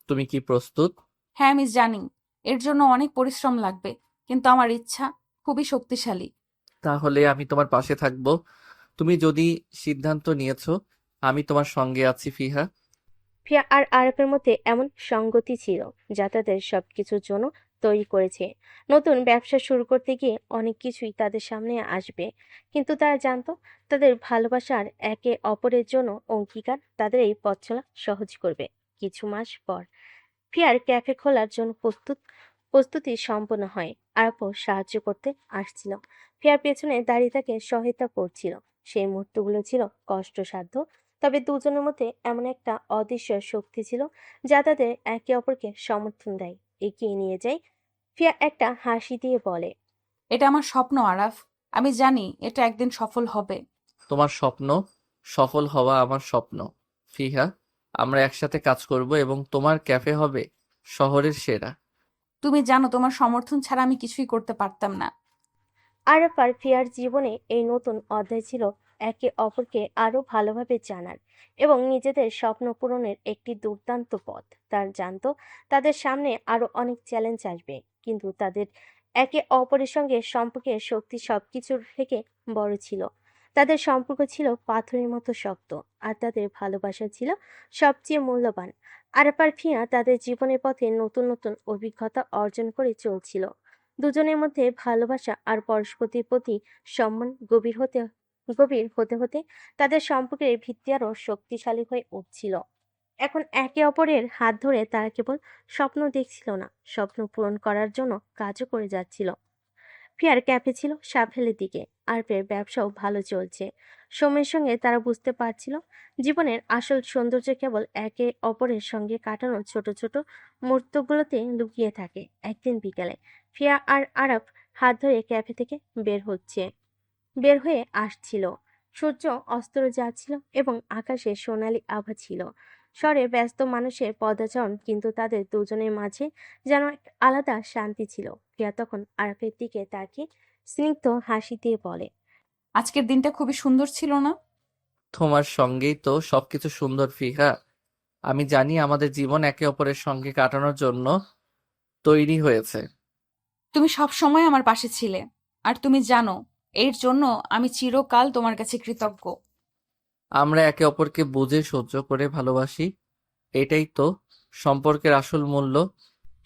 তুমি কি প্রস্তুত? হ্যাঁ, আমি জানি এর জন্য অনেক পরিশ্রম লাগবে, কিন্তু আমার ইচ্ছা খুবই শক্তিশালী। তাহলে আমি তোমার পাশে থাকবো। তুমি যদি সিদ্ধান্ত নিয়েছো, আমি তোমার সঙ্গে আছি ফিহা। ফিয়া আর আরবের মধ্যে এমন সঙ্গতি ছিল যা তাদের সবকিছুর জন্য তৈরি করেছে। নতুন ব্যবসা শুরু করতে গিয়ে অনেক কিছুই তাদের সামনে আসবে, কিন্তু তারা জানতো তাদের ভালোবাসার একে অপরের জন্য অঙ্গীকার তাদের এই পথ চলা সহজ করবে। কিছু মাস পর ফিয়ার ক্যাফে খোলার জন্য প্রস্তুতি সম্পন্ন হয়। আরবও সাহায্য করতে আসছিল, ফিয়ার পেছনে দাঁড়িয়ে তাকে সহায়তা করছিল। সেই মুহূর্তগুলো ছিল কষ্টসাধ্য, তবে দুজনের মধ্যে এমন একটা অদৃশ্য শক্তি ছিল যা তাদের একে অপরকে সমর্থন দেয়, এগিয়ে নিয়ে যায়। ফিয়া একটা হাসি দিয়ে বলে, এটা আমার স্বপ্ন আরাফ, আমি জানি এটা একদিন সফল হবে। তোমার স্বপ্ন সফল হওয়া আমার স্বপ্ন ফিহা। আমরা একসাথে কাজ করব এবং তোমার ক্যাফে হবে শহরের সেরা। তুমি জানো তোমার সমর্থন ছাড়া আমি কিছুই করতে পারতাম না। আরব আর ফিয়ার জীবনে এই নতুন অধ্যায় ছিল একে অপরকে আরো ভালোভাবে জানার এবং নিজেদের স্বপ্ন পূরণের একটি দুর্দান্ত পথ। তার জানতো তাদের সামনে আরো অনেক চ্যালেঞ্জ আসবে, কিন্তু তাদের একে অপরের সঙ্গে সম্পর্কের শক্তি সবকিছুর থেকে বড় ছিল। তাদের সম্পর্ক ছিল পাথরের মতো শক্ত, আর তাদের ভালোবাসা ছিল সবচেয়ে মূল্যবান। আরাফ আর ফিয়া তাদের জীবনের পথে নতুন নতুন অভিজ্ঞতা অর্জন করে চলছিল। দুজনের মধ্যে ভালোবাসা আর পরস্পরের প্রতি সম্মান গভীর হতে হতে তাদের সম্পর্কের ভিত্তি আরো শক্তিশালী হয়ে উঠছিল। এখন একে অপরের হাত ধরে তারা কেবল স্বপ্ন দেখছিল না, স্বপ্ন পূরণ করার জন্য কাজও করে যাচ্ছিল। ফিয়ার ক্যাফে ছিল সাফল্যের দিকে, আর ফের ব্যবসাও ভালো চলছে। সময়ের সঙ্গে তারা বুঝতে পারছিল জীবনের আসল সৌন্দর্য কেবল একে অপরের সঙ্গে কাটানো ছোট ছোট মুহূর্তগুলোতে লুকিয়ে থাকে। একদিন বিকেলে ফিয়া আর আরাফ হাত ধরে ক্যাফে থেকে বের হয়ে আসছিল। সূর্য অস্ত যাচ্ছিল এবং আকাশে সোনালী আভা ছিল। শহরে ব্যস্ত মানুষের পদচারণ, কিন্তু তাদের দুজনের মাঝে যেন এক আলাদা শান্তি ছিল। প্রিয়া তখন আরাফের দিকে তাকিয়ে স্নিগ্ধ হাসি দিয়ে বলে, আজকের দিনটা খুবই সুন্দর ছিল না? তোমার সঙ্গেই তো সবকিছু সুন্দর ফিহা। আমি জানি আমাদের জীবন একে অপরের সঙ্গে কাটানোর জন্য তৈরি হয়েছে। তুমি সব সময় আমার পাশে ছিলে, আর তুমি জানো এর জন্য আমি চিরকাল তোমার কাছে কৃতজ্ঞ। আমরা একে অপরকে বুঝে সহ্য করে ভালোবাসি, এটাই তো সম্পর্কের আসল মূল্য।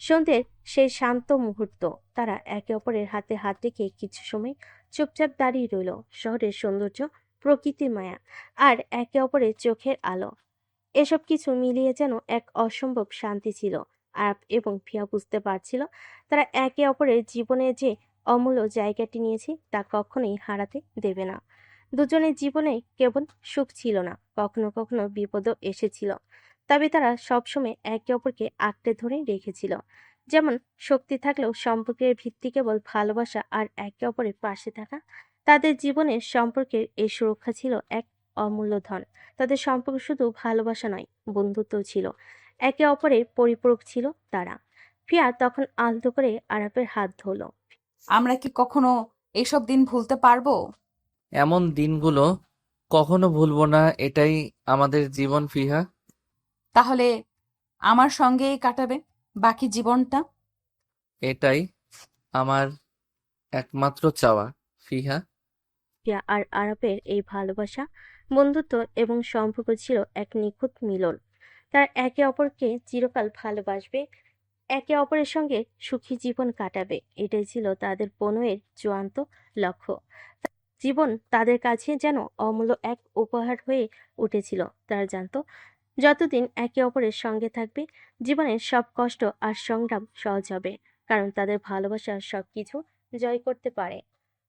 সন্ধ্যের সেই শান্ত মুহূর্ত, তারা একে অপরের হাতে হাত রেখে কিছু সময় চুপচাপ দাঁড়িয়ে রইল। শহরের সৌন্দর্য, প্রকৃতির মায়া, আর একে অপরের চোখের আলো, এসব কিছু মিলিয়ে যেন এক অসম্ভব শান্তি ছিল। আরাফ এবং ফিয়া বুঝতে পারছিল তারা একে অপরের জীবনে যে অমূল্য জায়গাটি নিয়েছে তা কখনোই হারাতে দেবে না। দুজনের জীবনে কেবল সুখ ছিল না, কখনো কখনো বিপদও এসেছিল, তবে তারা সবসময় একে অপরকে আঁকড়ে ধরে রেখেছিল। যেমন শক্তি থাকলেও সম্পর্কের ভিত্তি কেবল ভালোবাসা আর একে অপরের পাশে থাকা, তাদের জীবনের সম্পর্কের এই সুরক্ষা ছিল এক অমূল্য ধন। তাদের সম্পর্ক শুধু ভালোবাসা নয়, বন্ধুত্ব ছিল, একে অপরের পরিপূরক ছিল তারা। ফিয়া তখন আলতো করে আরাফের হাত ধরল। আমরা কি কখনো এইসব দিন ভুলতে পারবো? এমন দিনগুলো কখনো ভুলবো না, এটাই আমাদের জীবন ফিহা। তাহলে আমার সঙ্গেই কাটাবে বাকি জীবনটা? এটাই আমার একমাত্র চাওয়া ফিহা। ফিয়া আর আরাফের এই ভালোবাসা, বন্ধুত্ব এবং সম্পর্ক ছিল এক নিখুঁত মিলন। তারা একে অপরকে চিরকাল ভালোবাসবে, একে অপরের সঙ্গে সুখী জীবন কাটাবে, এটাই ছিল তাদের প্রণয়ের চূড়ান্ত লক্ষ্য। জীবন তাদের কাছে যেন অমূল্য এক উপহার হয়ে উঠেছিল। তারা জানতো যতদিন একে অপরের সঙ্গে থাকবে, জীবনের সব কষ্ট আর সংগ্রাম সহজ হবে, কারণ তাদের ভালোবাসা সবকিছু জয় করতে পারে।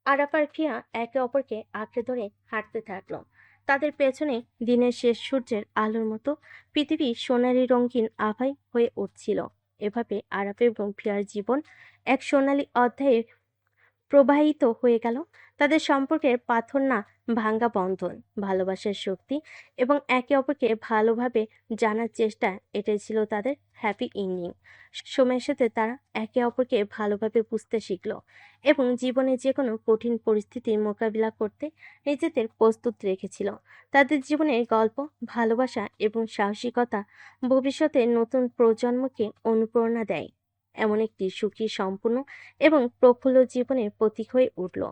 আরাফ আর ফিয়া একে অপরকে আঁকড়ে ধরে হাঁটতে থাকলো। তাদের পেছনে দিনের শেষ সূর্যের আলোর মতো পৃথিবী সোনালী রঙিন আভায় হয়ে উঠছিল। এভাবে আরাফ এবং ফিয়ার জীবন এক সোনালী অধ্যায়ে প্রবাহিত হয়ে গেল। তাদের সম্পর্কের পাথর না ভাঙ্গা বন্ধন, ভালোবাসার শক্তি এবং একে অপরকে ভালোভাবে জানার চেষ্টা, এটাই ছিল তাদের হ্যাপি এন্ডিং। সময়ের সাথে তারা একে অপরকে ভালোভাবে বুঝতে শিখলো এবং জীবনে যে কোনো কঠিন পরিস্থিতির মোকাবিলা করতে নিজেদের প্রস্তুত রেখেছিল। তাদের জীবনের গল্প, ভালোবাসা এবং সাহসিকতা ভবিষ্যতের নতুন প্রজন্মকে অনুপ্রেরণা দেয়, এমন একটি সুখী, সম্পূর্ণ এবং প্রফুল্ল জীবনের প্রতীক হয়ে উঠল।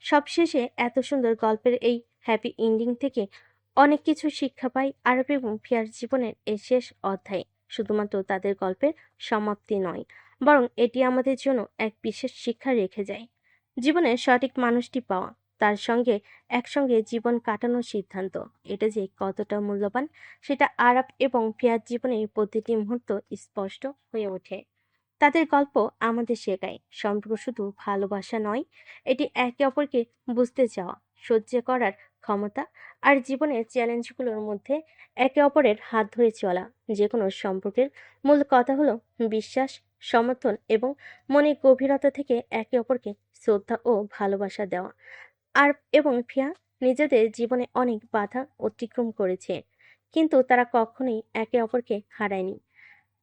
সবশেষে এত সুন্দর গল্পের এই হ্যাপি এন্ডিং থেকে অনেক কিছু শিক্ষা পাই আরব এবং ফিয়ার জীবনের এই শেষ অধ্যায় শুধুমাত্র তাদের গল্পের সমাপ্তি নয়, বরং এটি আমাদের জন্য এক বিশেষ শিক্ষা রেখে যায়। জীবনের সঠিক মানুষটি পাওয়া, তার সঙ্গে একসঙ্গে জীবন কাটানোর সিদ্ধান্ত, এটা যে কতটা মূল্যবান সেটা আরব এবং ফিয়ার জীবনের প্রতিটি মুহূর্ত স্পষ্ট হয়ে ওঠে। তাদের গল্প আমাদের শেখায় সম্পর্ক শুধু ভালোবাসা নয়, এটি একে অপরকে বুঝতে চাওয়া, সহ্য করার ক্ষমতা, আর জীবনের চ্যালেঞ্জগুলোর মধ্যে একে অপরের হাত ধরে চলা। যে কোনো সম্পর্কের মূল কথা হলো বিশ্বাস, সমর্থন এবং মনের গভীরতা থেকে একে অপরকে শ্রদ্ধা ও ভালোবাসা দেওয়া। আর এবং ফিয়া নিজেদের জীবনে অনেক বাধা অতিক্রম করেছে, কিন্তু তারা কখনোই একে অপরকে হারায়নি।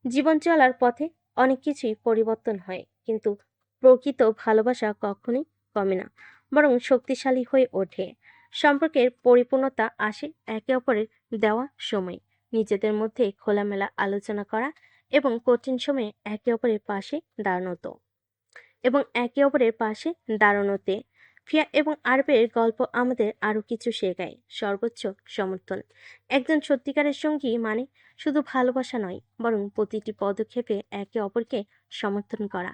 জীবন চলার পথে অনেক কিছুই পরিবর্তন হয়, কিন্তু প্রকৃত ভালোবাসা কখনোই কমে না, বরং শক্তিশালী হয়ে ওঠে। সম্পর্কের পরিপূর্ণতা আসে একে অপরের দেওয়া সময়, নিজেদের মধ্যে খোলামেলা আলোচনা করা এবং কঠিন সময়ে একে অপরের পাশে দাঁড়ানোতে। ফিয়া এবং আরবের গল্প আমাদের আরো কিছু শেখায়। সর্বোচ্চ সমর্থন। একজন সত্যিকারের সঙ্গী মানে শুধু ভালোবাসা নয়, বরং প্রতিটি পদক্ষেপে একে অপরকে সমর্থন করা,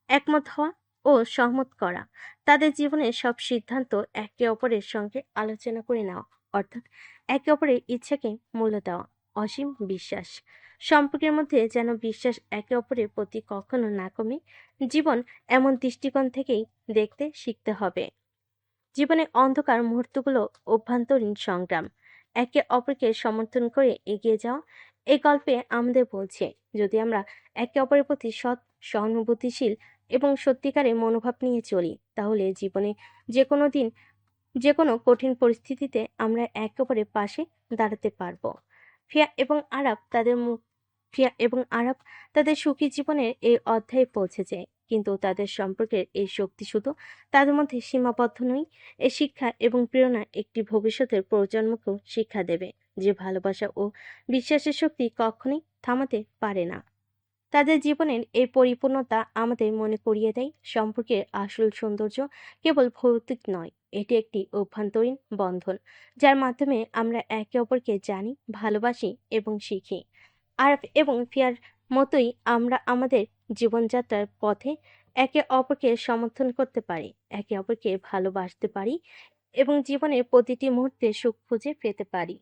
একমত হওয়া ও সহমত করা। তাদের জীবনের সব সিদ্ধান্ত একে অপরের সঙ্গে আলোচনা করে নেওয়া, অর্থাৎ একে অপরের ইচ্ছাকে মূল্য দেওয়া। অসীম বিশ্বাস। সম্পর্কের মধ্যে যেন বিশ্বাস একে অপরের প্রতি কখনো না কমে। জীবন এমন দৃষ্টিকোণ থেকেই দেখতে শিখতে হবে। জীবনে অন্ধকার মুহূর্তগুলো অভ্যন্তরীণ সংগ্রাম, একে অপরকে সমর্থন করে এগিয়ে যাওয়া। এই গল্পে আমাদের বলছে, যদি আমরা একে অপরের প্রতি সৎ, সহানুভূতিশীল এবং সত্যিকারের মনোভাব নিয়ে চলি, তাহলে জীবনে যে কোনো দিন, যে কোনো কঠিন পরিস্থিতিতে আমরা একে অপরের পাশে দাঁড়াতে পারবো। ফিয়া এবং আরাব তাদের ফিয়া এবং আরাব তাদের সুখী জীবনের এই অধ্যায়ে পৌঁছেছে, কিন্তু তাদের সম্পর্কের এই শক্তি শুধু তাদের মধ্যে সীমাবদ্ধ নয়। এই শিক্ষা এবং প্রেরণা একটি ভবিষ্যতের প্রজন্মকেও শিক্ষা দেবে যে ভালোবাসা ও বিশ্বাসের শক্তি কখনোই থামাতে পারে না। তাদের জীবনের এই পরিপূর্ণতা আমাদের মনে করিয়ে দেয়, সম্পর্কের আসল সৌন্দর্য কেবল ভৌতিক নয়, এটি একটি অভ্যন্তরীণ বন্ধন, যার মাধ্যমে আমরা একে অপরকে জানি, ভালোবাসি এবং শিখি। আরব এবং ফিয়ার মতোই আমরা আমাদের জীবনযাত্রার পথে একে অপরকে সমর্থন করতে পারি, একে অপরকে ভালোবাসতে পারি এবং জীবনের প্রতিটি মুহূর্তে সুখ খুঁজে পেতে পারি।